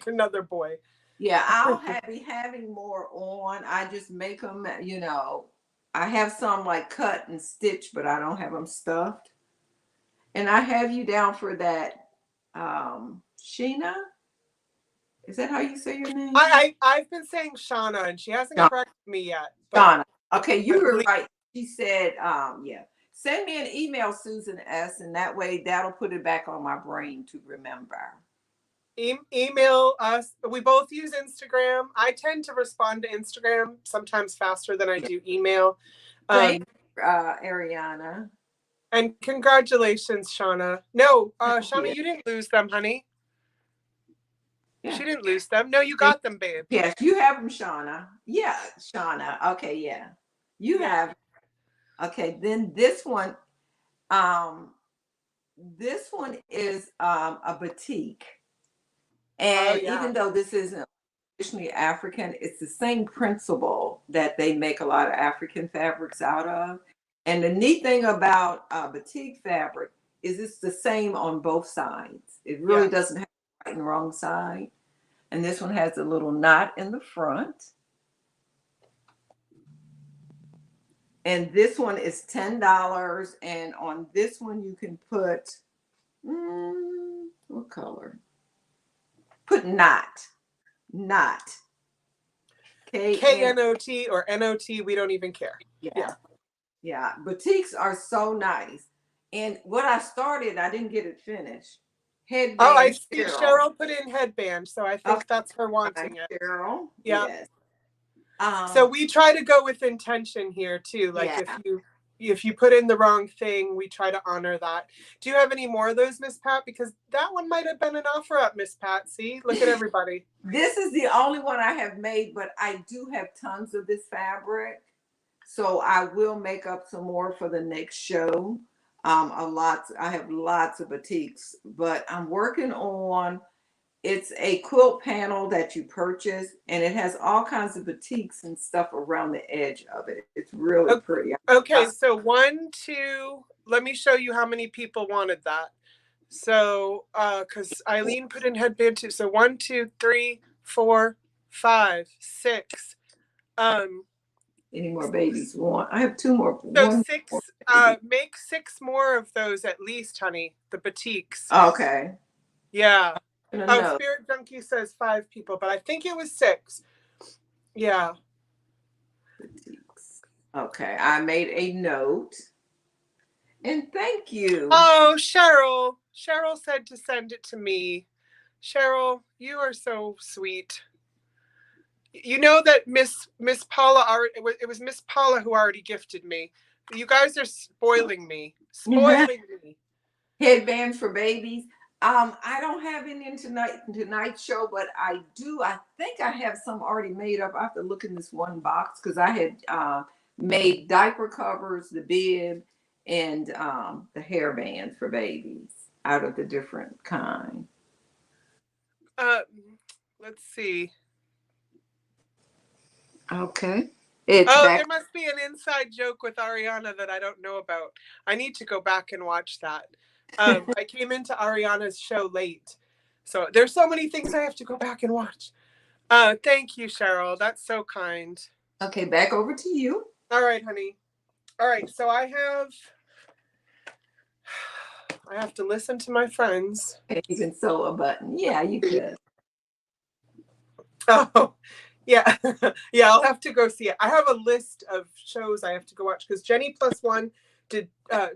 another boy. Yeah, I'll be having more on. I just make them, I have some like cut and stitch, but I don't have them stuffed. And I have you down for that, Sheena. Is that how you say your name? I've been saying Shauna, and she hasn't corrected me yet. Shauna. Okay, you were right. She said, send me an email, Susan S., and that way that'll put it back on my brain to remember. Email us. We both use Instagram. I tend to respond to Instagram sometimes faster than I do email. Ariana. And congratulations, Shauna. No, Shauna, you didn't lose them, honey. Yeah. She didn't lose them. No, you got them, babe. Yes, you have them, Shauna. Yeah, Shauna. Okay, yeah. You have. Okay, then this one is a batik. And even though this isn't traditionally African, it's the same principle that they make a lot of African fabrics out of. And the neat thing about batik fabric is it's the same on both sides. It really doesn't have the right and wrong side. And this one has a little knot in the front. And this one is $10. And on this one, you can put, what color? Put knot. K-N-O-T or N-O-T. We don't even care. Yeah. Batiks are so nice. And what I started, I didn't get it finished. Headband. Oh, I see Cheryl put in headband, so I think that's her wanting it. Cheryl. Yeah. Yes. So we try to go with intention here too. Like if you put in the wrong thing, we try to honor that. Do you have any more of those, Miss Pat? Because that one might have been an offer up, Miss Pat. See, look at everybody. This is the only one I have made, but I do have tons of this fabric. So I will make up some more for the next show. I have lots of batiks, but I'm working on, it's a quilt panel that you purchase, and it has all kinds of batiks and stuff around the edge of it. It's really pretty. Okay, so 1, 2, let me show you how many people wanted that. So, because Eileen put in headband too. So 1, 2, 3, 4, 5, 6. Any more babies want? I have 2 more. So 6. Make 6 more of those at least, honey. The batiks. Okay. Yeah. Oh, Spirit Junkie says 5 people, but I think it was 6. Yeah. Okay, I made a note. And thank you. Oh, Cheryl. Cheryl said to send it to me. Cheryl, you are so sweet. You know that Miss Paula it was Miss Paula who already gifted me. You guys are spoiling me. Spoiling me. Headbands for babies. I don't have any in tonight's show, but I think I have some already made up. I have to look in this one box because I had made diaper covers, the bib, and the hairbands for babies out of the different kind. Let's see. Okay. There must be an inside joke with Ariana that I don't know about. I need to go back and watch that. I came into Ariana's show late, so there's so many things I have to go back and watch. Thank you, Cheryl. That's so kind. Okay, back over to you. All right, honey. All right, so I have to listen to my friends. And you can sew a button. Yeah, you could. Oh, yeah. Yeah, I'll have to go see it. I have a list of shows I have to go watch because Jenny Plus One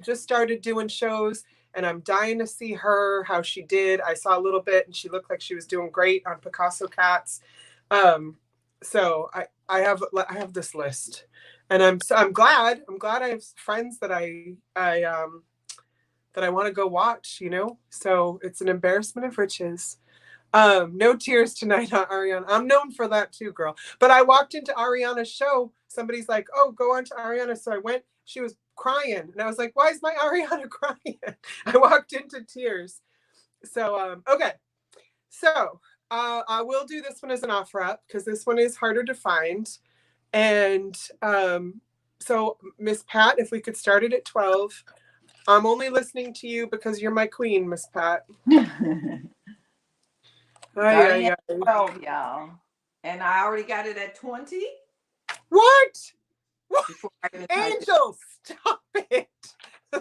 just started doing shows, and I'm dying to see her, how she did. I saw a little bit, and she looked like she was doing great on Picasso Cats. So I have this list, and I'm glad I have friends that I want to go watch, you know. So it's an embarrassment of riches. No tears tonight on Ariana. I'm known for that too, girl. But I walked into Ariana's show. Somebody's like, "Oh, go on to Ariana." So I went. She was crying, and I was like, "Why is my Ariana crying?" I walked into tears. So okay. So I will do this one as an offer up because this one is harder to find. And so Miss Pat, if we could start it at 12. I'm only listening to you because you're my queen, Miss Pat. 12, y'all. And I already got it at 20. What? Angel, stop it.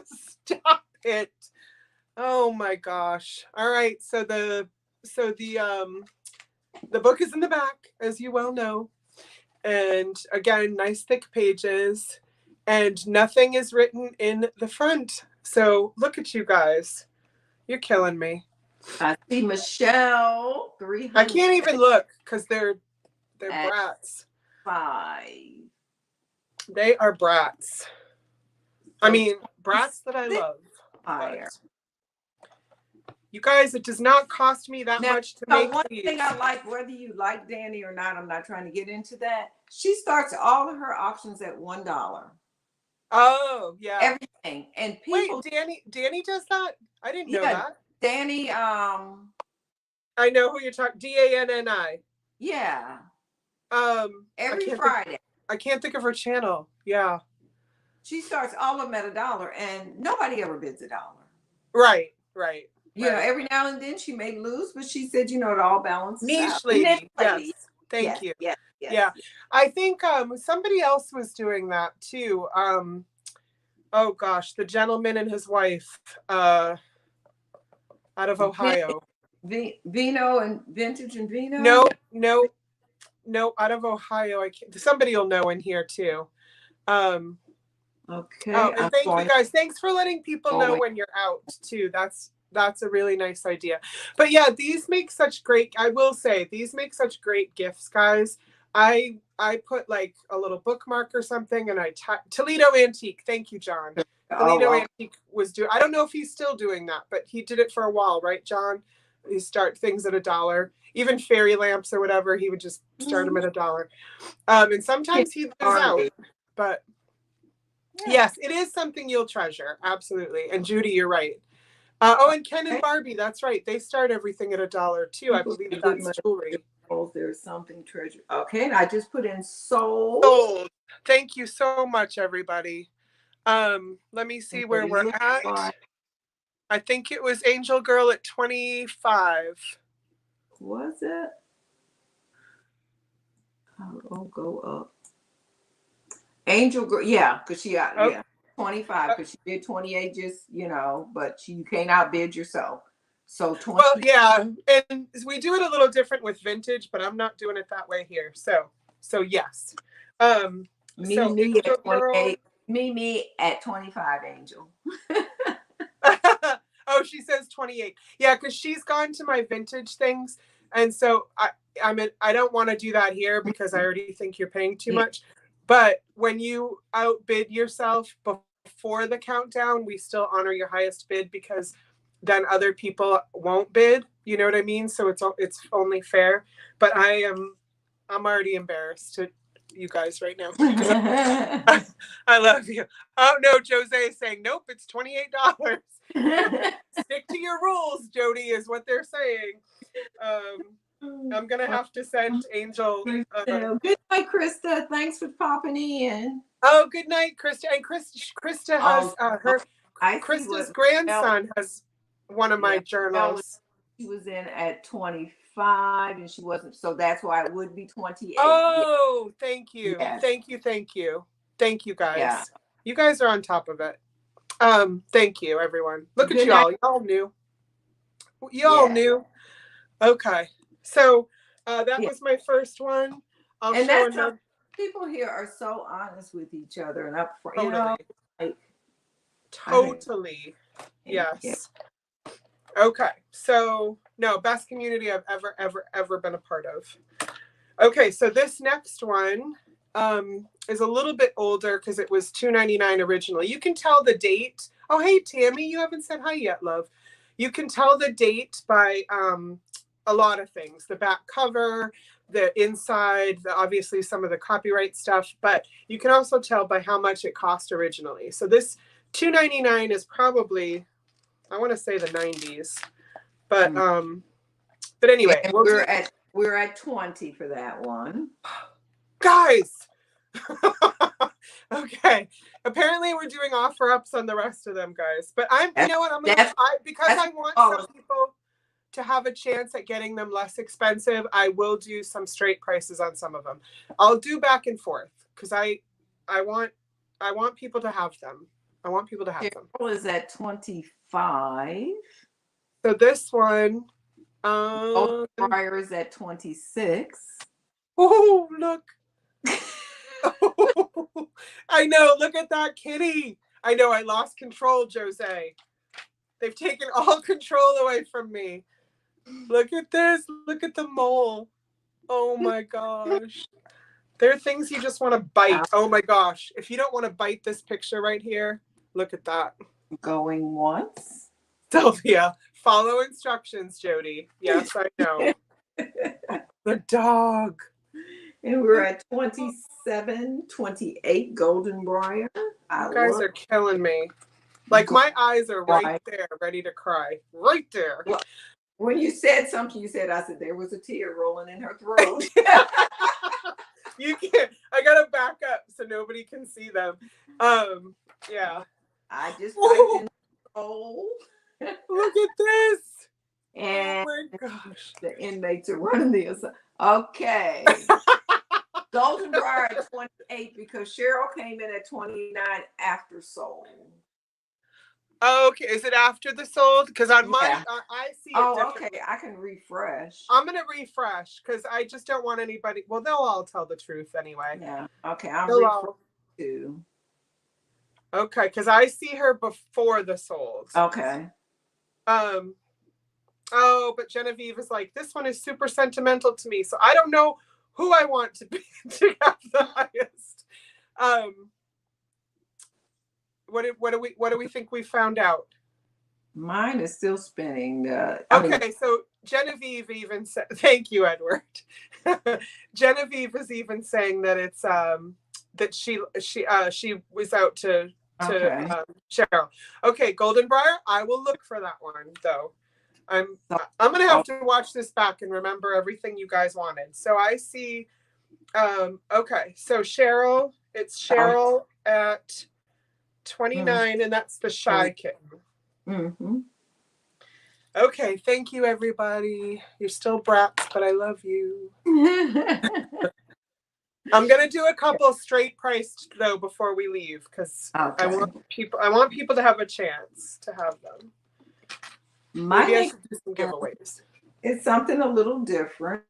Stop it. Oh my gosh. All right. So the book is in the back, as you well know. And again, nice thick pages. And nothing is written in the front. So look at you guys. You're killing me. I see Michelle, 300. I can't even look because they're brats. 5. They are brats. I mean, brats that I love. Higher. You guys, it does not cost me that much to make one these. thing I like, whether you like Danny or not, I'm not trying to get into that. She starts all of her auctions at $1. Oh, yeah. Everything. And people. Wait, Danny does that? I didn't know that. Danny, I know who you're talking. Danni. Yeah. Every Friday. I can't think of her channel. Yeah. She starts all of them at $1, and nobody ever bids $1. Right. You know, every now and then she may lose, but she said, you know, it all balances out. Lady. Yes. Thank you. Yes. Yeah. I think somebody else was doing that too. Oh gosh, the gentleman and his wife out of Ohio. Vino and Vintage and Vino? No, out of Ohio. Somebody will know in here too. Okay. Oh, and thank you guys. Thanks for letting people know when you're out too. That's That's a really nice idea. But yeah, these make such great, I will say, these make such great gifts, guys. I put like a little bookmark or something, and Toledo Antique. Thank you, John. Toledo Antique was doing, I don't know if he's still doing that, but he did it for a while, right, John? You start things at $1. Even fairy lamps or whatever, he would just start them at $1. And sometimes he'd lose out, but yes, it is something you'll treasure. Absolutely. And Judy, you're right. And Ken and Barbie, that's right. They start everything at $1 too. I believe that's jewelry. There's something treasure. Okay, and I just put in sold. Sold. Thank you so much, everybody. Let me see where we're at. I think it was Angel Girl at 25. Was it? Oh, go up. Angel Girl, yeah, because she got 25, because she did 28, just, you know, but you can't outbid yourself. So 20. Well, yeah, and we do it a little different with vintage, but I'm not doing it that way here. So yes. Me at 28. Me at 25, Angel. Oh, she says 28. Yeah, because she's gone to my vintage things, and so I don't want to do that here because I already think you're paying too much. But when you outbid yourself before the countdown, we still honor your highest bid, because then other people won't bid. You know what I mean? So it's only fair. But I'm already embarrassed to you guys right now. I love you. Oh no, Jose is saying nope, it's $28. Stick to your rules, Jodi, is what they're saying. I'm gonna have to send Angel. Good night, Krista. Thanks for popping in. Oh, good night, Krista. And Krista has Krista's grandson has one of my journals. She was in at 25, and she wasn't, so that's why it would be 28. Oh, thank you. Yes. Thank you, guys. Yeah. You guys are on top of it. Thank you, everyone. Look at y'all. Y'all knew. Y'all knew. Okay. So that was my first one. And that's how people here are so honest with each other and upfront. Totally. You know, like, totally. Yes. Yeah. Okay. So no, best community I've ever been a part of. Okay, so this next one is a little bit older because it was $2.99 originally. You can tell the date. Oh, hey Tammy, you haven't said hi yet, love. You can tell the date by a lot of things. The back cover, the inside, obviously some of the copyright stuff, but you can also tell by how much it cost originally. So this $2.99 is probably, I want to say the 90s, but anyway, we're at 20 for that one, guys. Okay, apparently we're doing offer ups on the rest of them, guys. But you know what, because I want some people to have a chance at getting them less expensive, I will do some straight prices on some of them. I'll do back and forth because I want people to have them. I want people to have them. Is at 25. So this one, Briar is at 26. Oh, look. I know. Look at that kitty. I know. I lost control, Jose. They've taken all control away from me. Look at this. Look at the mole. Oh my gosh. There are things you just want to bite. Oh my gosh. If you don't want to bite this picture right here, look at that. Going once. Sylvia, follow instructions, Jodi. Yes, I know. The dog. And we're at 27, 28 Golden Briar. You guys are killing me. Like my eyes are right there, ready to cry. Right there. Well, when you said something, I said there was a tear rolling in her throat. You can't. I gotta back up so nobody can see them. Yeah. I just typed in soul. Look at this. And oh my gosh. The inmates are running the asylum. Okay. Golden Briar at 28 because Cheryl came in at 29 after sold. Okay, is it after the sold? Because on my, I see it differently. Okay, I can refresh. I'm going to refresh because I just don't want anybody, well, they'll all tell the truth anyway. Yeah, okay, I'm refreshing too. Okay, because I see her before the sold. Okay. Oh, but Genevieve is like, this one is super sentimental to me, so I don't know who I want to be to have the highest. What do we think we found out? Mine is still spinning. So Genevieve even said, thank you, Edward. Genevieve is even saying that it's that she was out to Cheryl. Okay, Golden Briar, I will look for that one though. I'm gonna have to watch this back and remember everything you guys wanted. So I see. Okay, so Cheryl, it's Cheryl at 29, and that's the Shy Kitten. Mm-hmm. Okay, thank you, everybody. You're still brats, but I love you. I'm gonna do a couple straight priced though before we leave, because I want people to have a chance to have them. Maybe I should do some giveaways. It's something a little different.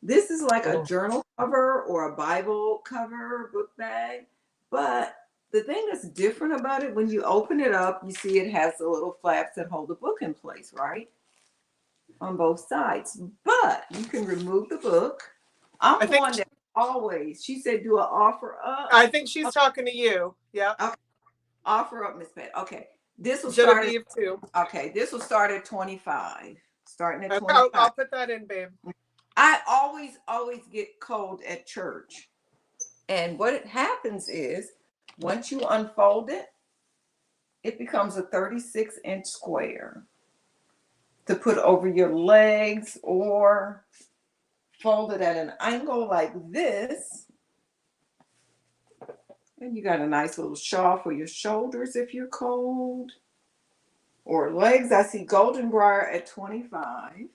This is like a journal cover or a Bible cover book bag, but the thing that's different about it, when you open it up, you see it has the little flaps that hold the book in place, right? On both sides. But you can remove the book. I'm one that always, she said, do an offer up. I think she's talking to you. Yeah. Okay. Offer up, Miss Pat. Okay. This will start at, too. Okay. This will start at 25. Starting at 25. I'll put that in, babe. I always get cold at church. And what happens is, once you unfold it, it becomes a 36-inch square to put over your legs or fold it at an angle like this. And you got a nice little shawl for your shoulders if you're cold. Or legs. I see Golden Briar at 25.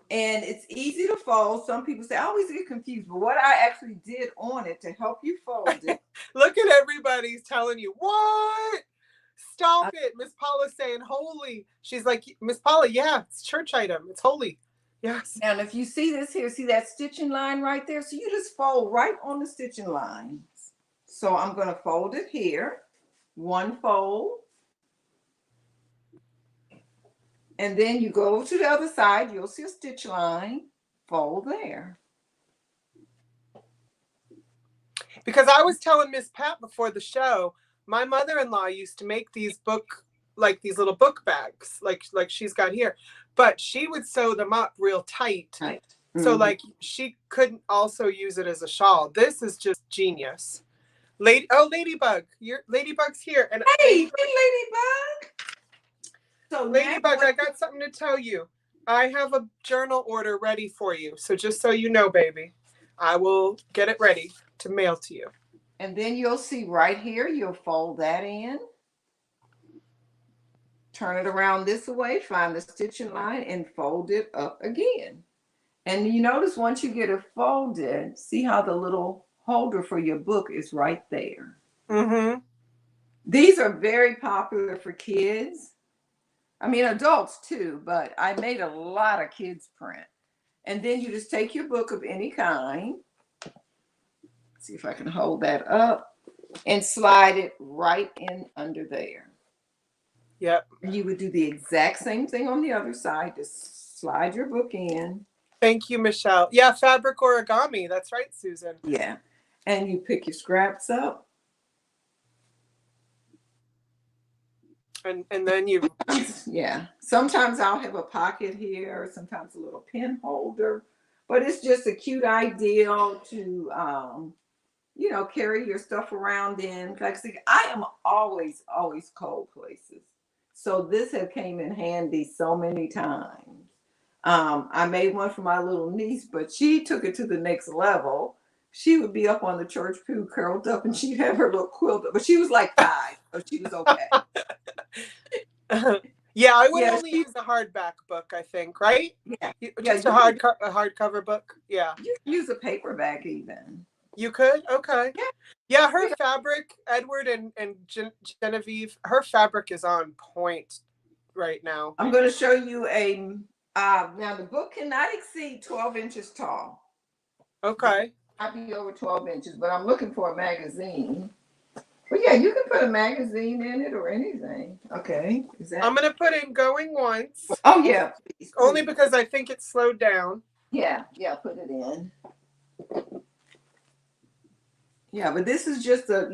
And it's easy to fold. Some people say, I always get confused. But what I actually did on it to help you fold it. Look at everybody's telling you, what? Stop it. Miss Paula's saying holy. She's like, Miss Paula, yeah, it's church item. It's holy. Yes. And if you see this here, see that stitching line right there? So you just fold right on the stitching lines. So I'm going to fold it here. One fold. And then you go to the other side, you'll see a stitch line, fold there. Because I was telling Miss Pat before the show, my mother-in-law used to make these these little book bags, like she's got here, but she would sew them up real tight. So like she couldn't also use it as a shawl. This is just genius. Ladybug, Ladybug's here. And hey, Ladybug. So Ladybug, I got something to tell you. I have a journal order ready for you. So just so you know, baby, I will get it ready to mail to you. And then you'll see right here, you'll fold that in. Turn it around this way, find the stitching line and fold it up again. And you notice once you get it folded, see how the little holder for your book is right there. Mm-hmm. These are very popular for kids. I mean, adults too, but I made a lot of kids print. And then you just take your book of any kind. See if I can hold that up and slide it right in under there. Yep. You would do the exact same thing on the other side. Just slide your book in. Thank you, Michelle. Yeah, fabric origami. That's right, Susan. Yeah. And you pick your scraps up. And then you... Yeah. Sometimes I'll have a pocket here, sometimes a little pen holder. But it's just a cute idea to, carry your stuff around in. Like I said, I am always cold places. So this have came in handy so many times. I made one for my little niece, but she took it to the next level. She would be up on the church pew curled up and she'd have her little quilt up. But she was like 5, so she was okay. Yeah, I would only use a hardback book, I think, right? Yeah. Just a hardcover book. Yeah. You can use a paperback even. You could? Okay. Yeah, her fabric, Edward and Genevieve, her fabric is on point right now. I'm going to show you now the book cannot exceed 12 inches tall. Okay. I'd be over 12 inches, but I'm looking for a magazine. Well, yeah, you can put a magazine in it or anything. Okay. Is that? I'm gonna put in going once. Oh yeah, please. Only because I think it's slowed down. Yeah, put it in. Yeah, but this is just a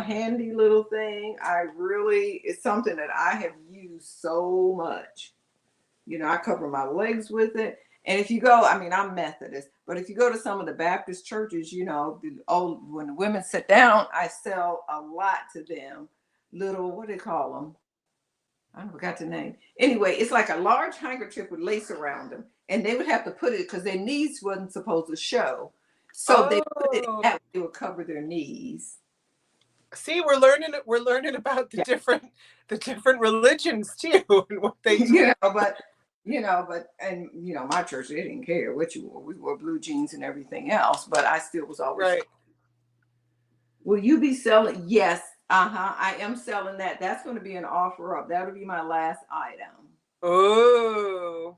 handy little thing. It's something that I have used so much. I cover my legs with it. And if you go, I mean, I'm Methodist, but if you go to some of the Baptist churches, when the women sit down, I sell a lot to them. Little, what do they call them? I forgot the name. Anyway, it's like a large handkerchief with lace around them. And they would have to put it because their knees wasn't supposed to show. So they put it that way, they would cover their knees. See, we're learning about the different religions too and what they do. My church, they didn't care what you wore. We wore blue jeans and everything else, but I still was always right. Will you be selling? Yes. I am selling that. That's going to be an offer up. That'll be my last item. Oh.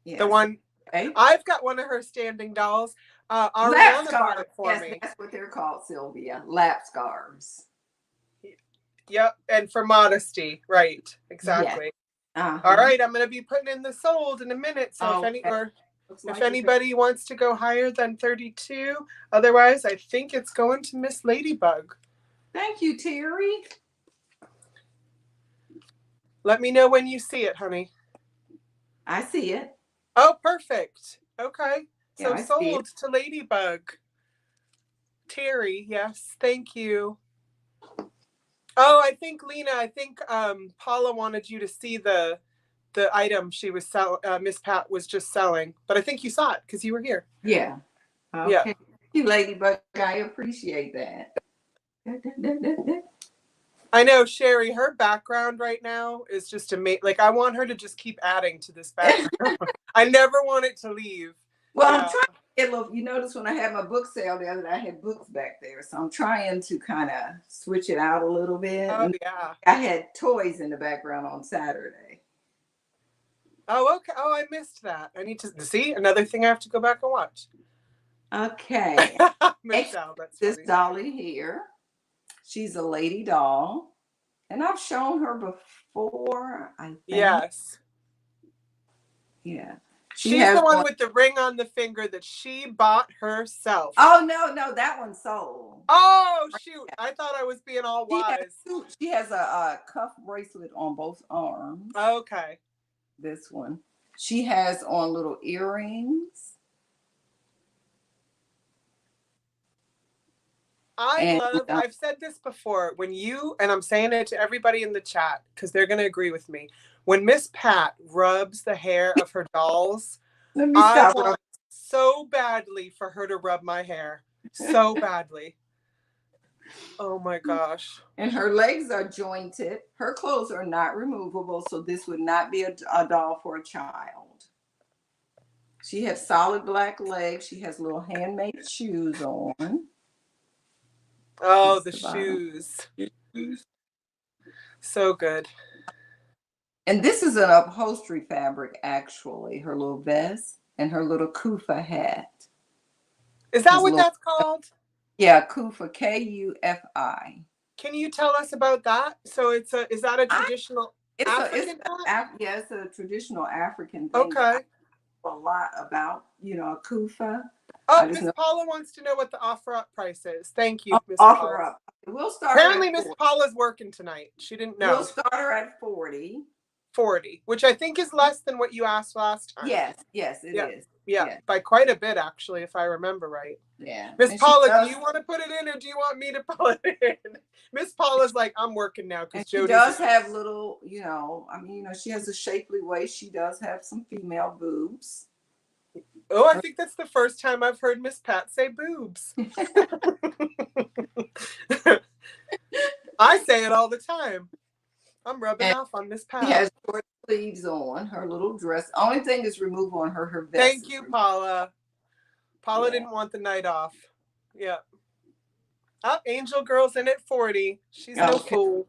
Yes. The one. Okay. I've got one of her standing dolls. Ariana bought it for me. That's what they're called, Sylvia. Lap scarves. Yep. And for modesty. Right. Exactly. Yes. All right. I'm going to be putting in the sold in a minute. So if anybody wants to go higher than 32, otherwise I think it's going to Miss Ladybug. Thank you, Terry. Let me know when you see it, honey. I see it. Oh, perfect. Okay. So sold to Ladybug. Terry, yes. Thank you. Oh, I think Lena, Paula wanted you to see the item she was selling. Miss Pat was just selling, but I think you saw it because you were here. Yeah. Okay. Yeah. Thank you, Ladybug. I appreciate that. I know, Sherry, her background right now is just amazing. Like, I want her to just keep adding to this background. I never want it to leave. Well, I'm trying to get a little, you notice when I had my book sale the other day, I had books back there. So I'm trying to kind of switch it out a little bit. Oh, yeah. I had toys in the background on Saturday. Oh, okay. Oh, I missed that. I need to see another thing I have to go back and watch. Okay. This dolly here. She's a lady doll. And I've shown her before, I think. Yes. Yeah. She's the one with the ring on the finger that she bought herself. Oh, no, that one's sold. Oh, shoot. I thought I was being all wise. She has a cuff bracelet on both arms. Okay. This one. She has on little earrings. I've said this before, and I'm saying it to everybody in the chat because they're going to agree with me. When Miss Pat rubs the hair of her dolls, I want so badly for her to rub my hair. So badly. Oh my gosh. And her legs are jointed. Her clothes are not removable, so this would not be a doll for a child. She has solid black legs. She has little handmade shoes on. Oh, the shoes. So good. And this is an upholstery fabric, actually. Her little vest and her little kufa hat. Is that what that's called? Yeah, kufa, Kufi. Can you tell us about that? So is that a traditional African hat? It's a traditional African thing. Okay. A lot about, a kufa. Oh, Miss Paula wants to know what the offer up price is. Thank you, Miss Paula. Offer up. We'll start. Apparently, Miss Paula's working tonight. She didn't know. We'll start her at 40. 40, which I think is less than what you asked last time. Yes, it is. Yeah, by quite a bit, actually, if I remember right. Yeah. Miss Paula, do you want to put it in or do you want me to put it in? Miss Paula's like, I'm working now because Jodi does have little, she has a shapely waist. She does have some female boobs. Oh, I think that's the first time I've heard Miss Pat say boobs. I say it all the time. I'm rubbing off on Miss Pat. She has short sleeves on, her little dress. Only thing is removable on her vest. Thank you, Paula. Paula didn't want the night off. Yeah. Oh, Angel Girl's in at 40. She's no fool.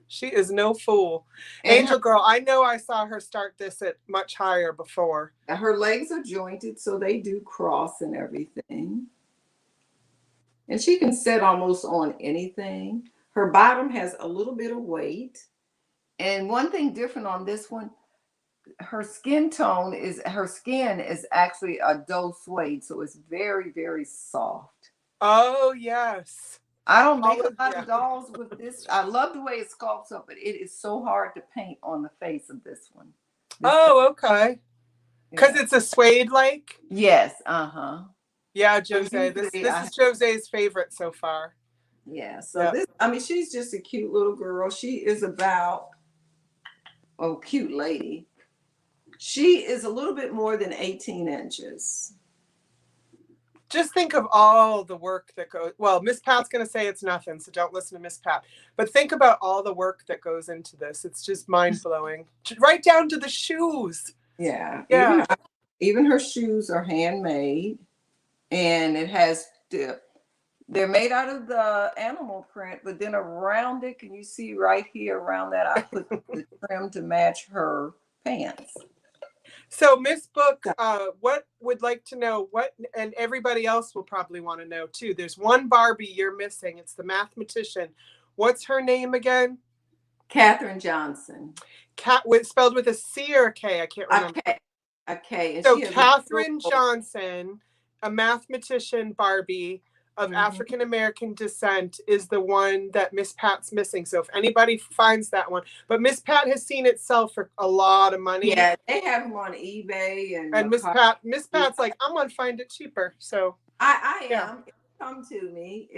She is no fool. Angel Girl, I know I saw her start this at much higher before. Her legs are jointed, so they do cross and everything. And she can sit almost on anything. Her bottom has a little bit of weight. And one thing different on this one, her skin is actually a doe suede, so it's very, very soft. Oh yes. I don't make a lot of dolls with this. I love the way it sculpts up, but it is so hard to paint on the face of this one. Okay. Because it's a suede like? Yes, Yeah, Jose. This is Jose's favorite so far. Yeah, so this, I mean, she's just a cute little girl. She is about, oh, cute lady. She is a little bit more than 18 inches. Just think of all the work that goes, well, Miss Pat's going to say it's nothing, so don't listen to Miss Pat. But think about all the work that goes into this. It's just mind-blowing. Right down to the shoes. Yeah. Yeah. Even her shoes are handmade. And it has, they're made out of the animal print, but then around it, can you see right here around that, I put the trim to match her pants. So Miss Book, what would like to know, what, and everybody else will probably want to know too. There's one Barbie you're missing. It's the mathematician. What's her name again? Katherine Johnson. Spelled with a C or a K? I can't remember. A K. So Katherine Johnson, a mathematician Barbie of African-American descent, is the one that Miss Pat's missing. So if anybody finds that one, but Miss Pat has seen it sell for a lot of money. Yeah, they have them on eBay. And Miss Pat's like, I'm gonna find it cheaper. So I am. It'll come to me.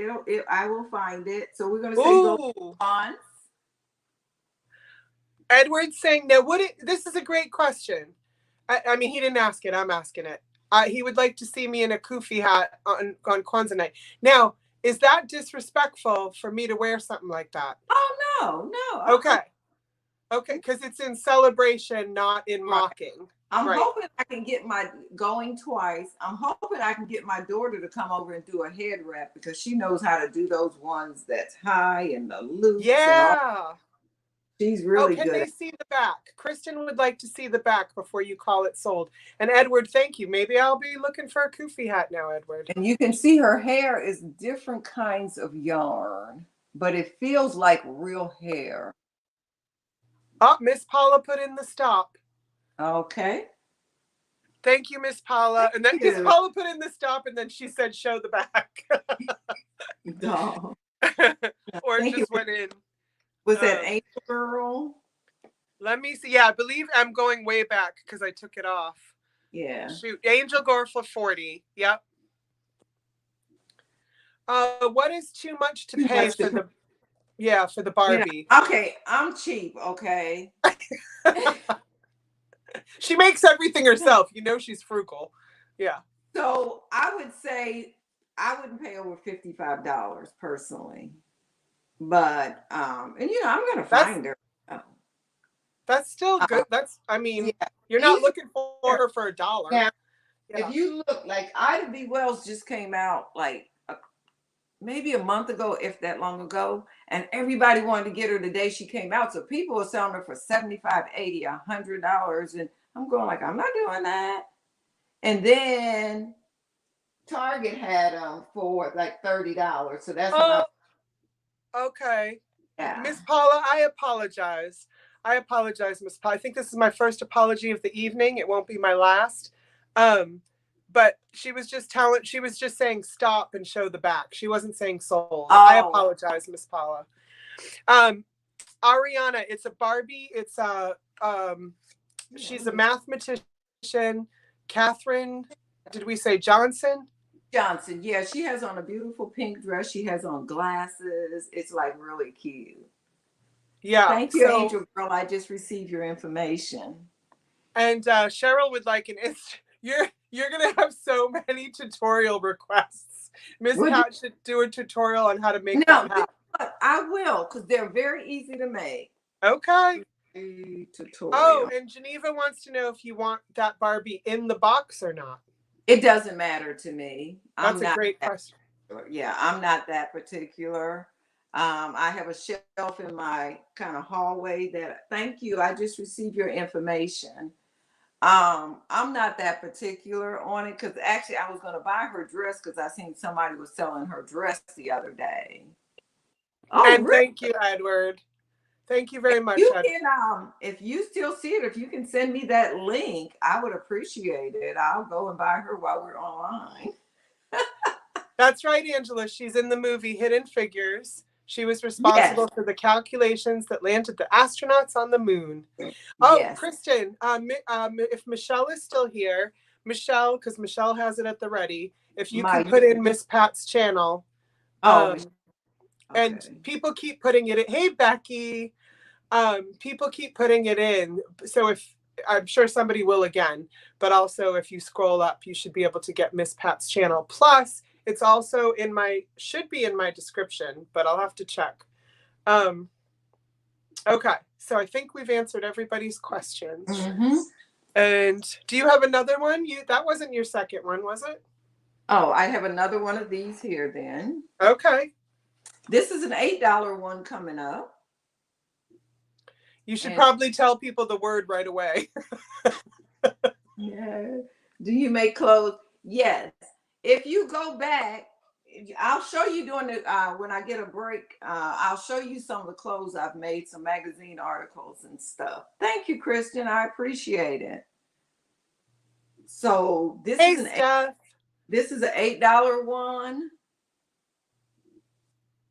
I will find it. So we're gonna say go on. Edward's saying, now this is a great question. I mean, he didn't ask it. I'm asking it. He would like to see me in a kufi hat on Kwanzaa night. Now, is that disrespectful for me to wear something like that? Oh, no. Okay, because it's in celebration, not in mocking. I'm hoping I can get going twice. I'm hoping I can get my daughter to come over and do a head wrap because she knows how to do those ones that's high and the loops. Yeah. She's really good. Can they see the back? Kristen would like to see the back before you call it sold. And Edward, thank you. Maybe I'll be looking for a kufi hat now, Edward. And you can see her hair is different kinds of yarn, but it feels like real hair. Oh, Miss Paula put in the stop. Okay. Thank you, Miss Paula. And then Miss Paula put in the stop, and then she said, show the back. No. Or it just went in. Was that Angel Girl? Let me see. Yeah, I believe I'm going way back because I took it off. Yeah. Shoot. Angel Girl for 40. Yep. What is too much to pay for the Barbie? Yeah. Okay, I'm cheap, okay? She makes everything herself. You know she's frugal. Yeah. So I would say I wouldn't pay over $55 personally. But and I'm gonna find her. That's still good. That's you're not looking for her for $1. Yeah. If you look, like Ida B. Wells just came out like maybe a month ago, if that long ago, and everybody wanted to get her the day she came out. So people were selling her for $75, $80, $100, and I'm going like, I'm not doing that. And then Target had them for like $30. So that's okay. Yeah. Miss Paula, I apologize. Miss Paula. I think this is my first apology of the evening. It won't be my last. But she was just saying stop and show the back. She wasn't saying sold. I apologize, Miss Paula. Ariana, it's a Barbie. It's she's a mathematician. Katherine, did we say Johnson? Johnson, yeah, she has on a beautiful pink dress. She has on glasses. It's like really cute. Yeah. Thank you, Angel Girl. I just received your information. And Cheryl would like you're gonna have so many tutorial requests. Miss Pat should do a tutorial on how to make that hat. I will, because they're very easy to make. Okay. Tutorial. Oh, and Geneva wants to know if you want that Barbie in the box or not. It doesn't matter to me. That's a great question. Yeah, I'm not that particular. I have a shelf in my kind of hallway thank you. I just received your information. I'm not that particular on it because actually I was going to buy her dress because I seen somebody was selling her dress the other day. Oh, And really? thank you, Edward. Thank you very much, You Edward. can, if you still see it, if you can send me that link, I would appreciate it. I'll go and buy her while we're online. That's right, Angela. She's in the movie Hidden Figures. She was responsible for the calculations that landed the astronauts on the moon. Oh, Yes. Kristen, if Michelle is still here, Michelle, because Michelle has it at the ready, if you can put in Miss Pat's channel. And people keep putting it in. Hey, Becky. People keep putting it in. So if I'm sure somebody will again, but also if you scroll up, you should be able to get Miss Pat's channel. Plus, it's also should be in my description, but I'll have to check. Okay, so I think we've answered everybody's questions. Mm-hmm. And do you have another one? That wasn't your second one, was it? Oh, I have another one of these here then. Okay. This is an $8 one coming up. You should probably tell people the word right away. Yeah. Do you make clothes? Yes. If you go back, I'll show you during the when I get a break. I'll show you some of the clothes I've made, some magazine articles and stuff. Thank you, Christian. I appreciate it. So this is an $8 one.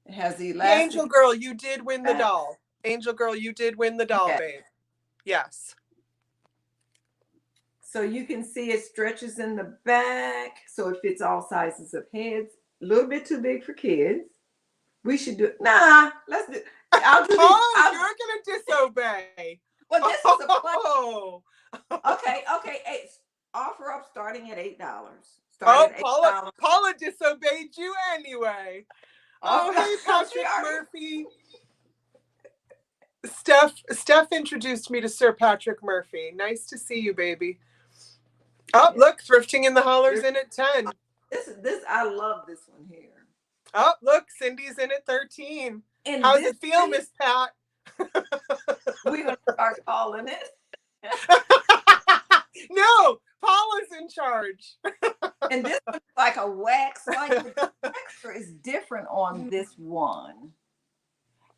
It has the elastic. Angel Girl, you did win the doll. Angel Girl, you did win the doll, babe. Yes. So you can see it stretches in the back. So it fits all sizes of heads. A little bit too big for kids. We should do it. Nah, let's do. I'll do you're going to disobey. Well, this is a plan. Okay. Offer up starting at $8. Paula disobeyed you anyway. Oh, hey, Patrick Murphy. Steph introduced me to Sir Patrick Murphy. Nice to see you, baby. Oh, look, Thrifting in the Holler's in at 10. I love this one here. Oh, look, Cindy's in at 13. How's it feel, Miss Pat? We're going to start calling it. No, Paula's in charge. And this one's like a wax. Like the texture is different on this one.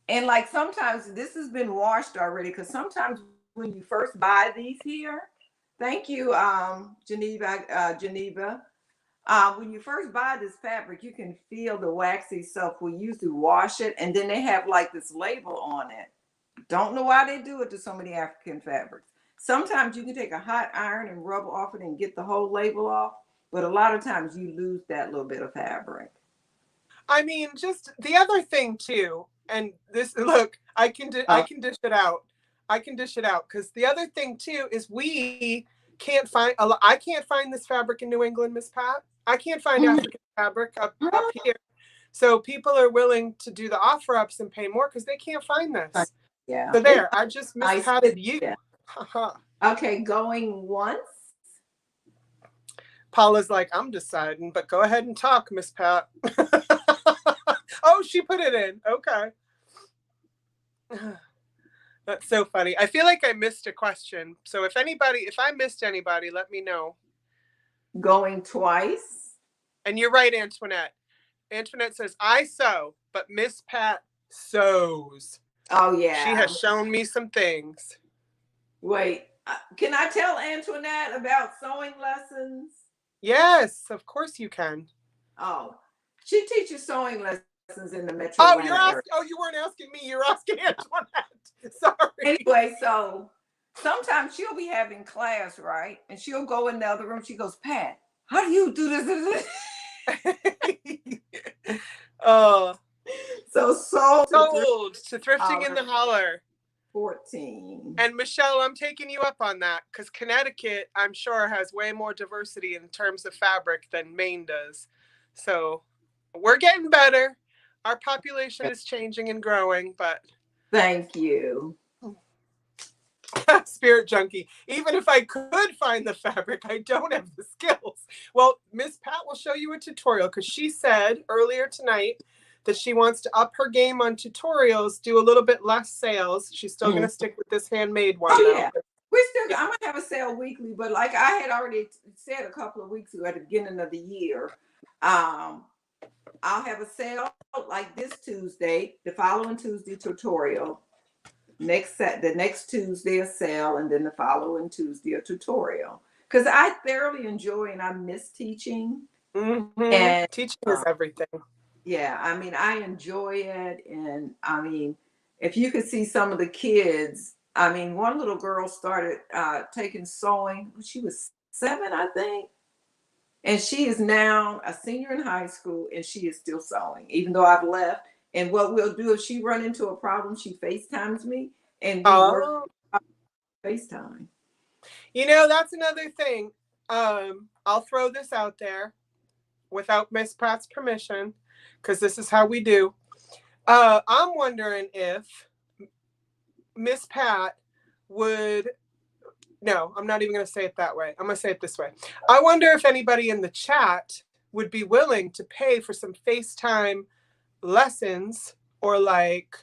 And like sometimes this has been washed already, because sometimes when you first buy these here, thank you, Geneva. When you first buy this fabric, you can feel the waxy stuff. We usually wash it, and then they have like this label on it. Don't know why they do it to so many African fabrics. Sometimes you can take a hot iron and rub off it and get the whole label off, but a lot of times you lose that little bit of fabric. I mean, just the other thing too, and this, look, I can dish it out. I can dish it out, because the other thing too is I can't find this fabric in New England, Miss Pat. I can't find African fabric up here. So people are willing to do the offer ups and pay more because they can't find this. Yeah. So there, I just mispatted you. Yeah. Okay, going once. Paula's like, I'm deciding, but go ahead and talk, Miss Pat. Oh, she put it in. Okay. That's so funny. I feel like I missed a question. So if I missed anybody, let me know. Going twice. And you're right, Antoinette. Antoinette says, I sew, but Miss Pat sews. Oh, yeah. She has shown me some things. Wait, can I tell Antoinette about sewing lessons? Yes, of course you can. Oh, she teaches sewing lessons in the metro. Oh, you weren't asking me. You're asking Antoinette. Sorry. Anyway, so sometimes she'll be having class, right? And she'll go in the other room. She goes, Pat, how do you do this? Oh, sold to Thrifting in the Holler. 14. And Michelle, I'm taking you up on that, because Connecticut, I'm sure, has way more diversity in terms of fabric than Maine does. So we're getting better. Our population is changing and growing, but thank you. Spirit junkie. Even if I could find the fabric, I don't have the skills. Well, Miss Pat will show you a tutorial, because she said earlier tonight that she wants to up her game on tutorials, do a little bit less sales. She's still going to stick with this handmade one. Oh, yeah. I'm going to have a sale weekly, but like I had already said a couple of weeks ago at the beginning of the year, I'll have a sale like this Tuesday, the following Tuesday tutorial, the next Tuesday a sale, and then the following Tuesday a tutorial. Because I thoroughly enjoy and I miss teaching. And teaching is everything. Yeah, I mean, I enjoy it. And I mean, if you could see some of the kids, I mean, one little girl started taking sewing. She was 7, I think. And she is now a senior in high school and she is still sewing, even though I've left. And what we'll do if she run into a problem, she FaceTimes me and we work FaceTime. You know, that's another thing. I'll throw this out there without Miss Pratt's permission, because this is how we do. I'm wondering if Miss Pat would, no, I'm not even going to say it that way. I'm going to say it this way. I wonder if anybody in the chat would be willing to pay for some FaceTime lessons, or like,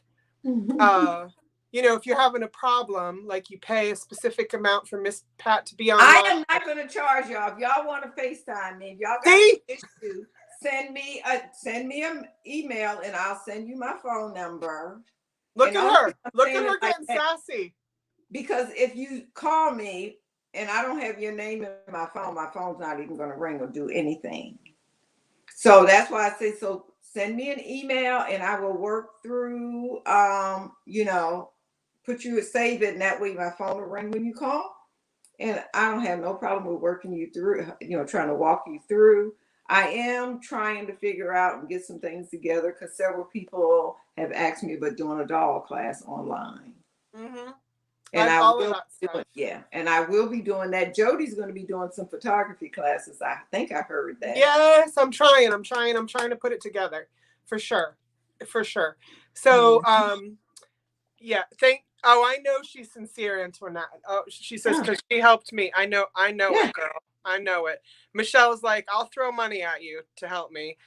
you know, if you're having a problem, like you pay a specific amount for Miss Pat to be on. I am not going to charge y'all. If y'all want to FaceTime me, if y'all got an issue, send me an email and I'll send you my phone number. Look at her. Look at her getting sassy. Because if you call me and I don't have your name in my phone's not even going to ring or do anything. So that's why I say, so send me an email and I will work through, you know, save it, and that way my phone will ring when you call. And I don't have no problem with working you through, you know, trying to walk you through. I am trying to figure out and get some things together because several people have asked me about doing a doll class online. And I will and I will be doing that. Jodi's going to be doing some photography classes. I think I heard that. Yes, I'm trying to put it together for sure. So, yeah, I know she's sincere, Antoinette. Oh, she says, because she helped me. I know it, girl. I know it. Michelle's like, I'll throw money at you to help me.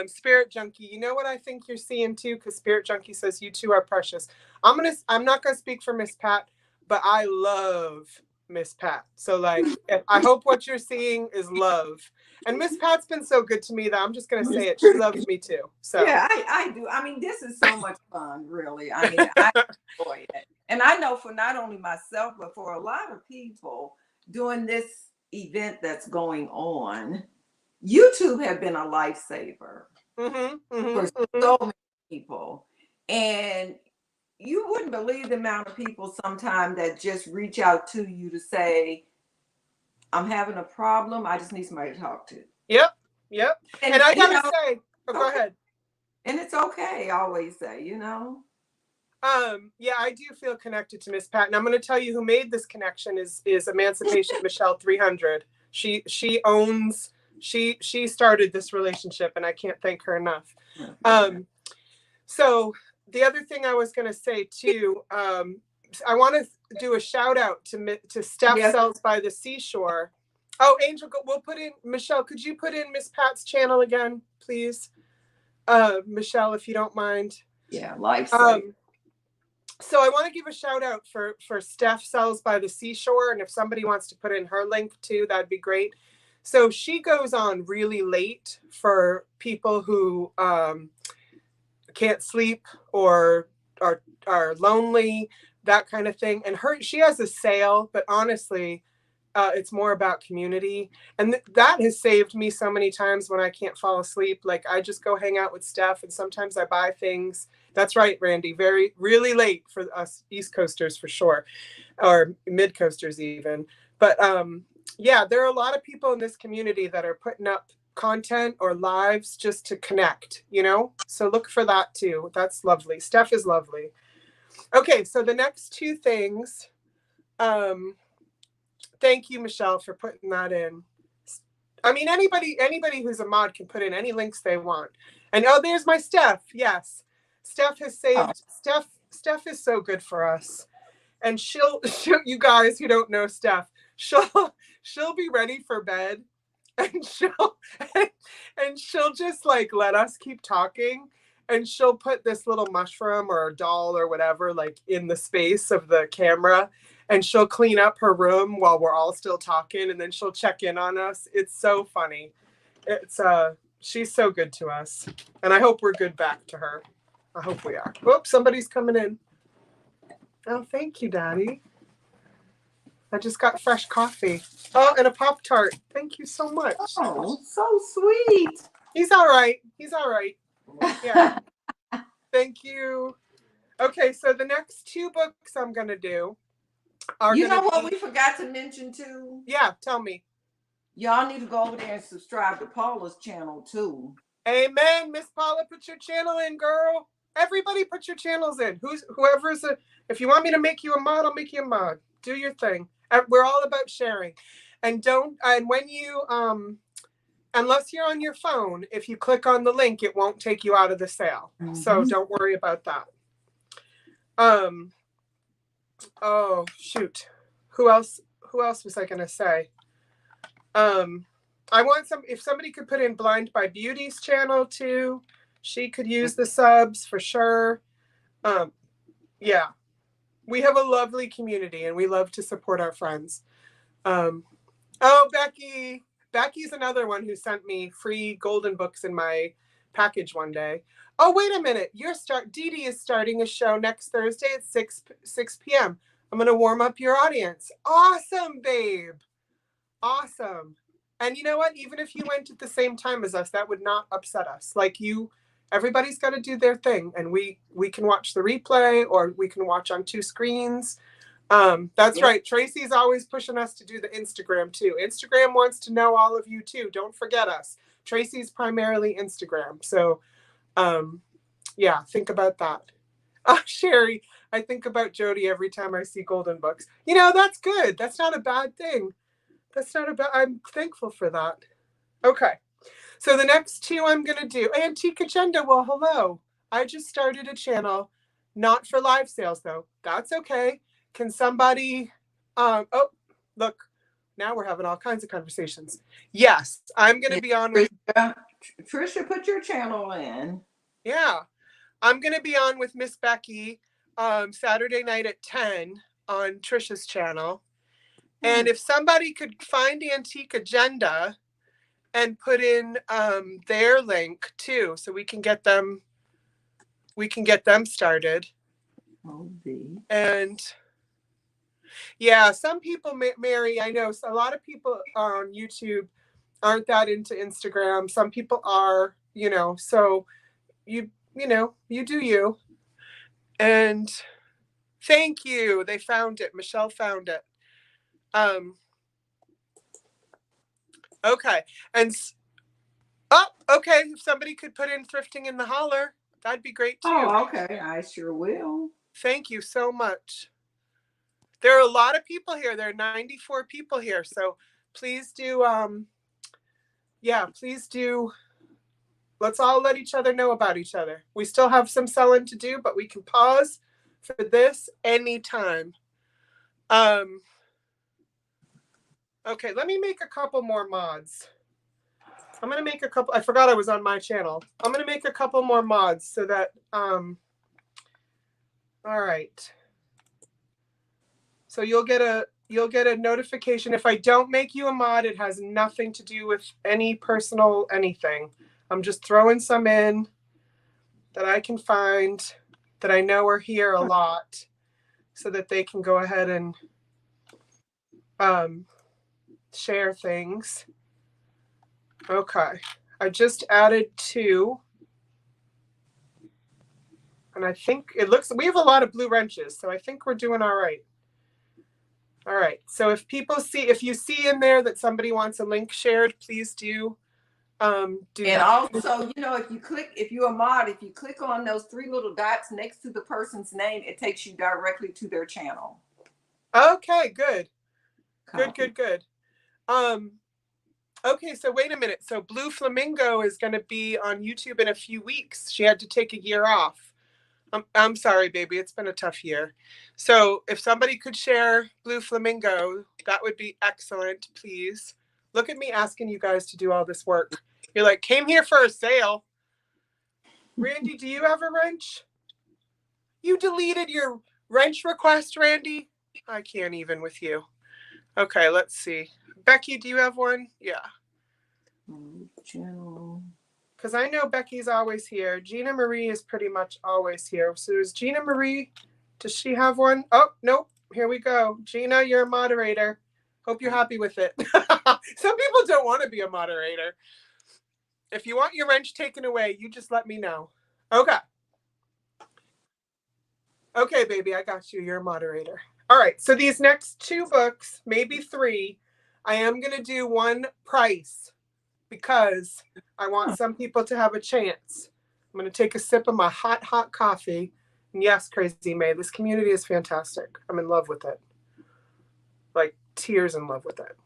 Spirit Junkie, you know what I think you're seeing too? Because Spirit Junkie says you two are precious. I'm not gonna speak for Miss Pat, but I love Miss Pat. So like, I hope what you're seeing is love. And Miss Pat's been so good to me that I'm just gonna say it. She loves me too. So yeah, I do. I mean, this is so much fun, really. I mean, I enjoy it. And I know for not only myself, but for a lot of people doing this event that's going on, YouTube have been a lifesaver for so many people. And you wouldn't believe the amount of people sometimes that just reach out to you to say, I'm having a problem. I just need somebody to talk to. Yep. And I gotta say, go ahead. And it's okay, I always say, you know. Yeah, I do feel connected to Miss Pat, and I'm going to tell you who made this connection is Emancipation Michelle 300. She started this relationship, and I can't thank her enough. So the other thing I was going to say too, I want to do a shout out to Steph Sells by the Seashore. Oh, Angel, we'll put in, Michelle, could you put in Miss Pat's channel again, please? Michelle, if you don't mind. Yeah, lifesaver. So I want to give a shout out for Steph Sells by the Seashore. And if somebody wants to put in her link too, that'd be great. So she goes on really late for people who can't sleep or are lonely, that kind of thing. And she has a sale, but honestly, it's more about community. And that has saved me so many times when I can't fall asleep. Like I just go hang out with Steph and sometimes I buy things. That's right, Randy. Really late for us East Coasters for sure, or Mid Coasters even. But yeah, there are a lot of people in this community that are putting up content or lives just to connect, you know? So look for that too. That's lovely. Steph is lovely. Okay, so the next two things. Thank you, Michelle, for putting that in. I mean, anybody who's a mod can put in any links they want. And oh, there's my Steph. Yes. Steph has saved. Steph is so good for us. And she'll you guys who don't know Steph, she'll be ready for bed and she'll just like let us keep talking, and she'll put this little mushroom or a doll or whatever like in the space of the camera, and she'll clean up her room while we're all still talking, and then she'll check in on us. It's so funny. It's She's so good to us. And I hope we're good back to her. I hope we are. Whoops, somebody's coming in. Oh, thank you, Daddy. I just got fresh coffee. Oh, and a Pop-Tart. Thank you so much. Oh, so sweet. He's all right. He's all right. Yeah. Thank you. Okay, so the next 2 books I'm going to do are You know what we forgot to mention too? Yeah, tell me. Y'all need to go over there and subscribe to Paula's channel too. Amen. Miss Paula, put your channel in, girl. Everybody put your channels in. If you want me to make you a mod, I'll make you a mod. Do your thing. We're all about sharing. And when you unless you're on your phone, if you click on the link, it won't take you out of the sale. Mm-hmm. So don't worry about that. Oh shoot. Who else was I gonna say? I want if somebody could put in Blind by Beauty's channel too. She could use the subs for sure. Yeah. We have a lovely community and we love to support our friends. Oh, Becky. Becky's another one who sent me free golden books in my package one day. Oh, wait a minute. Dee Dee is starting a show next Thursday at 6 p.m. I'm going to warm up your audience. Awesome, babe. Awesome. And you know what? Even if you went at the same time as us, that would not upset us. Everybody's got to do their thing. And we can watch the replay or we can watch on 2 screens. That's right. Tracy's always pushing us to do the Instagram too. Instagram wants to know all of you too. Don't forget us. Tracy's primarily Instagram. So, yeah, think about that. Oh, Sherry, I think about Jodi every time I see golden books. That's good. That's not a bad thing. I'm thankful for that. Okay. So the next 2 I'm going to do. Antique Agenda. Well, hello. I just started a channel, not for live sales though. That's okay. Can somebody, oh, look, now we're having all kinds of conversations. Yes, I'm going to be on with. Trisha, put your channel in. Yeah, I'm going to be on with Miss Becky Saturday night at 10 on Trisha's channel. And if somebody could find Antique Agenda and put in their link too, so we can get them started. And yeah, some people, Mary, I know a lot of people on YouTube aren't that into Instagram. Some people are, so you do you. And thank you. They found it. Michelle found it. Okay. And okay. If somebody could put in Thrifting in the Holler, that'd be great too. Oh, okay. I sure will. Thank you so much. There are a lot of people here. There are 94 people here. So please do, please do. Let's all let each other know about each other. We still have some selling to do, but we can pause for this anytime. Okay, let me make a couple more mods. I'm going to make a couple. I forgot I was on my channel. I'm going to make a couple more mods so that, all right. So you'll get a notification. If I don't make you a mod, it has nothing to do with any personal anything. I'm just throwing some in that I can find that I know are here a lot so that they can go ahead and share things. Okay. I just added 2. And I think we have a lot of blue wrenches, so I think we're doing all right. All right. So if you see in there that somebody wants a link shared, please do do and that. Also, if you're a mod, if you click on those 3 little dots next to the person's name, it takes you directly to their channel. Okay, good. Good. Okay, so wait a minute. So Blue Flamingo is going to be on YouTube in a few weeks. She had to take a year off. I'm sorry, baby. It's been a tough year. So if somebody could share Blue Flamingo, that would be excellent, please. Look at me asking you guys to do all this work. You're like, came here for a sale. Randy, do you have a wrench? You deleted your wrench request, Randy? I can't even with you. Okay, let's see. Becky, do you have one? Yeah. Channel. because I know Becky's always here. Gina Marie is pretty much always here. So is Gina Marie, does she have one? Oh, nope. Here we go. Gina, you're a moderator. Hope you're happy with it. Some people don't want to be a moderator. If you want your wrench taken away, you just let me know. Okay. Okay, baby, I got you. You're a moderator. All right. So these next 2 books, maybe 3, I am going to do one price because I want some people to have a chance. I'm going to take a sip of my hot, hot coffee. And yes, Crazy May, this community is fantastic. I'm in love with it. Like tears in love with it.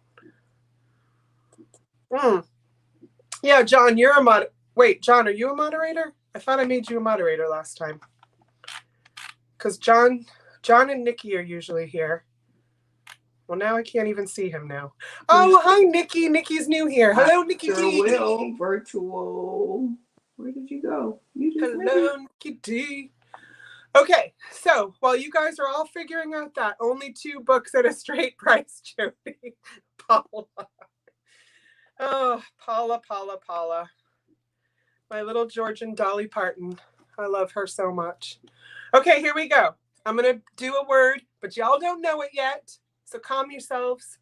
Yeah, John, you're a Wait, John, are you a moderator? I thought I made you a moderator last time. Because John and Nikki are usually here. Well, now I can't even see him now. Oh, hi, Nikki. Nikki's new here. Hello, Nikki D. Will, virtual. Where did you go? Hello, Nikki D. Okay, so while you guys are all figuring out that, only 2 books at a straight price, Jodi. Paula. Oh, Paula. My little Georgian Dolly Parton. I love her so much. Okay, here we go. I'm going to do a word, but y'all don't know it yet. So calm yourselves.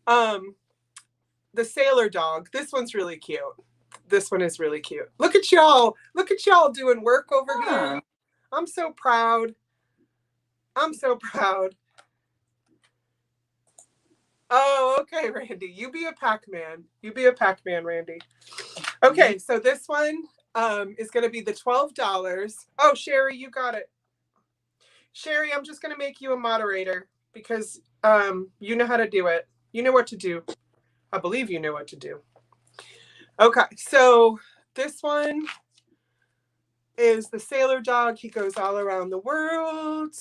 The sailor dog. This one's really cute. This one is really cute. Look at y'all. Look at y'all doing work over here. I'm so proud. I'm so proud. Oh, okay, Randy. You be a Pac-Man. You be a Pac-Man, Randy. Okay, so this one is going to be the $12. Oh, Sherry, you got it. Sherry, I'm just going to make you a moderator because you know how to do it. You know what to do. I believe you know what to do. Okay, so this one is the sailor dog. He goes all around the world.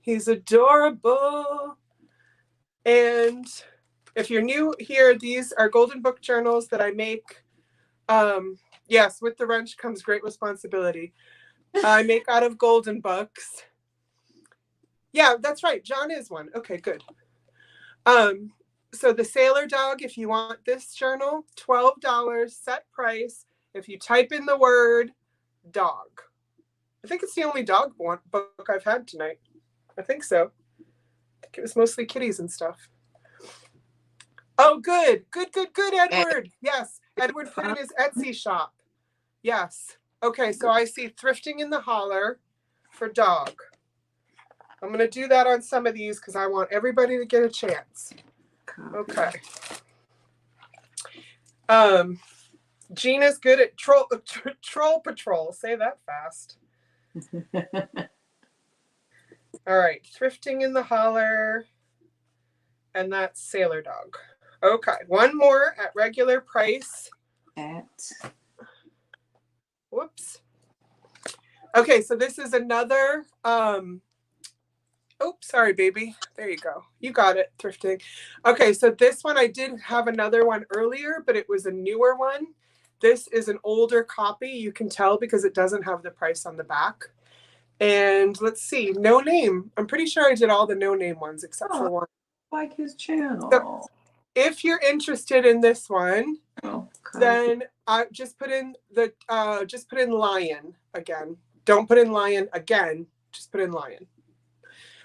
He's adorable. And if you're new here, these are Golden Book journals that I make. Yes, with the wrench comes great responsibility. I make out of Golden Books. Yeah, that's right. John is one. Okay, good. So the sailor dog, if you want this journal, $12 set price. If you type in the word dog. I think it's the only dog book I've had tonight. I think so. I think it was mostly kitties and stuff. Oh, good, Edward. Yes, Edward put in his Etsy shop. Yes. Okay, so I see thrifting in the holler for dog. I'm going to do that on some of these because I want everybody to get a chance. Okay. Gina's good at troll patrol. Say that fast. All right, thrifting in the holler, and that's sailor dog. Okay, one more at regular price. Whoops. Okay, so this is another. Oops, sorry, baby. There you go. You got it, thrifting. Okay, so this one I did have another one earlier, but it was a newer one. This is an older copy. You can tell because it doesn't have the price on the back. And let's see, no name. I'm pretty sure I did all the no name ones except for one. Like his channel. So if you're interested in this one, then just put in lion again. Don't put in lion again. Just put in lion.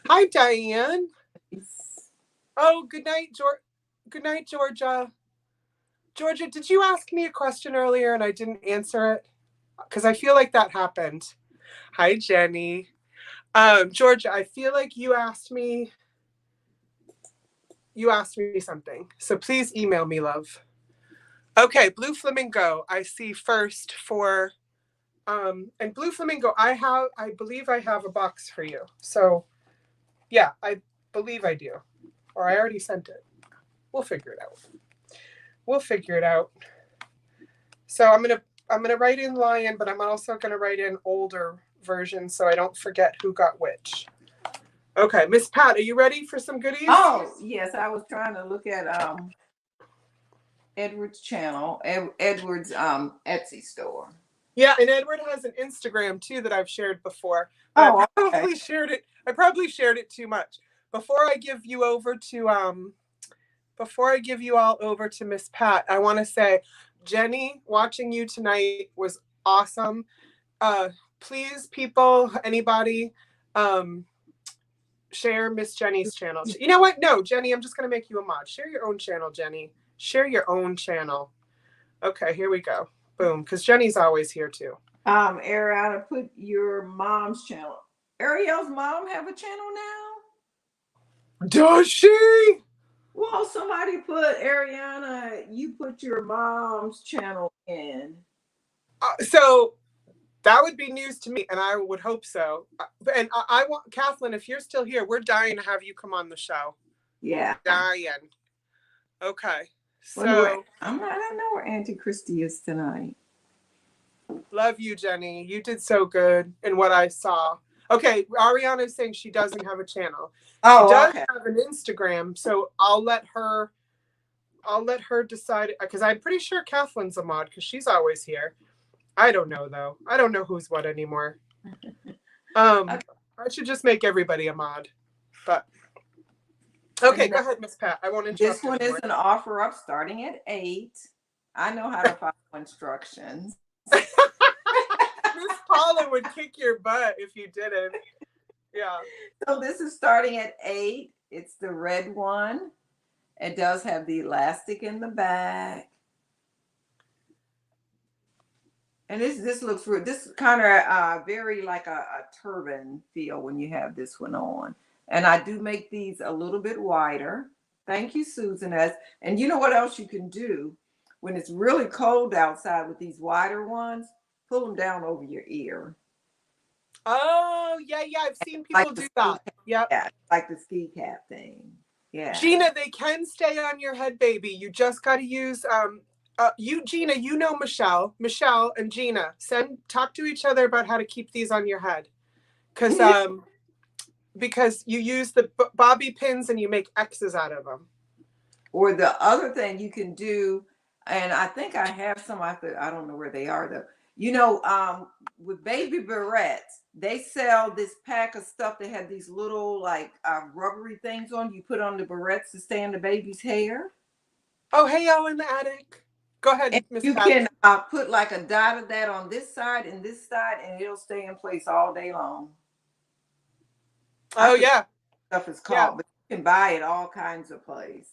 Hi, Diane. Oh, good night, Good night, Georgia. Georgia, did you ask me a question earlier and I didn't answer it? Because I feel like that happened. Hi, Jenny. Georgia, I feel like you asked me something. So please email me, love. Okay, Blue Flamingo, I see first for, and Blue Flamingo, I believe I have a box for you. So yeah, I believe I do. Or I already sent it. We'll figure it out. So I'm gonna write in lion, but I'm also gonna write in older version so I don't forget who got which. Okay, Miss Pat, are you ready for some goodies? Oh, yes, I was trying to look at Edward's channel, Edward's Etsy store. Yeah, and Edward has an Instagram too that I've shared before. I probably shared it too much. Before I give you all over to Miss Pat, I want to say Jenny, watching you tonight was awesome. Please, people, anybody, share Miss Jenny's channel. You know what? No, Jenny, I'm just going to make you a mod. Share your own channel, Jenny. Share your own channel. Okay, here we go. Boom, because Jenny's always here too. Ariana, put your mom's channel. Ariel's mom have a channel now? Does she? Well, somebody put, Ariana, you put your mom's channel in. So that would be news to me, and I would hope so. And I want, Kathleen, if you're still here, we're dying to have you come on the show. Yeah. Dying. Okay. So I don't know where Auntie Christy is tonight. Love you, Jenny. You did so good in what I saw. Okay, Ariana is saying she doesn't have a channel. Oh, she does okay. have an Instagram, so I'll let her decide, because I'm pretty sure Kathleen's a mod because she's always here. I don't know though. I don't know who's what anymore. I should just make everybody a mod. But okay, go ahead, Miss Pat. I won't interrupt. This one is an offer up starting at 8. I know how to follow instructions. Miss Paula would kick your butt if you didn't. Yeah. So this is starting at 8. It's the red one. It does have the elastic in the back. And this looks real. This kind of very like a turban feel when you have this one on. And I do make these a little bit wider. Thank you, Susan. And you know what else you can do when it's really cold outside with these wider ones? Pull them down over your ear. Oh, yeah. I've seen people do that. Yep. Yeah, like the ski cap thing. Yeah. Gina, they can stay on your head, baby. You just got to use Gina, you know Michelle and Gina, talk to each other about how to keep these on your head, because you use the bobby pins and you make X's out of them. Or the other thing you can do, and I think I have some. I don't know where they are though. You know, with baby barrettes, they sell this pack of stuff that have these little like rubbery things on. You put on the barrettes to stay in the baby's hair. Oh, hey, y'all in the attic. Go ahead, Miss You Pat. can put like a dot of that on this side and this side, and it'll stay in place all day long. Oh, yeah. Stuff is called, but you can buy it all kinds of places.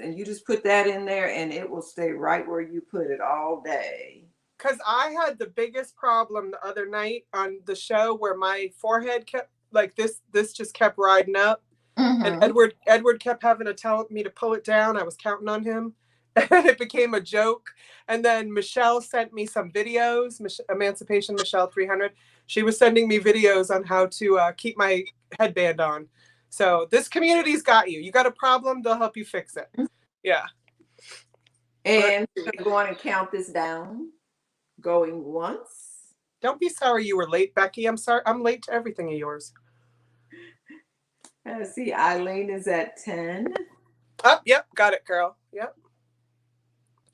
And you just put that in there and it will stay right where you put it all day. Because I had the biggest problem the other night on the show where my forehead kept like this just kept riding up. Mm-hmm. And Edward kept having to tell me to pull it down. I was counting on him. And it became a joke. And then Michelle sent me some videos, Emancipation Michelle 300. She was sending me videos on how to keep my headband on. So this community's got you. You got a problem, they'll help you fix it. Yeah. And I'm going to go on and count this down. Going once. Don't be sorry you were late, Becky. I'm sorry. I'm late to everything of yours. See, Eileen is at 10. Oh, yep. Got it, girl. Yep.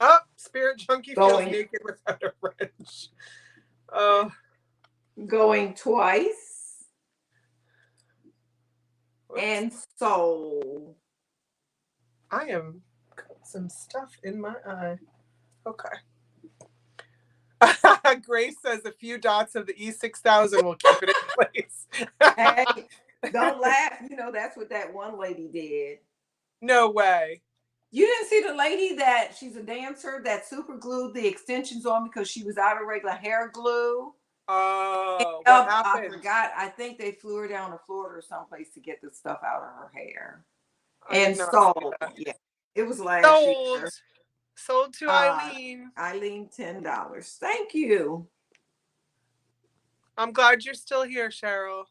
Oh, Spirit Junkie feels naked without a wrench. Oh. Going twice. Whoops. And soul. I am some stuff in my eye. Okay. Grace says a few dots of the E6000 will keep it in place. Hey, don't laugh. You know, that's what that one lady did. No way. You didn't see the lady that she's a dancer that super glued the extensions on because she was out of regular hair glue. Oh, what happened? I forgot. I think they flew her down to Florida or someplace to get the stuff out of her hair. And sold. Yeah, it was last year. Sold to Eileen. Eileen, $10. Thank you. I'm glad you're still here, Cheryl.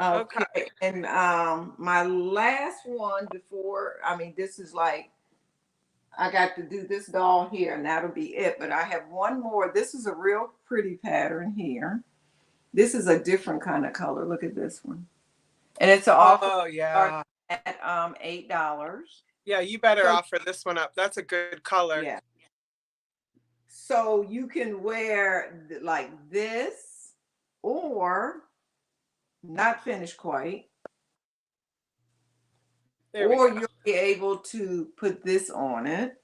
Okay. And my last one before, this is like, I got to do this doll here and that'll be it. But I have one more. This is a real pretty pattern here. This is a different kind of color. Look at this one. And it's at $8. Yeah, you better offer this one up. That's a good color. Yeah. So you can wear like this or not finished quite. Or you'll be able to put this on it.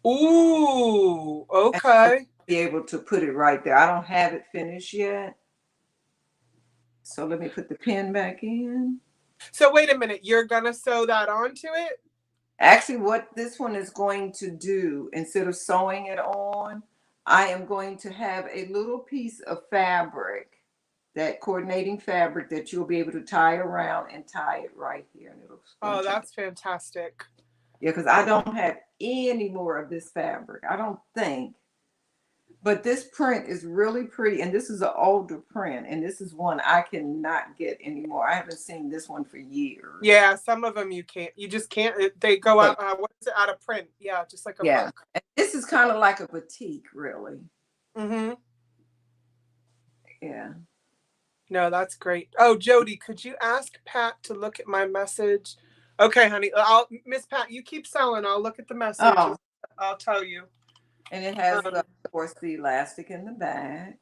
Ooh, okay. Be able to put it right there. I don't have it finished yet. So let me put the pin back in. So wait a minute, you're gonna sew that onto it? Actually, what this one is going to do, instead of sewing it on, I am going to have a little piece of fabric, that coordinating fabric that you'll be able to tie around and tie it right here. And it'll Oh, that's fantastic. Yeah, because I don't have any more of this fabric. I don't think. But this print is really pretty, and this is an older print, and this is one I cannot get anymore. I haven't seen this one for years. Yeah, some of them you just can't. They go out. What is it? Out of print. Yeah, just like a book. And this is kind of like a batik, really. Mm-hmm. Yeah. No, that's great. Oh, Jodi, could you ask Pat to look at my message? Okay, honey. Miss Pat, you keep selling. I'll look at the message. Oh. I'll tell you. And it has, of course, the elastic in the back.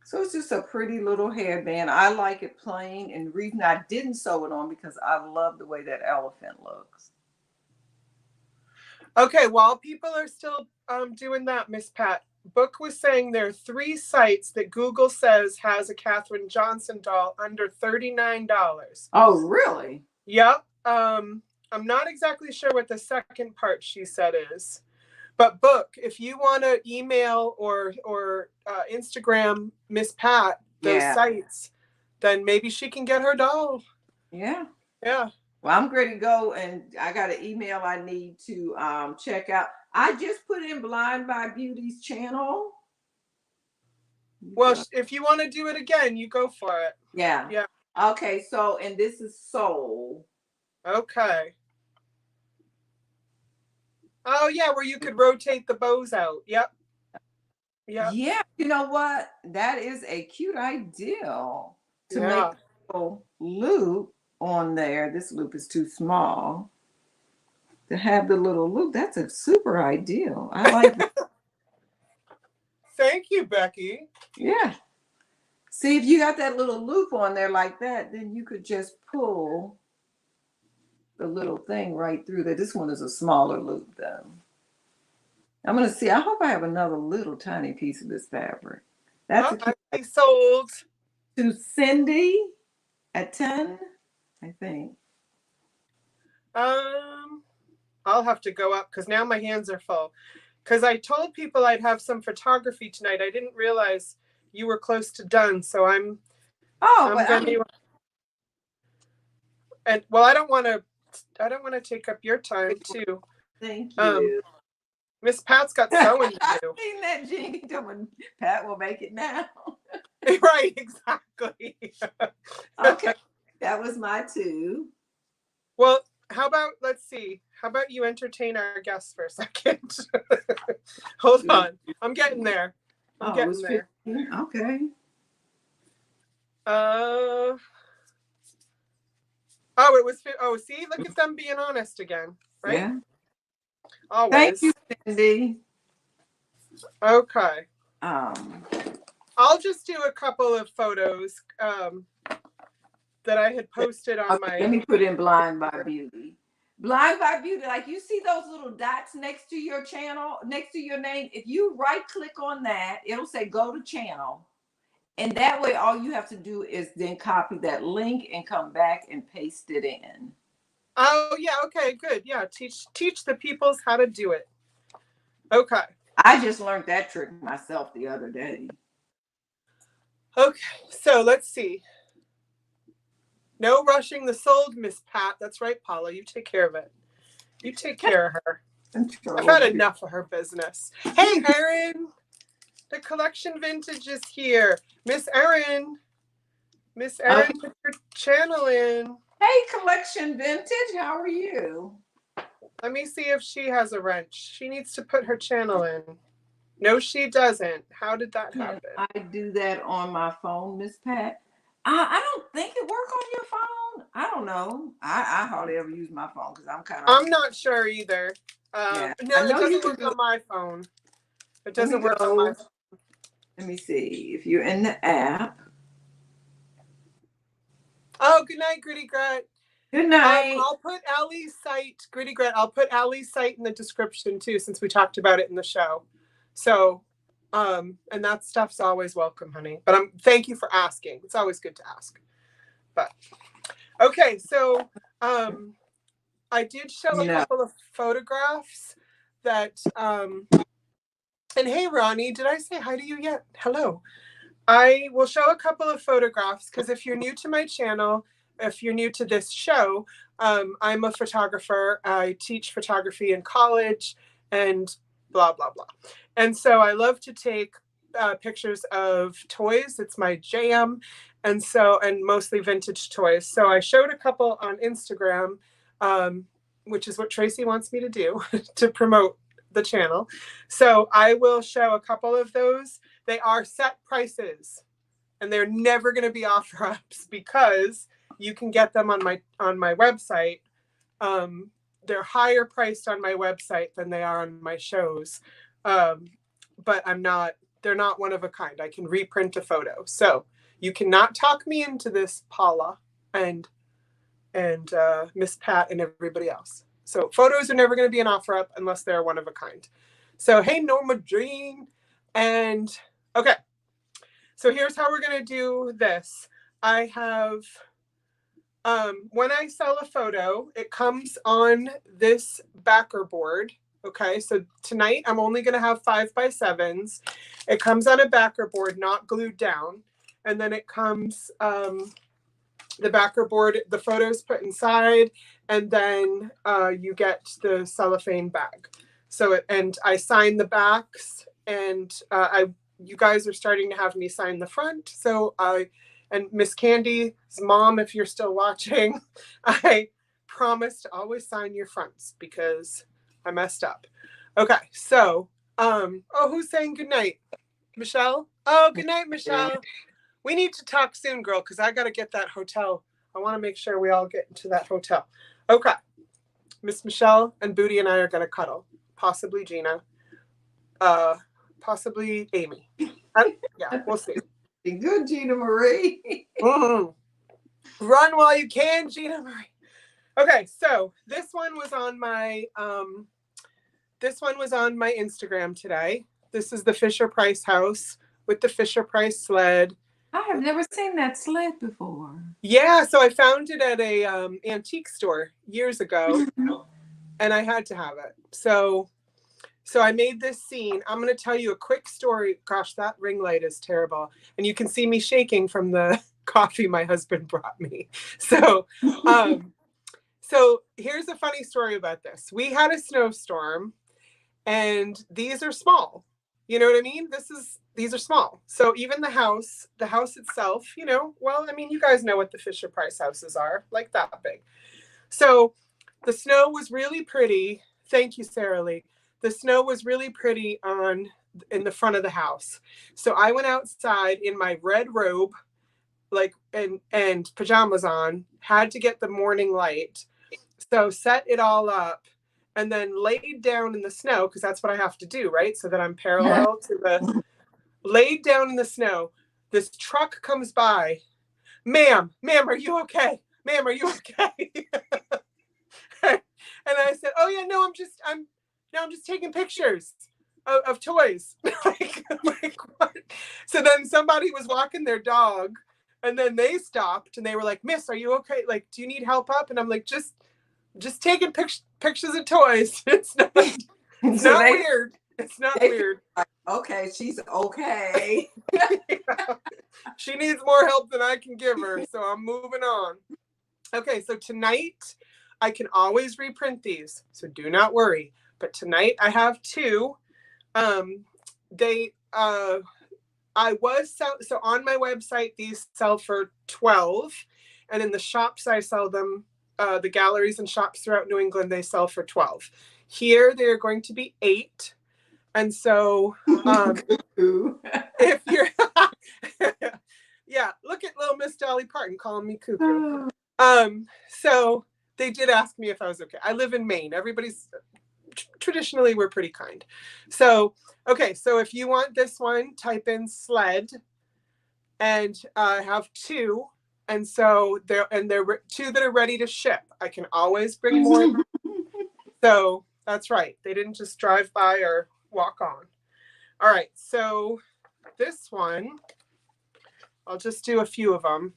So it's just a pretty little headband. I like it plain, and the reason I didn't sew it on because I love the way that elephant looks. Okay, while people are still doing that, Miss Pat, Book was saying there are 3 sites that Google says has a Katherine Johnson doll under $39. Oh, really? Yep. I'm not exactly sure what the second part she said is, but Book, if you want to email or Instagram Miss Pat those sites, then maybe she can get her doll. Yeah. Yeah. Well, I'm ready to go, and I got an email I need to check out. I just put in Blind by Beauty's channel. Well, if you want to do it again, you go for it. Yeah. Yeah. Okay. So, and this is Soul. Okay. Oh yeah, where you could rotate the bows out. Yep. Yep. Yeah. You know what? That is a cute idea to make a little loop on there. This loop is too small to have the little loop. That's a super ideal. I like it. Thank you, Becky. Yeah. See, if you got that little loop on there like that, then you could just pull the little thing right through there. This one is a smaller loop though. I'm going to see. I hope I have another little tiny piece of this fabric. That's I sold to Cindy at 10, I think. I'll have to go up because now my hands are full. Because I told people I'd have some photography tonight. I didn't realize you were close to done, so I'm. Oh, and well, I don't want to take up your time too. Thank you. Miss Pat's got sewing to do. Seen that, Jeannie? Pat will make it now. Right, exactly. Okay, that was my 2. Well, how about, let's see. How about you entertain our guests for a second? Hold on. I'm getting there. I'm getting there. Okay. It was. Oh, see, look at them being honest again, right? Yeah. Always. Thank you, Cindy. Okay. I'll just do a couple of photos that I had posted on my. Let me put in Blind by Beauty. Blind by Beauty, like you see those little dots next to your channel, next to your name. If you right click on that, it'll say go to channel. And that way, all you have to do is then copy that link and come back and paste it in. Oh, yeah. Okay, good. Yeah. Teach the peoples how to do it. Okay. I just learned that trick myself the other day. Okay. So let's see. No rushing the sold, Miss Pat. That's right, Paula. You take care of it. You take care of her. I've had enough of her business. Hey, Erin. The collection vintage is here. Miss Erin. Miss Erin, put your channel in. Hey, collection vintage. How are you? Let me see if she has a wrench. She needs to put her channel in. No, she doesn't. How did that happen? I do that on my phone, Miss Pat. I don't think it works on your phone. I don't know. I hardly ever use my phone because I'm not sure either. No, it doesn't work on my phone. It doesn't work on my phone. Let me see if you're in the app. Oh, good night, Gritty Grat. Good night. I'll put Allie's site, Gritty Grit. I'll put Allie's site in the description too, since we talked about it in the show. So, and that stuff's always welcome, honey. But thank you for asking. It's always good to ask. But okay, so I did show a couple of photographs that and hey Ronnie, did I say hi to you yet? Hello. I will show a couple of photographs because if you're new to my channel, if you're new to this show, I'm a photographer. I teach photography in college and blah, blah, blah. And so I love to take pictures of toys. It's my jam. And mostly vintage toys. So I showed a couple on Instagram, which is what Tracy wants me to do to promote the channel. So I will show a couple of those. They are set prices and they're never going to be offer ups because you can get them on my website. They're higher priced on my website than they are on my shows. But they're not one of a kind. I can reprint a photo. So you cannot talk me into this, Paula and Miss Pat and everybody else. So photos are never going to be an offer up unless they're one of a kind. So hey, Norma Jean. And okay, so here's how we're going to do this. I have, when I sell a photo, it comes on this backer board. Okay, so tonight I'm only going to have 5x7s. It comes on a backer board, not glued down. And then it comes, the backer board, the photos put inside, and then you get the cellophane bag. So, and I sign the backs, and you guys are starting to have me sign the front. So and Miss Candy's mom, if you're still watching, I promise to always sign your fronts because I messed up. Okay, so, who's saying good night? Michelle? Oh, good night, Michelle. We need to talk soon, girl, because I got to get that hotel. I want to make sure we all get into that hotel. Okay. Miss Michelle and Booty and I are going to cuddle. Possibly Gina. Possibly Amy. Yeah, we'll see. Good, Gina Marie. Mm-hmm. Run while you can, Gina Marie. Okay, so this one was on my Instagram today. This is the Fisher-Price house with the Fisher-Price sled. I have never seen that sled before. Yeah, so I found it at a antique store years ago, and I had to have it. So I made this scene. I'm going to tell you a quick story. Gosh, that ring light is terrible, and you can see me shaking from the coffee my husband brought me. So, so here's a funny story about this. We had a snowstorm, and these are small. You know what I mean? These are small. So even the house itself, well, I mean, you guys know what the Fisher-Price houses are, like that big. So the snow was really pretty. Thank you, Sarah Lee. The snow was really pretty in the front of the house. So I went outside in my red robe, and pajamas on, had to get the morning light. So set it all up. And then laid down in the snow, because that's what I have to do, right? So that I'm parallel to laid down in the snow. This truck comes by. Ma'am, are you okay? Ma'am, are you okay? And I said, oh yeah, no, I'm just taking pictures of toys. like what? So then somebody was walking their dog, and then they stopped and they were like, Miss, are you okay? Like, do you need help up? And I'm like, just taking pictures of toys. It's not weird. It's not weird. Okay, she's okay. Yeah. She needs more help than I can give her, so I'm moving on. Okay, so tonight I can always reprint these, so do not worry. But tonight I have two. So on my website these sell for $12, and in the shops I sell them. The galleries and shops throughout New England, they sell for $12. Here, they are going to be $8. And so, if you're, yeah, look at little Miss Dolly Parton calling me cuckoo. So they did ask me if I was okay. I live in Maine. Everybody's traditionally, we're pretty kind. So, okay, so if you want this one, type in sled, and have 2. And so there are 2 that are ready to ship. I can always bring more. So that's right. They didn't just drive by or walk on. All right. So this one, I'll just do a few of them.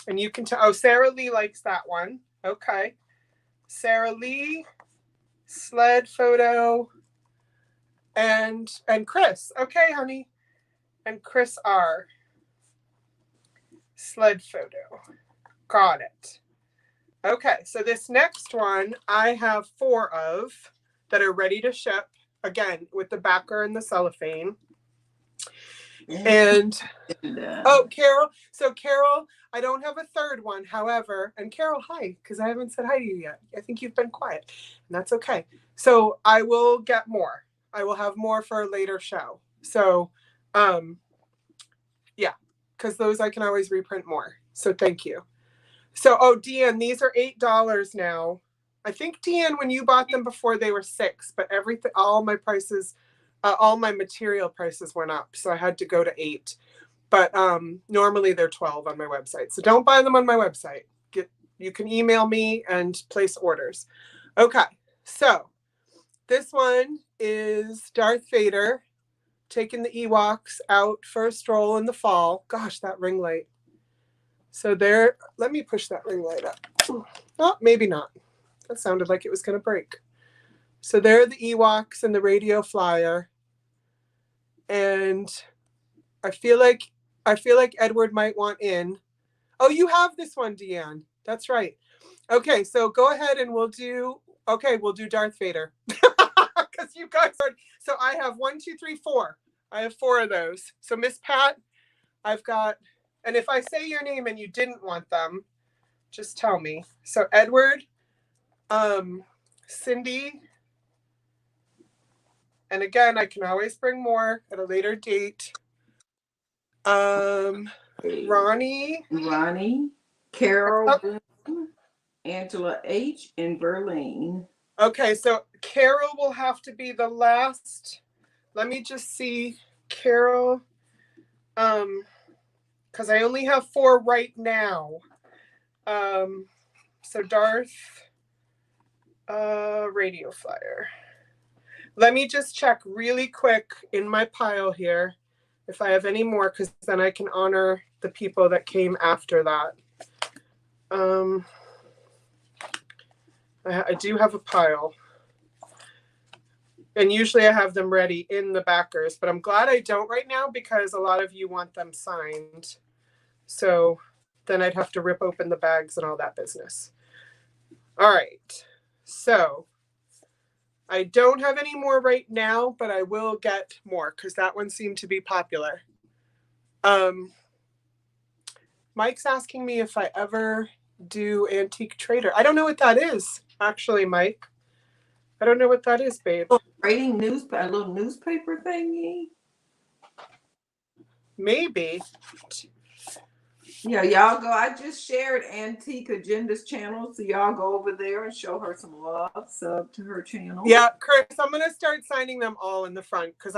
And you can tell, oh, Sarah Lee likes that one. Okay. Sarah Lee, sled photo, and Chris. Okay, honey. And Chris R. Sled photo. Got it. Okay, so this next one I have 4 of that are ready to ship. Again, with the backer and the cellophane. And oh, Carol. So Carol, I don't have a 3rd one. However, and Carol, hi, because I haven't said hi to you yet. I think you've been quiet, and that's okay. So I will get more. I will have more for a later show. So, yeah, because those I can always reprint more. So thank you. So, oh, Deanne, these are $8 now. I think, Deanne, when you bought them before, they were $6, but everything, all my prices, all my material prices went up. So I had to go to 8. But normally they're 12 on my website. So don't buy them on my website. You can email me and place orders. Okay, so this one is Darth Vader taking the Ewoks out for a stroll in the fall. Gosh, that ring light. So there, let me push that ring light up. Oh, maybe not. That sounded like it was going to break. So there are the Ewoks and the radio flyer. And I feel like Edward might want in. Oh, you have this one, Deanne. That's right. Okay, so go ahead and we'll do Darth Vader. Because you guys are, so I have 1, 2, 3, 4. I have 4 of those. So Miss Pat, I've got, and if I say your name and you didn't want them, just tell me. So Edward, Cindy, and again, I can always bring more at a later date. Ronnie, Carol, Angela H, and Verlene. Okay, so Carol will have to be the last. Let me just see, Carol, because I only have 4 right now. So Darth, radio flyer. Let me just check really quick in my pile here if I have any more, because then I can honor the people that came after that. I do have a pile. And usually I have them ready in the backers, but I'm glad I don't right now because a lot of you want them signed. So then I'd have to rip open the bags and all that business. All right. So I don't have any more right now, but I will get more because that one seemed to be popular. Mike's asking me if I ever do Antique Trader. I don't know what that is, actually, Mike. I don't know what that is, babe. Trading a little newspaper thingy? Maybe. Yeah, y'all go. I just shared Antique Agenda's channel, so y'all go over there and show her some love. Sub to her channel. Yeah, Chris, I'm going to start signing them all in the front because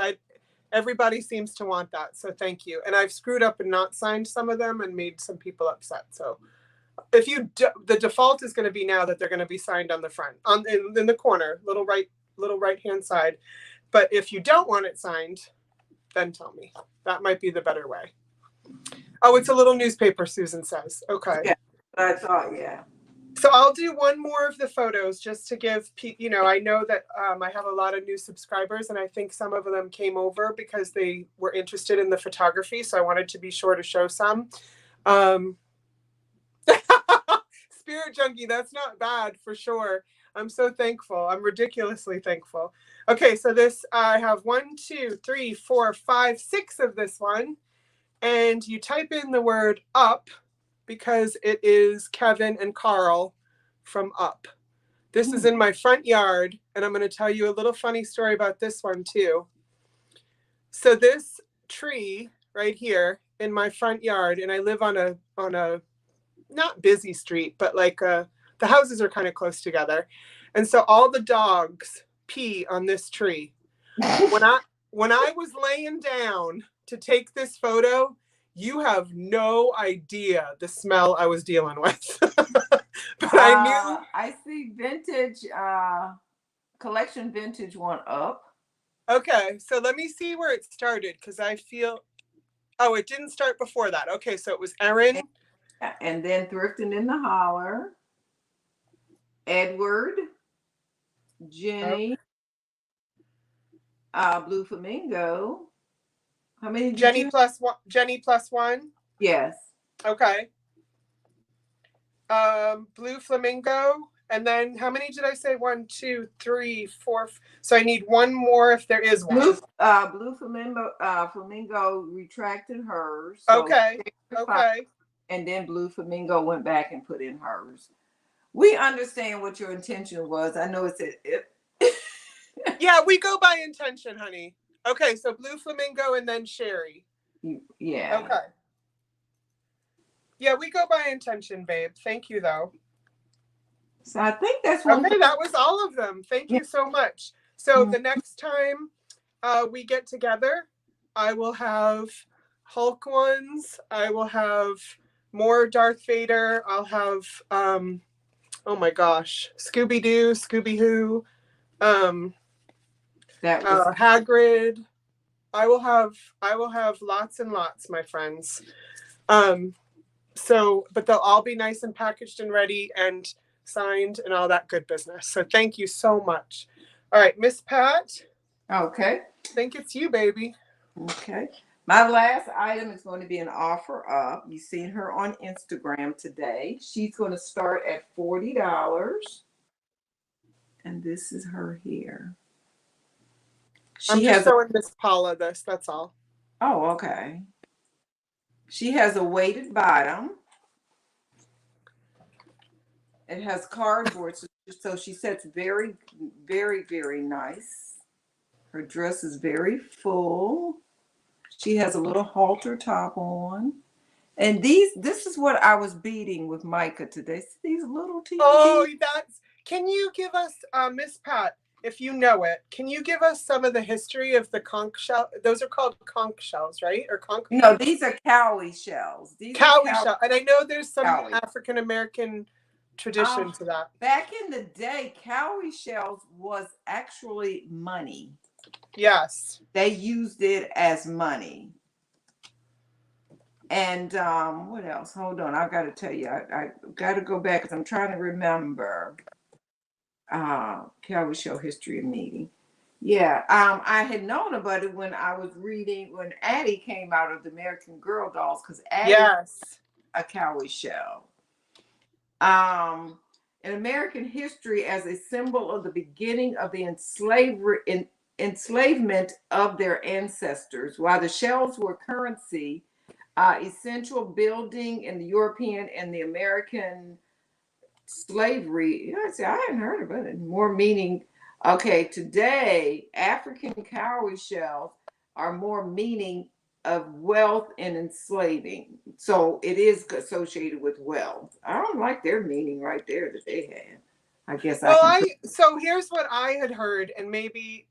everybody seems to want that. So thank you. And I've screwed up and not signed some of them and made some people upset. So if the default is going to be now that they're going to be signed on the front, in the corner, little right hand side. But if you don't want it signed, then tell me. That might be the better way. Oh, it's a little newspaper, Susan says. Okay. Yeah, I thought, yeah. So I'll do one more of the photos just to give people, I know that I have a lot of new subscribers and I think some of them came over because they were interested in the photography. So I wanted to be sure to show some. Spirit Junkie, that's not bad for sure. I'm so thankful. I'm ridiculously thankful. Okay, so this, I have 1, 2, 3, 4, 5, 6 of this one. And you type in the word up because it is Kevin and Carl from Up. This is in my front yard, and I'm going to tell you a little funny story about this one too. So this tree right here in my front yard, and I live on a not busy street, but like the houses are kind of close together. And so all the dogs pee on this tree. When I was laying down to take this photo, You have no idea the smell I was dealing with. But I knew. I see vintage, collection vintage one up. Okay, so let me see where it started because I feel. Oh, it didn't start before that. Okay, so it was Erin. And then Thrifting in the Holler. Edward. Jenny. Blue Flamingo. How many did Jenny you? plus one. Jenny plus one. Yes. Okay. Blue Flamingo. And then how many did I say? 1, 2, 3, 4. So I need one more if there is one. Blue Flamingo retracted hers. So okay. Okay. And then Blue Flamingo went back and put in hers. We understand what your intention was. I know it's it. Yeah, we go by intention, honey. Okay, so Blue Flamingo and then Sherry. Yeah. Okay. Yeah, we go by intention, babe. Thank you, though. So I think that's one. Okay, that was all of them. Thank you so much. So the next time we get together, I will have Hulk ones. I will have more Darth Vader. I'll have, oh my gosh, Scooby-Doo, Scooby-Hoo, Hagrid. I will have lots and lots, my friends. So, but they'll all be nice and packaged and ready and signed and all that good business. So thank you so much. All right, Miss Pat. Okay. I think it's you, baby. Okay. My last item is going to be an offer up. You've seen her on Instagram today. She's going to start at $40. And this is her here. I'm just showing Miss Paula this, that's all. Oh, okay. She has a weighted bottom. It has cardboard, so she sits very, very, very nice. Her dress is very full. She has a little halter top on. And this is what I was beading with mica today. See these little teeny. Oh, can you give us, Miss Pat, if you know it, can you give us some of the history of the conch shell? Those are called conch shells, right? Or conch? No, these are cowrie shells. Cowrie shell. And I know there's some African American tradition to that. Back in the day, cowrie shells was actually money. Yes. They used it as money. And what else? Hold on. I've got to tell you. I got to go back because I'm trying to remember. Cowrie shell history and meaning. Yeah. I had known about it when I was reading when Addie came out of the American Girl dolls because Addie was a cowrie shell. In American history as a symbol of the beginning of the enslavement of their ancestors, while the shells were currency, essential building in the European and the American slavery. I hadn't heard about it. More meaning. Okay, today African cowrie shells are more meaning of wealth and enslaving. So it is associated with wealth. I don't like their meaning right there that they have. I guess so here's what I had heard, and maybe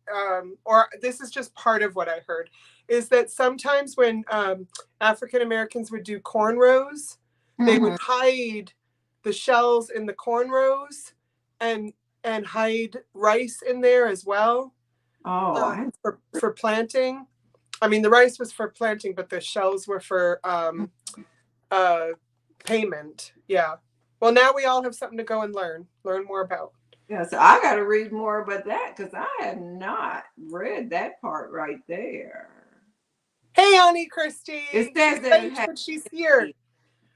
or this is just part of what I heard, is that sometimes when African Americans would do cornrows, they would hide the shells in the cornrows and hide rice in there as well. For planting. I mean, the rice was for planting, but the shells were for payment. Yeah. Well, now we all have something to go and learn more about. Yeah, so I got to read more about that because I have not read that part right there. Hey, Auntie Christy. It says that she's here.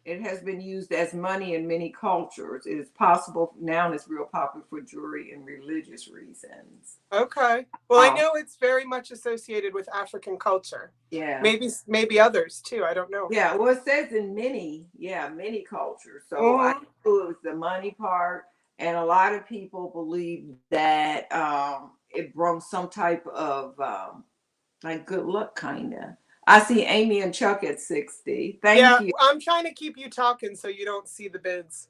It has been used as money in many cultures. It is possible now and it's real popular for jewelry and religious reasons. Okay. Well, I know it's very much associated with African culture. Yeah. Maybe others too. I don't know. Yeah. Well, it says in many cultures. So I knew it was the money part. And a lot of people believe that it brought some type of like good luck kind of. I see Amy and Chuck at 60. Thank you. I'm trying to keep you talking so you don't see the bids.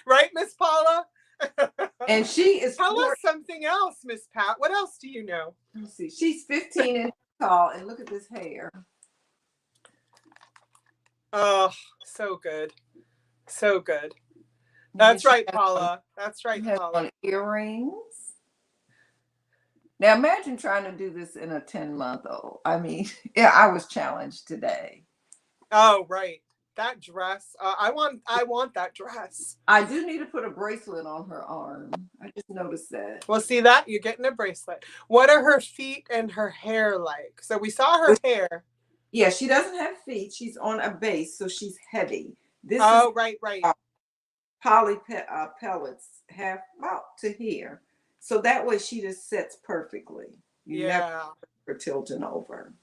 Right, Miss Paula? And she is. Tell us something else, Miss Pat. What else do you know? Let's see. She's 15 inches tall, and look at this hair. Oh, so good. So good. That's right, Paula. That's right, Paula. On earrings. Now imagine trying to do this in a 10-month-old. I mean, yeah, I was challenged today. Oh, right. That dress. I want that dress. I do need to put a bracelet on her arm. I just noticed that. Well, see that? You're getting a bracelet. What are her feet and her hair like? So we saw her hair. Yeah, she doesn't have feet. She's on a base, so she's heavy. This is right. Poly pellets half out to here. So that way she just sits perfectly. You never for tilting over.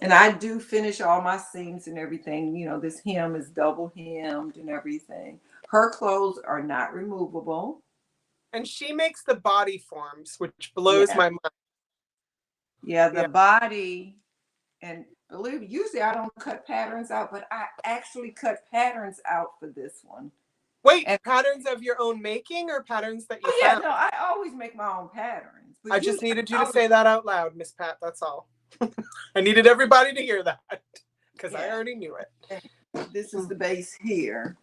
And I do finish all my seams and everything. You know, this hem is double hemmed and everything. Her clothes are not removable. And she makes the body forms, which blows my mind. Yeah, the body, and believe usually I don't cut patterns out, but I actually cut patterns out for this one. Wait, and patterns of your own making or patterns that you found? No, I always make my own patterns. I just needed you to say that out loud, Miss Pat, that's all. I needed everybody to hear that because I already knew it. This is the base here.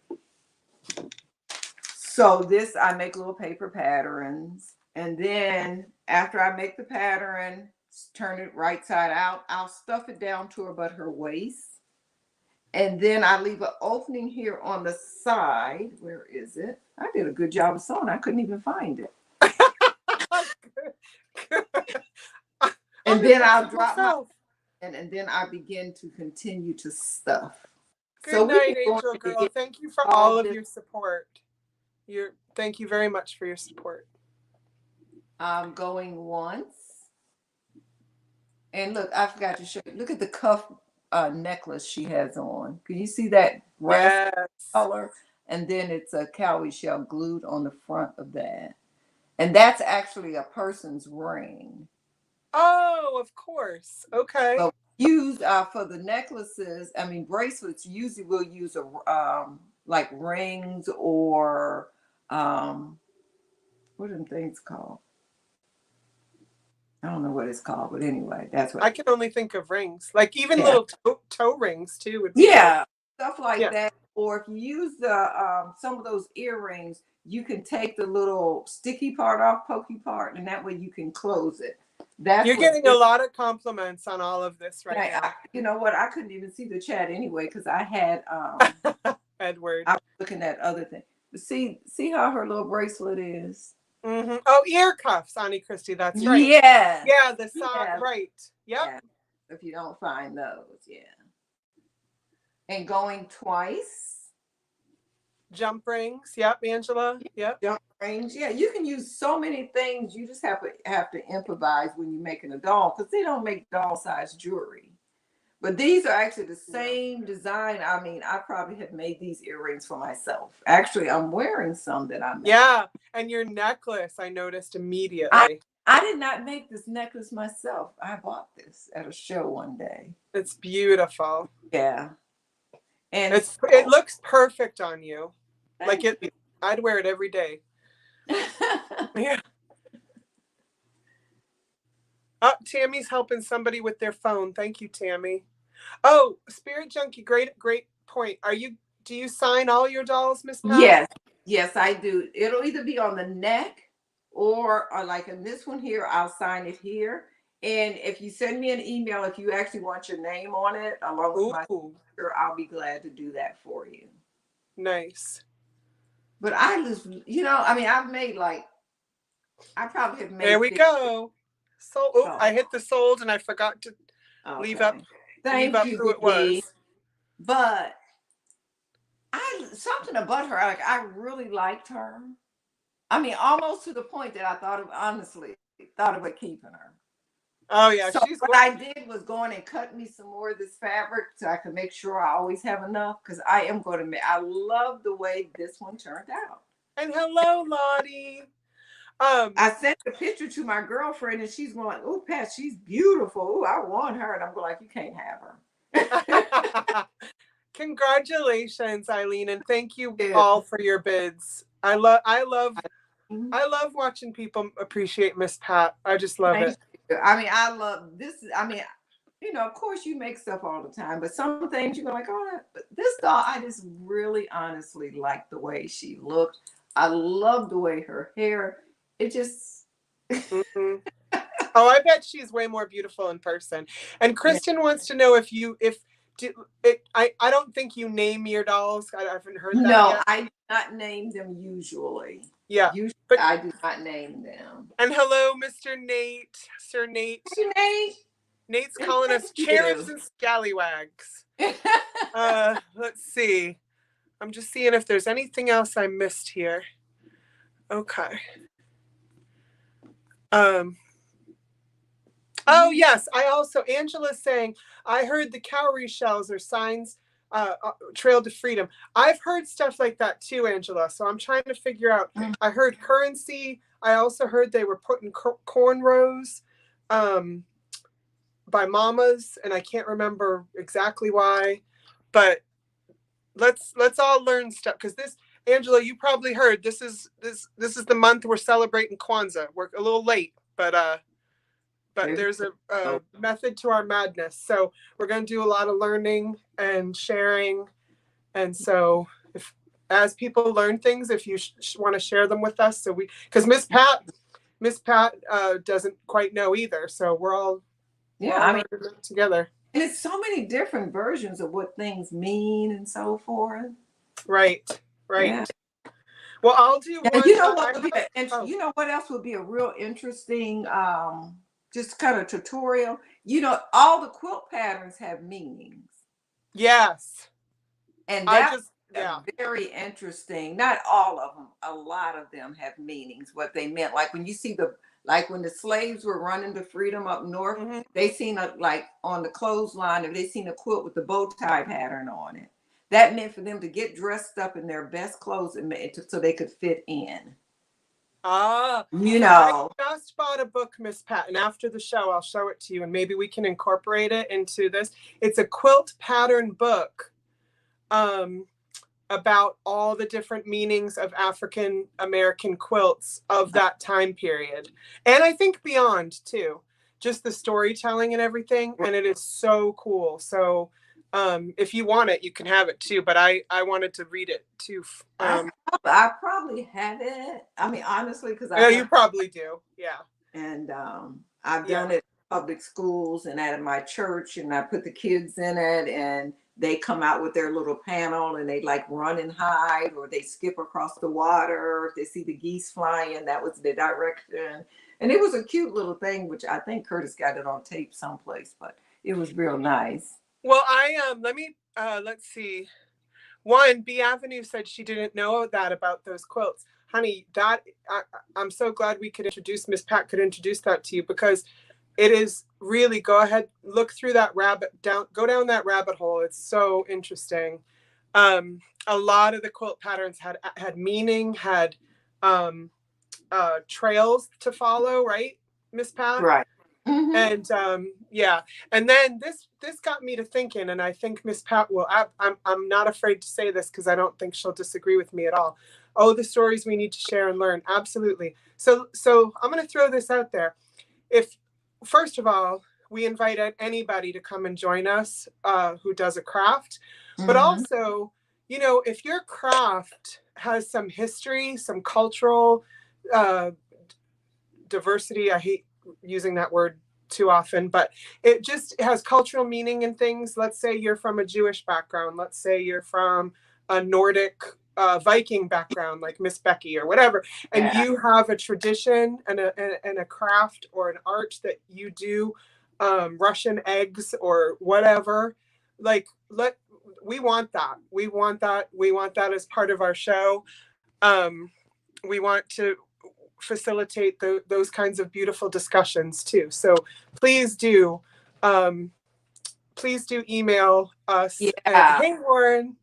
So this, I make little paper patterns. And then after I make the pattern, turn it right side out, I'll stuff it down to about her waist. And then I leave an opening here on the side. Where is it? I did a good job of sewing. I couldn't even find it. And then I'll drop my, and then I begin to continue to stuff. Good night, Angel Girl. Thank you for all of your support. Thank you very much for your support. I'm going once. And look, I forgot to show you. Look at the cuff necklace she has on. Can you see that brass color? And then it's a cowrie shell glued on the front of that. And that's actually a person's ring. Oh, of course. Okay. So used for the necklaces, I mean bracelets, usually we'll use like rings or what are them things called? I don't know what it's called, but anyway, that's what I can only think of rings, like even little toe rings too. Stuff like that. Or if you use the some of those earrings, you can take the little sticky part off, pokey part, and that way you can close it. You're getting a lot of compliments on all of this right now. You know what? I couldn't even see the chat anyway because I had Edward. I was looking at other things. But see how her little bracelet is. Mm-hmm. Oh, ear cuffs, Auntie Christy. That's right. Yeah. Yeah, the side, right. Yep. Yeah. If you don't find those, And going twice. Jump rings. Yep, Angela. Yep. Jump rings. Yeah, you can use so many things. You just have to improvise when you're making a doll because they don't make doll-sized jewelry. But these are actually the same design. I mean, I probably have made these earrings for myself. Actually, I'm wearing some that I made. Yeah, and your necklace, I noticed immediately. I did not make this necklace myself. I bought this at a show one day. It's beautiful. Yeah. And it looks perfect on you. Like I'd wear it every day. Yeah. Oh, Tammy's helping somebody with their phone. Thank you, Tammy. Oh, Spirit Junkie, great point. Do you sign all your dolls, Miss Pat? Yes, I do. It'll either be on the neck or like in this one here, I'll sign it here. And if you send me an email, if you actually want your name on it, along with my signature, I'll be glad to do that for you. Nice. But I just, I've made I probably have made. There we go. So, I hit the sold and I forgot to leave up who it was. But something about her, like I really liked her. I mean, almost to the point that I thought about keeping her. Oh yeah, so what I did was go in and cut me some more of this fabric so I could make sure I always have enough because I am going to make. I love the way this one turned out. And hello, Lottie. I sent a picture to my girlfriend and she's going, "Oh, Pat, she's beautiful. Oh, I want her." And I'm going like, "You can't have her." Congratulations, Eileen, and thank you all for your bids. I love watching people appreciate Miss Pat. I just love it. I mean, I love this. I mean, you know, of course you make stuff all the time, but some things you're like, oh, but this doll, I just really honestly like the way she looked. I love the way her hair, it just. Mm-hmm. Oh, I bet she's way more beautiful in person. And Kristen wants to know I don't think you name your dolls. I haven't heard that No, yet. I do not name them usually. Yeah. Usually But I do not name them. and hello, Mr. Nate, Sir Nate. Hey, Nate. Nate's calling us cherubs and scallywags. Let's see. I'm just seeing if there's anything else I missed here. Okay. Oh yes, Angela's saying, I heard the cowrie shells are signs, trail to freedom. I've heard stuff like that too, Angela. So I'm trying to figure out. I heard currency. I also heard they were putting cornrows by mamas, and I can't remember exactly why. But let's all learn stuff, because this, Angela, you probably heard this is the month we're celebrating Kwanzaa. We're a little late, but there's a method to our madness. So we're going to do a lot of learning and sharing. And so as people learn things, if you want to share them with us, because Miss Pat doesn't quite know either. So we're all learning together. And it's so many different versions of what things mean and so forth. Right. Yeah. Well, I'll do one. You know what? You know what else would be a real interesting just kind of tutorial? You know, all the quilt patterns have meanings. Yes. And that's very interesting. Not all of them. A lot of them have meanings, what they meant. Like when you see when the slaves were running to freedom up north, they seen on the clothesline, if they seen a quilt with the bow tie pattern on it. That meant for them to get dressed up in their best clothes so they could fit in. You know. I just bought a book, Miss Pat, and after the show, I'll show it to you, and maybe we can incorporate it into this. It's a quilt pattern book about all the different meanings of African American quilts of that time period. And I think beyond, too. Just the storytelling and everything, and it is so cool. So if you want it, you can have it too, but I wanted to read it too. I probably have it. I mean, honestly, because you probably do. Yeah. And I've done it in public schools and at my church, and I put the kids in it, and they come out with their little panel and they run and hide, or they skip across the water. If they see the geese flying, that was the direction. And it was a cute little thing, which I think Curtis got it on tape someplace, but it was real nice. Well, let's see. One, B Avenue said she didn't know that about those quilts. Honey, I'm so glad we could introduce, Miss Pat could introduce that to you, because it is really, go ahead, look through that go down that rabbit hole. It's so interesting. A lot of the quilt patterns had meaning, had trails to follow, right, Miss Pat? Right. And and then this got me to thinking, and I think Miss Pat will. I'm not afraid to say this because I don't think she'll disagree with me at all. Oh, the stories we need to share and learn, absolutely. So I'm going to throw this out there. If first of all, we invite anybody to come and join us who does a craft, but also, you know, if your craft has some history, some cultural diversity, I hate using that word too often, but it just has cultural meaning in things. Let's say you're from a Jewish background. Let's say you're from a Nordic Viking background, like Miss Becky or whatever, and you have a tradition and a craft or an art that you do, Russian eggs or whatever. We want that. We want that as part of our show. We want to facilitate those kinds of beautiful discussions too. So please do email us. Hey, Warren.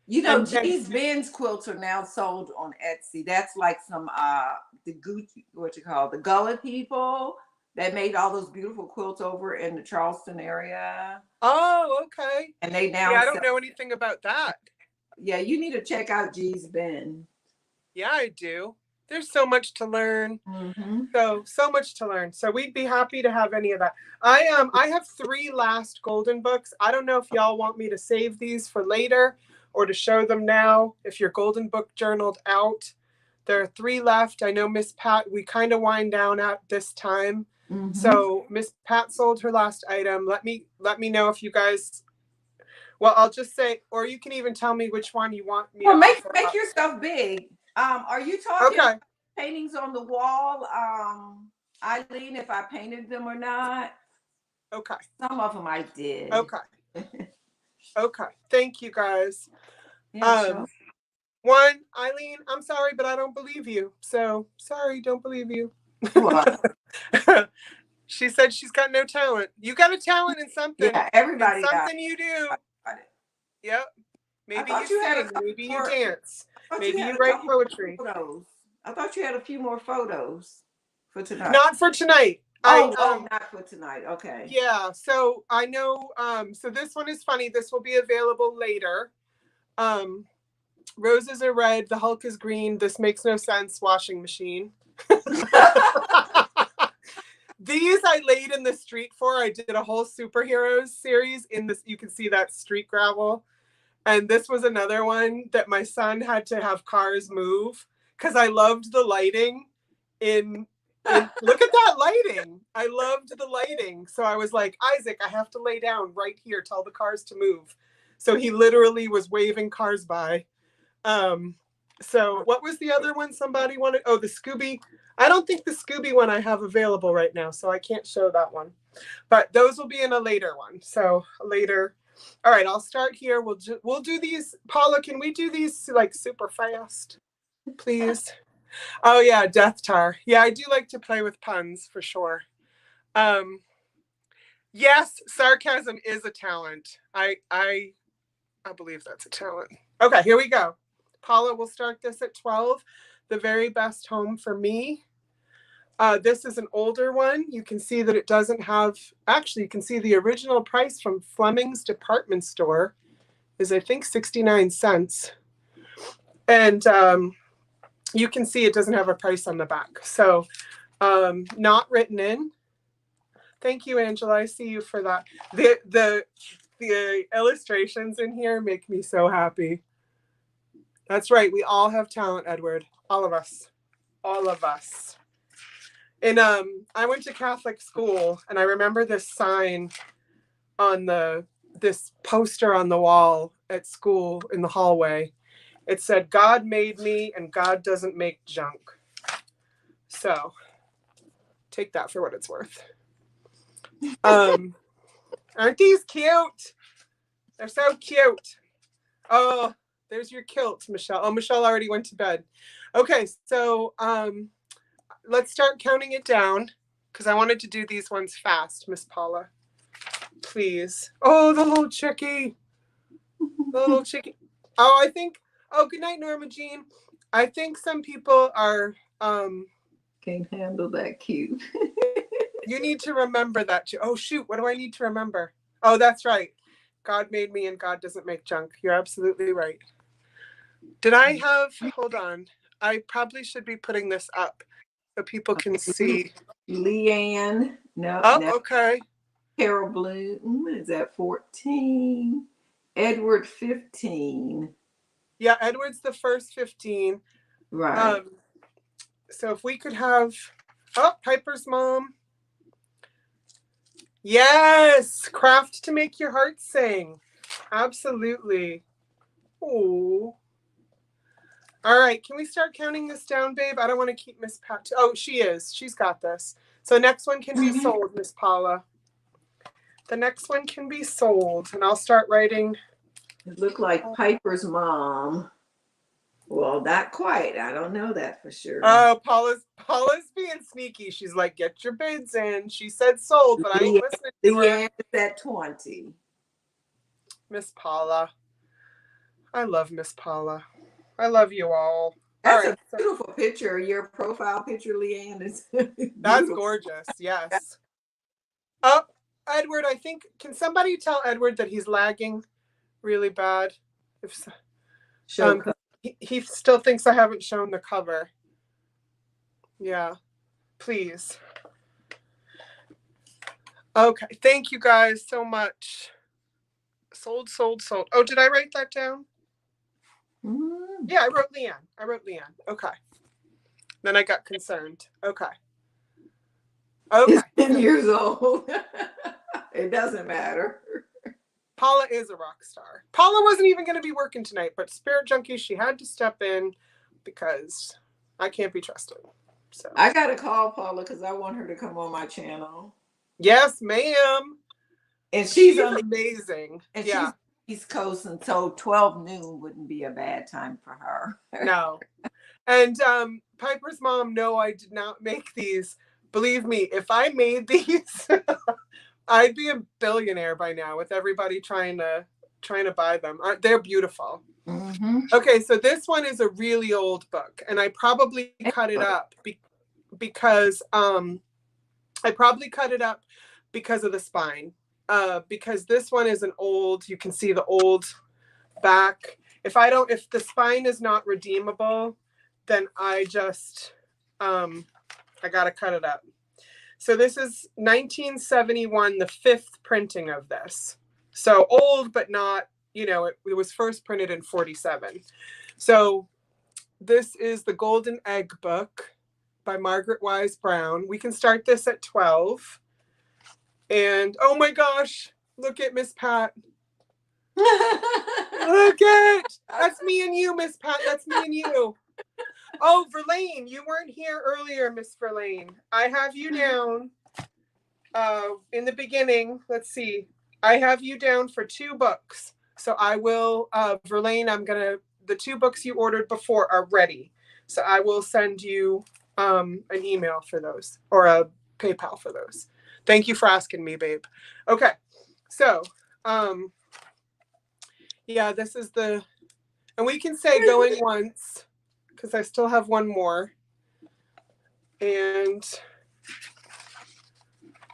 You know, G's Ben's quilts are now sold on Etsy. That's like some the Gucci, the Gullah people that made all those beautiful quilts over in the Charleston area. Oh, okay. And they now I don't know anything about that. Yeah, you need to check out G's Ben. Yeah, I do. There's so much to learn. So much to learn. So we'd be happy to have any of that. I have 3 last golden books. I don't know if y'all want me to save these for later or to show them now. If your golden book journaled out, there are 3 left. I know Miss Pat, we kind of wind down at this time. So Miss Pat sold her last item. Let me know if you guys, well, I'll just say, or you can even tell me which one you want me to make yourself big. Are you talking about paintings on the wall, Eileen, if I painted them or not? Okay. Some of them I did. Okay. Okay. Thank you guys. Yeah, sure. One, Eileen, I'm sorry, but I don't believe you. So sorry, don't believe you. What? She said she's got no talent. You got a talent in something. Yeah, everybody. Something you do. Yep. Maybe you sing. Maybe you dance. Maybe you write poetry. I thought you had a few more photos for tonight. Not for tonight. Not for tonight. Okay. Yeah. So I know. So this one is funny. This will be available later. Roses are red. The Hulk is green. This makes no sense. Washing machine. These I laid in the street for. I did a whole superheroes series in this. You can see that street gravel. And this was another one that my son had to have cars move because I loved the lighting in look at that lighting. I loved the lighting. So I was like, Isaac, I have to lay down right here, tell the cars to move. So he literally was waving cars by. So what was the other one somebody wanted? Oh, the Scooby. I don't think the Scooby one I have available right now, so I can't show that one. But those will be in a later one. So later. All right, I'll start here. We'll do these. Paula, can we do these like super fast, please? Oh yeah, Death Tar. Yeah, I do like to play with puns for sure. Yes, sarcasm is a talent. I believe that's a talent. Okay, here we go. Paula, we'll start this at 12. The Very Best Home for Me. This is an older one. You can see that it doesn't have, actually you can see the original price from Fleming's department store is I think 69 cents. And you can see it doesn't have a price on the back. So not written in. Thank you, Angela. I see you for that. The illustrations in here make me so happy. That's right. We all have talent, Edward. All of us. All of us. And I went to Catholic school, and I remember this sign on this poster on the wall at school in the hallway. It said, God made me and God doesn't make junk. So take that for what it's worth. Aren't these cute? They're so cute. Oh, there's your kilt, Michelle. Oh, Michelle already went to bed. Okay, so let's start counting it down because I wanted to do these ones fast, Miss Paula. Please. Oh, the little chickie. The little chickie. Oh, good night, Norma Jean. I think some people are can't handle that cute. You need to remember that too. Oh shoot, what do I need to remember? Oh, that's right. God made me and God doesn't make junk. You're absolutely right. Did I have, hold on. I probably should be putting this up so people can see. Leanne. No. Okay. Carol Bloom. What is that? 14. Edward 15. Yeah, Edward's the first 15. Right. So if we could have, Piper's mom. Yes, craft to make your heart sing. Absolutely. Oh. All right, can we start counting this down, babe? I don't want to keep Miss Pat. Oh, she is. She's got this. So next one can be sold, Miss Paula. The next one can be sold, and I'll start writing. It looked like Piper's mom. Well, not quite. I don't know that for sure. Oh, Paula's being sneaky. She's like, get your bids in. She said sold, but I ain't listening to her. Yeah, at 20. Miss Paula. I love Miss Paula. I love you all. That's a beautiful picture. Your profile picture, Leanne, is that's gorgeous. Yes. Oh, Edward, I think, can somebody tell Edward that he's lagging really bad? If so, he still thinks I haven't shown the cover. Yeah, please. Okay, thank you guys so much. Sold. Oh, did I write that down? Yeah, I wrote Leanne. Okay. Then I got concerned. Okay. It's 10 years old. It doesn't matter. Paula is a rock star. Paula wasn't even going to be working tonight, but Spirit Junkie, she had to step in because I can't be trusted. So I got to call Paula because I want her to come on my channel. Yes, ma'am. And she's amazing. And yeah. She's East Coast, and so 12 noon wouldn't be a bad time for her. No. And Piper's mom, no, I did not make these. Believe me, if I made these, I'd be a billionaire by now with everybody trying to buy them. They're beautiful. Mm-hmm. Okay, so this one is a really old book, and I probably cut it up because because of the spine. Because this one is an old, you can see the old back. If the spine is not redeemable, then I just I gotta cut it up. So this is 1971, the 5th printing of this. So old, but not, it was first printed in 47. So this is the Golden Egg book by Margaret Wise Brown. We can start this at 12. And oh my gosh, look at Miss Pat. Look at, that's me and you, Miss Pat. That's me and you. Oh, Verlaine, you weren't here earlier, Miss Verlaine. I have you down in the beginning. Let's see. I have you down for 2 books. So I will, Verlaine, the 2 books you ordered before are ready. So I will send you an email for those, or a PayPal for those. Thank you for asking me, babe. Okay. So, yeah, this is and we can say going once, because I still have one more. And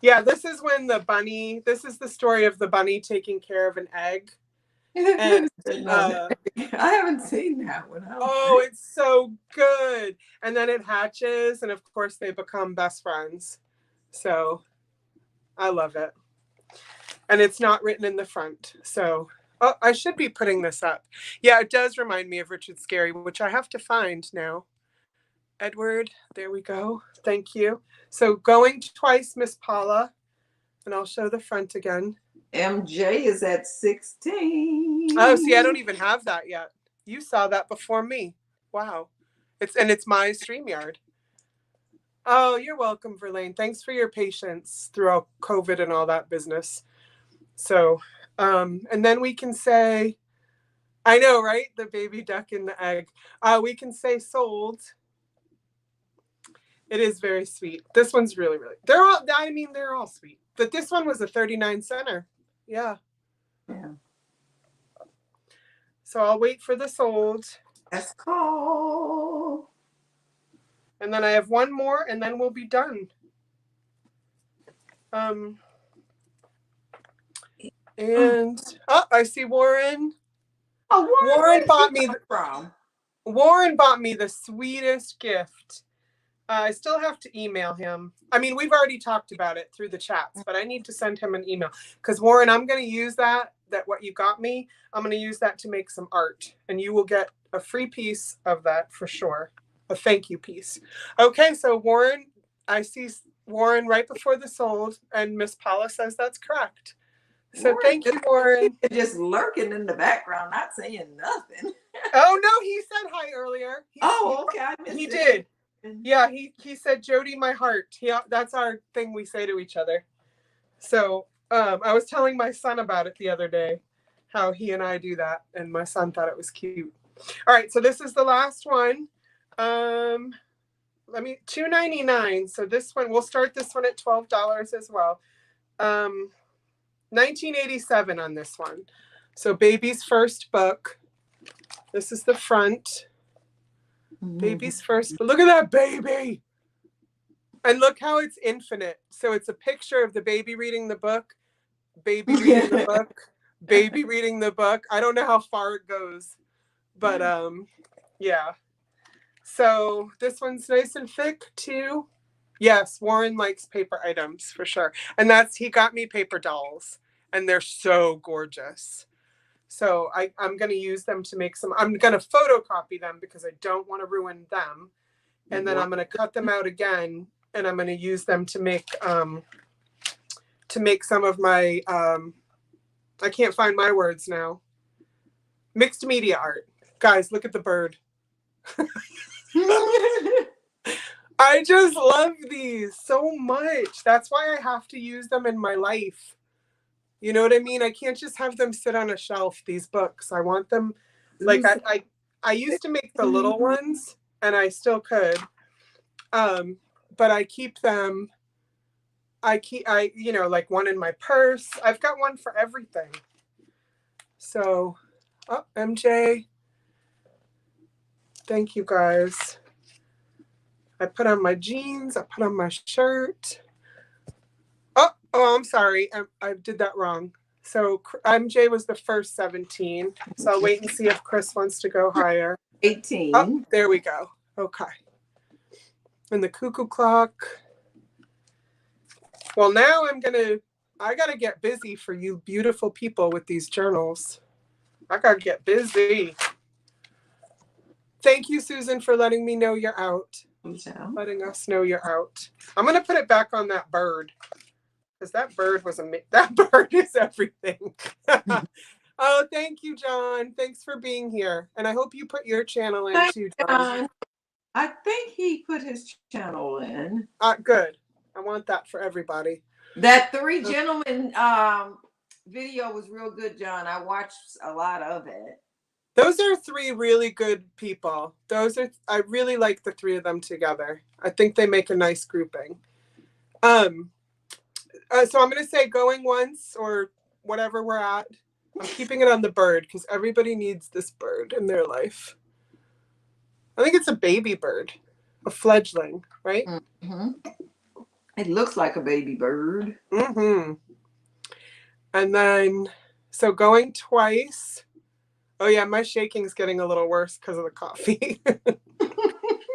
yeah, this is when this is the story of the bunny taking care of an egg. And I haven't seen that one. Oh, it's so good. And then it hatches, and of course they become best friends. So I love it. And it's not written in the front. So, I should be putting this up. Yeah, it does remind me of Richard Scarry, which I have to find now. Edward, there we go. Thank you. So going twice, Miss Paula, and I'll show the front again. MJ is at 16. Oh, see, I don't even have that yet. You saw that before me. Wow. It's my StreamYard. Oh, you're welcome, Verlaine. Thanks for your patience throughout COVID and all that business. So, and then we can say, I know, right? The baby duck in the egg. We can say sold. It is very sweet. This one's really, they're all sweet. But this one was a 39 center. Yeah. Yeah. So I'll wait for the sold. That's cool. And then I have one more, and then we'll be done. And I see Warren. Oh, Warren bought me the sweetest gift. I still have to email him. I mean, we've already talked about it through the chats, but I need to send him an email. Because Warren, I'm going to use that what you got me, I'm going to use that to make some art. And you will get a free piece of that for sure. A thank you piece. Okay, so Warren, I see Warren right before the sold, and Miss Paula says that's correct. So Warren, thank you, Warren. Just lurking in the background, not saying nothing. Oh, no, he said hi earlier. Okay. He did. Yeah, he said, Jodi, my heart. That's our thing we say to each other. So I was telling my son about it the other day, how he and I do that, and my son thought it was cute. All right, so this is the last one. $2.99. So this one, we'll start this one at $12 as well. 1987 on this one. So baby's first book. This is the front. Baby's first. But look at that baby. And look how it's infinite. So it's a picture of the baby reading the book, baby reading the book, baby reading the book. I don't know how far it goes, but yeah. So this one's nice and thick too. Yes, Warren likes paper items for sure. And he got me paper dolls, and they're so gorgeous. So I'm going to use them to make I'm going to photocopy them because I don't want to ruin them. And then I'm going to cut them out again, and I'm going to use them to make some of my, I can't find my words now. Mixed media art. Guys, look at the bird. I just love these so much. That's why I have to use them in my life. You know what I mean? I can't just have them sit on a shelf, these books. I want them, like, I used to make the little ones, and I still could. But I keep them, you know, like one in my purse. I've got one for everything. So, oh, MJ. Thank you guys. I put on my jeans. I put on my shirt. Oh, I'm sorry. I did that wrong. So MJ was the first 17. So I'll wait and see if Chris wants to go higher. 18. Oh, there we go. Okay. And the cuckoo clock. Well, now I got to get busy for you beautiful people with these journals. I got to get busy. Thank you, Susan, for letting me know you're out. Letting us know you're out. I'm going to put it back on that bird. Because that bird that bird is everything. Oh, thank you, John. Thanks for being here. And I hope you put your channel in too, John. I think he put his channel in. Good. I want that for everybody. That 3 Gentlemen video was real good, John. I watched a lot of it. Those are 3 really good people. I really like the 3 of them together. I think they make a nice grouping. So I'm going to say going once or whatever we're at. I'm keeping it on the bird because everybody needs this bird in their life. I think it's a baby bird, a fledgling, right? Mm-hmm. It looks like a baby bird. Mm-hmm. And then, so going twice. Oh yeah, my shaking's getting a little worse because of the coffee.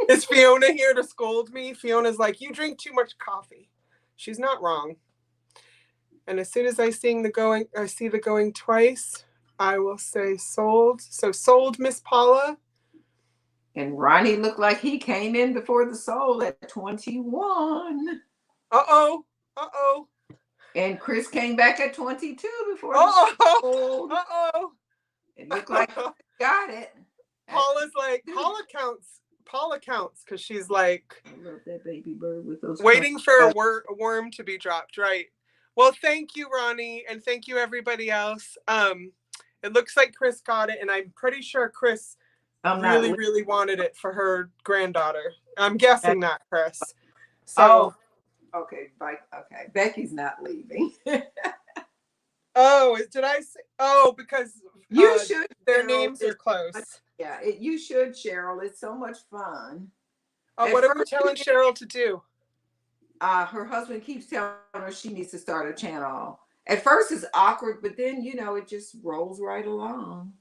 Is Fiona here to scold me? Fiona's like, you drink too much coffee. She's not wrong. And as soon as I see the going twice, I will say sold. So sold, Miss Paula. And Ronnie looked like he came in before the sold at 21. Uh-oh. And Chris came back at 22 before the sold. It looked like he got it. Paula's like, Paula counts because she's like, I love that baby bird with those waiting for a worm to be dropped, right? Well, thank you, Ronnie, and thank you, everybody else. It looks like Chris got it, and I'm pretty sure Chris really wanted it for her granddaughter. I'm guessing that, Chris. So, okay, okay. Becky's not leaving. Oh, did I say? Oh, because you should. Their names are close. Yeah, you should, Cheryl. It's so much fun. What are we telling Cheryl to do? Her husband keeps telling her she needs to start a channel. At first it's awkward, but then, you know, it just rolls right along.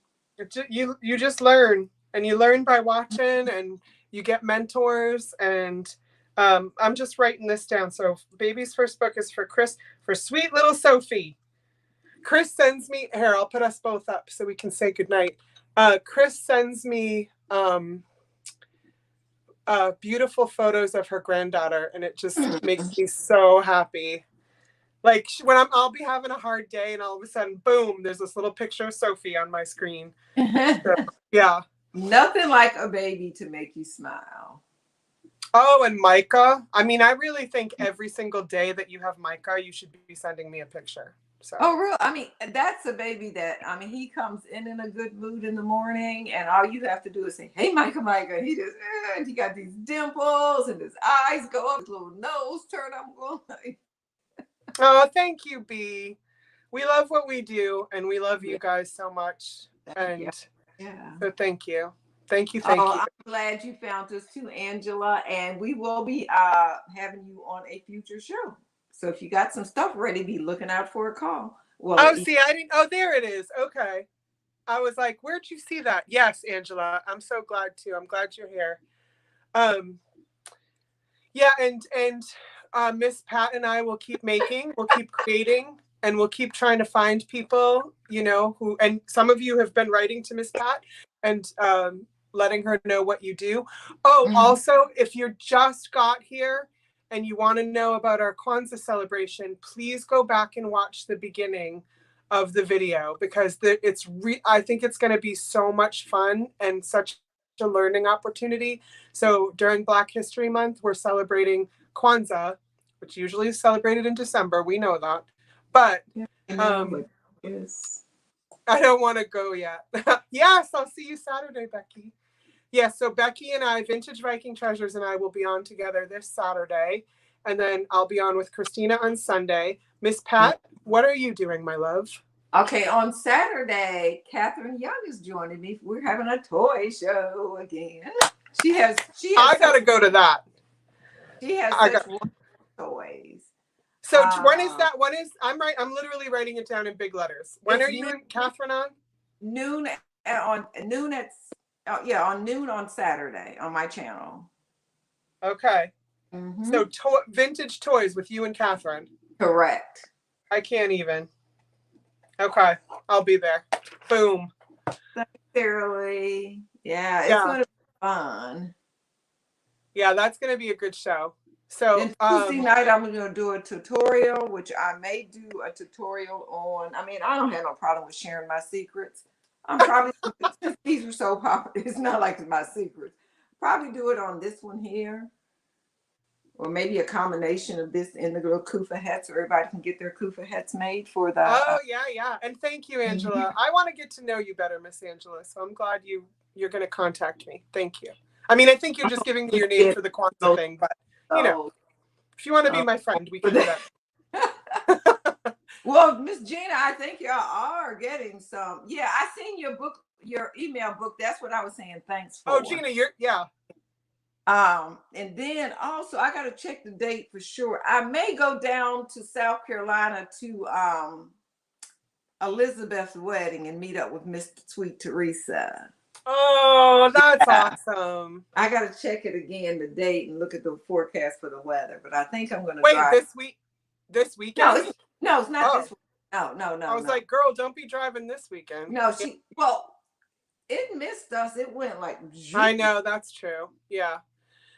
You just learn, and you learn by watching, and you get mentors. And I'm just writing this down. So baby's first book is for Chris, for sweet little Sophie. Chris sends me, here, I'll put us both up so we can say goodnight. Chris sends me beautiful photos of her granddaughter, and it just makes me so happy. Like when I'll be having a hard day, and all of a sudden, boom, there's this little picture of Sophie on my screen. So, yeah. Nothing like a baby to make you smile. Oh, and Micah. I mean, I really think every single day that you have Micah, you should be sending me a picture. So. Oh, really? I mean, that's a baby that, I mean, he comes in a good mood in the morning, and all you have to do is say, hey, Micah. He just, he got these dimples, and his eyes go up, his little nose turn up. Going. Oh, thank you, B. We love what we do, and we love you guys so much. And so thank you. Thank you. I'm glad you found us too, Angela, and we will be having you on a future show. So if you got some stuff ready, be looking out for a call. Well, see, I didn't. Oh, there it is. Okay. I was like, where'd you see that? Yes, Angela. I'm so glad too. I'm glad you're here. Yeah, and Miss Pat and I will keep making, we'll keep creating, and we'll keep trying to find people, you know, who, and some of you have been writing to Miss Pat and letting her know what you do. Oh, also, if you just got here and you want to know about our Kwanzaa celebration, please go back and watch the beginning of the video, because I think it's going to be so much fun and such a learning opportunity. So during Black History Month, we're celebrating Kwanzaa, which usually is celebrated in December. We know that. But yes. I don't want to go yet. Yes, I'll see you Saturday, Becky. Yes, so Becky and I, Vintage Viking Treasures, and I will be on together this Saturday. And then I'll be on with Christina on Sunday. Miss Pat, what are you doing, my love? Okay, on Saturday, Catherine Young is joining me. We're having a toy show again. She has I gotta go to that. She has toys. So when is that? I'm literally writing it down in big letters. When are you and Catherine on? Noon on Saturday on my channel. Okay. So vintage toys with you and Catherine. Correct. I can't even. Okay, I'll be there. Boom. Sincerely. Yeah, it's going to be fun. Yeah, that's going to be a good show. So then Tuesday night, I'm going to do a tutorial, which I may do a tutorial on. I mean, I don't have no problem with sharing my secrets. I'm probably, since these are so popular, it's not like my secrets. Probably do it on this one here. Or maybe a combination of this and the little kufa hats, so everybody can get their kufa hats made for the. Oh, yeah. And thank you, Angela. I want to get to know you better, Miss Angela. So I'm glad you're going to contact me. Thank you. I mean, I think you're just giving me your name for the Kwanzaa thing, but you know, if you want to be my friend, we can do that. Well, Miss Gina, I think y'all are getting some. Yeah, I seen your book, your email book. That's what I was saying. Thanks for. Oh, Gina, yeah. And then also I got to check the date for sure. I may go down to South Carolina to Elizabeth's wedding and meet up with Miss Sweet Teresa. Oh, that's awesome. I got to check it again, the date, and look at the forecast for the weather. But I think I'm going to drive. This weekend? No, it's not this week. No. I was like, girl, don't be driving this weekend. No, it missed us. It went like. I know, that's true. Yeah.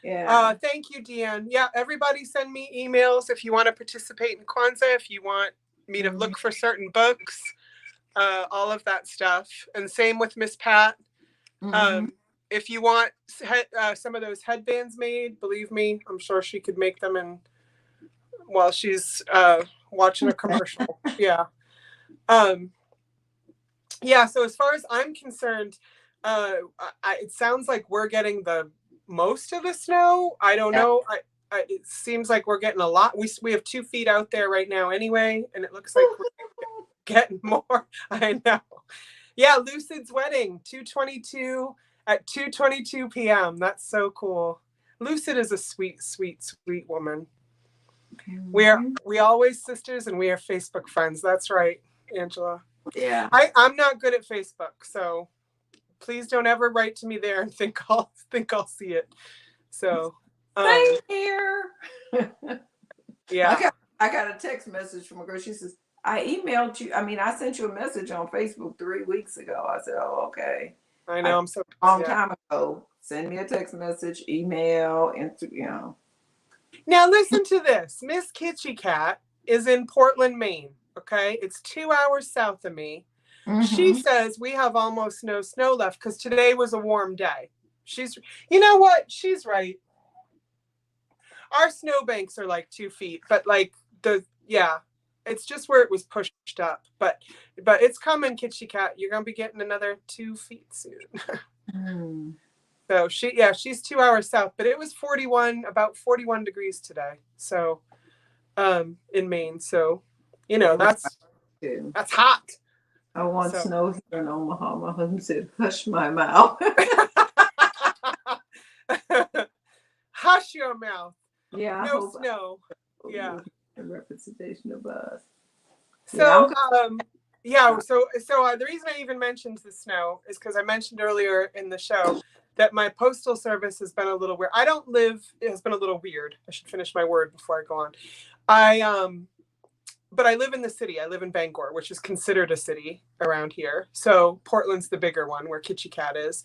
Yeah. Thank you, Deanne. Yeah, everybody send me emails if you want to participate in Kwanzaa, if you want me to look for certain books, all of that stuff. And same with Miss Pat. If you want some of those headbands made, believe me, I'm sure she could make them while she's watching a commercial. Yeah. Yeah, so as far as I'm concerned, it sounds like we're getting the most of the snow. I don't know. It seems like we're getting a lot. We have 2 feet out there right now anyway, and it looks like we're getting more. I know. Yeah, Lucid's wedding, 2/22 at 2:22 p.m. That's so cool. Lucid is a sweet, sweet, sweet woman. We always sisters, and we are Facebook friends. That's right, Angela. Yeah. I'm not good at Facebook, so please don't ever write to me there and think I'll see it. So same here. Yeah. I got a text message from a girl. She says, I emailed you. I mean, I sent you a message on Facebook 3 weeks ago. I said, oh, okay. I know. I'm so long time ago. Send me a text message, email, Instagram. Now listen to this. Miss Kitschy Cat is in Portland, Maine. Okay, it's 2 hours south of me. She says we have almost no snow left because today was a warm day. You know what? She's right. Our snowbanks are like 2 feet, but like it's just where it was pushed up. But it's coming, Kitschy Cat. You're gonna be getting another 2 feet soon. So she's 2 hours south, but it was about 41 degrees today. So in Maine. So you know that's hot. I want snow here in Omaha. My husband said, hush my mouth. Hush your mouth. Yeah. No snow. Yeah. A representation of us. So, so the reason I even mentioned the snow is because I mentioned earlier in the show that my postal service has been a little weird. It has been a little weird. I should finish my word before I go on. But I live in the city. I live in Bangor, which is considered a city around here. So Portland's the bigger one where Kitty Cat is.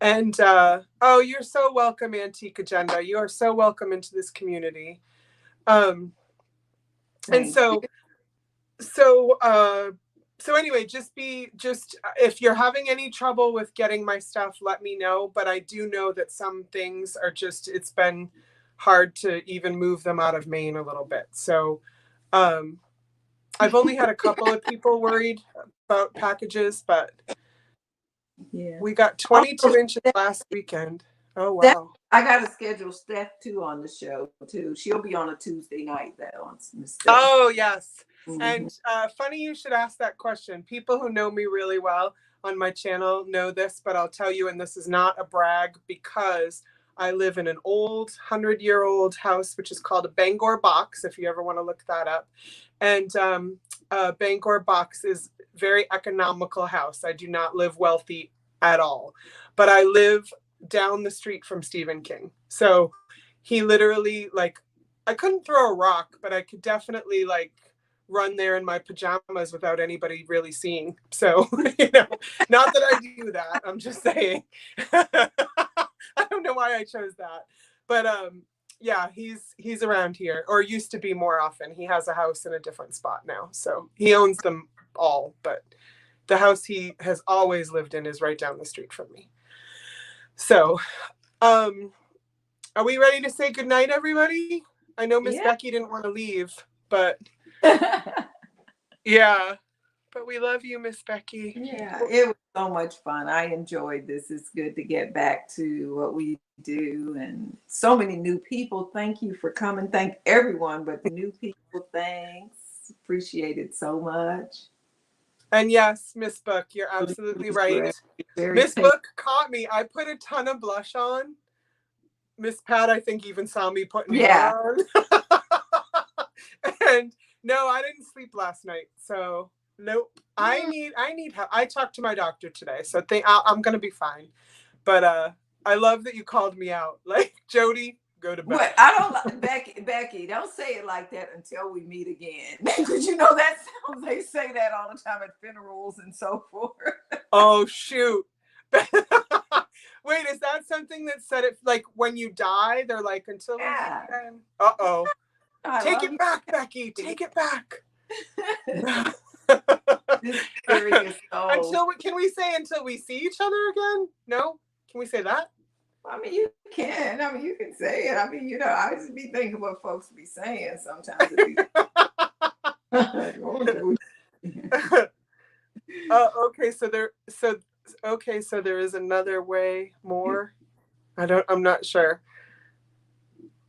And, oh, you're so welcome, Antique Agenda. You are so welcome into this community. And so anyway, just if you're having any trouble with getting my stuff, let me know. But I do know that some things are it's been hard to even move them out of Maine a little bit. So, I've only had a couple of people worried about packages, but we got 22 inches last weekend. Oh, wow. I got to schedule Steph too on the show too. She'll be on a Tuesday night though. Oh, yes. And funny you should ask that question. People who know me really well on my channel know this, but I'll tell you, and this is not a brag, because I live in an old 100-year-old house, which is called a Bangor box, if you ever want to look that up. And Bangor box is very economical house. I do not live wealthy at all, but I live down the street from Stephen King. So he literally, like, I couldn't throw a rock, but I could definitely like run there in my pajamas without anybody really seeing. So, not that I do that. I'm just saying. I don't know why I chose that, but yeah, he's around here, or used to be more often. He has a house in a different spot now, so he owns them all, but the house he has always lived in is right down the street from me. So, are we ready to say goodnight, everybody? I know Miss Becky didn't want to leave, but yeah. But we love you, Miss Becky. Yeah, it was so much fun. I enjoyed this. It's good to get back to what we do, and so many new people. Thank you for coming. Thank everyone, but the new people, thanks. Appreciate it so much. And yes, Miss Book, you're absolutely right. Miss Book caught me. I put a ton of blush on. Miss Pat, I think, even saw me putting it on. And no, I didn't sleep last night, so. Nope. I need help. I talked to my doctor today, so I'm gonna be fine. But I love that you called me out. Like, Jodi, go to bed. What? I don't like Becky. Don't say it like that until we meet again. Because that sounds. They say that all the time at funerals and so forth. Oh shoot. Wait, is that something that said it like when you die? They're like until we meet again. Uh-oh. Take it back, Becky. Take it back. Can we say until we see each other again? No? Can we say that? I mean, you can. I mean, you can say it. I mean, I just be thinking what folks be saying sometimes. Okay, so there is another way more. I'm not sure.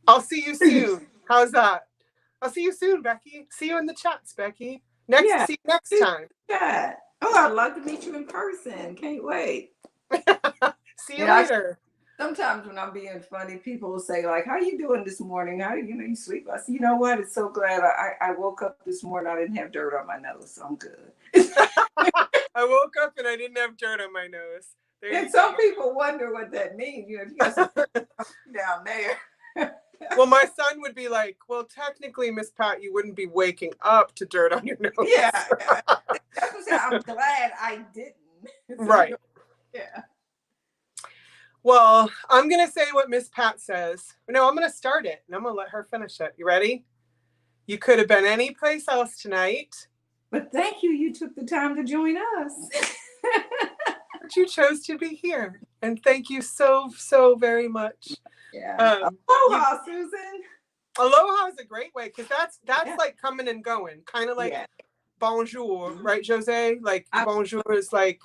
I'll see you soon. How's that? I'll see you soon, Becky. See you in the chats, Becky. See you next time. Yeah. Oh, I'd love to meet you in person. Can't wait. See you later. Sometimes when I'm being funny, people will say, like, how are you doing this morning? How you sleep? I say, you know what? It's so glad I woke up this morning. I didn't have dirt on my nose, so I'm good. I woke up and I didn't have dirt on my nose. And some people wonder what that means. You got some down there. Well, my son would be like, well, technically, Miss Pat, you wouldn't be waking up to dirt on your nose. Yeah. That's what I'm glad I didn't. Right. Yeah. Well, I'm going to say what Miss Pat says. No, I'm going to start it, and I'm going to let her finish it. You ready? You could have been any place else tonight. But thank you. You took the time to join us. But you chose to be here. And thank you so, so very much. Yeah. Aloha, Susan. Aloha is a great way, because that's like coming and going, kind of like bonjour, right, Jose? Like bonjour is like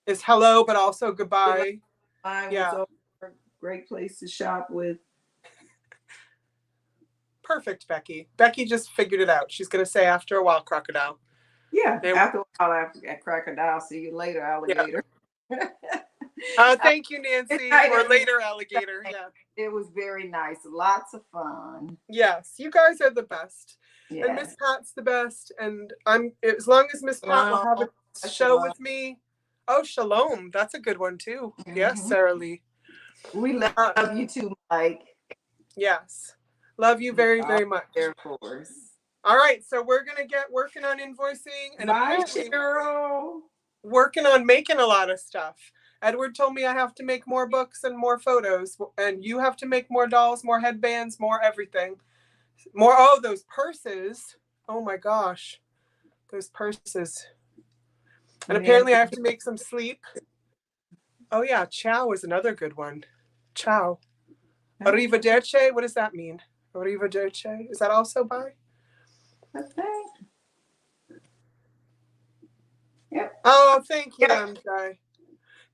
is hello, but also goodbye. Was a great place to shop with. Perfect, Becky. Becky just figured it out. She's gonna say after a while, crocodile. Yeah, after a while, after crocodile. See you later, alligator. Yeah. Thank you, Nancy. Or later, alligator. Yeah. It was very nice. Lots of fun. Yes, you guys are the best. Yeah. And Miss Pat's the best. And as long as Miss Pat will have a show with me. Oh, shalom. That's a good one too. Mm-hmm. Yes, Sarah Lee. We love you too, Mike. Yes. Love you very, very much. Air Force. All right, so we're gonna get working on invoicing and bye, Cheryl. Working on making a lot of stuff. Edward told me I have to make more books and more photos, and you have to make more dolls, more headbands, more everything. More, oh, those purses. Oh my gosh, those purses. And apparently I have to make some sleep. Oh yeah, ciao is another good one. Ciao. Arrivederci, what does that mean? Arrivederci, is that also bye? Okay. Yep. Oh, thank you, MJ.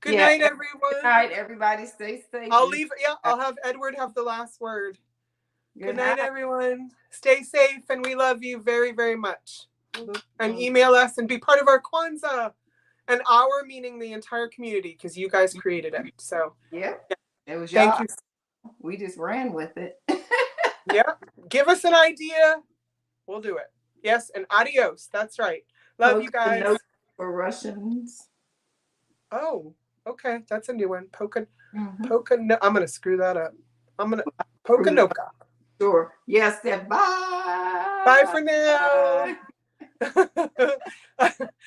Good night, everyone. Good night, everybody. Stay safe. I'll have Edward have the last word. Good night, everyone. Stay safe, and we love you very, very much. And email us and be part of our Kwanzaa. And our meaning the entire community, because you guys created it. So yeah, it was y'all. Thank you. We just ran with it. Yeah. Give us an idea. We'll do it. Yes, and adios. That's right. Love you guys. No for Russians. Oh, okay. That's a new one. No, I'm gonna screw that up. I'm gonna Pokanoka. Sure. Yes, then bye. Bye for now.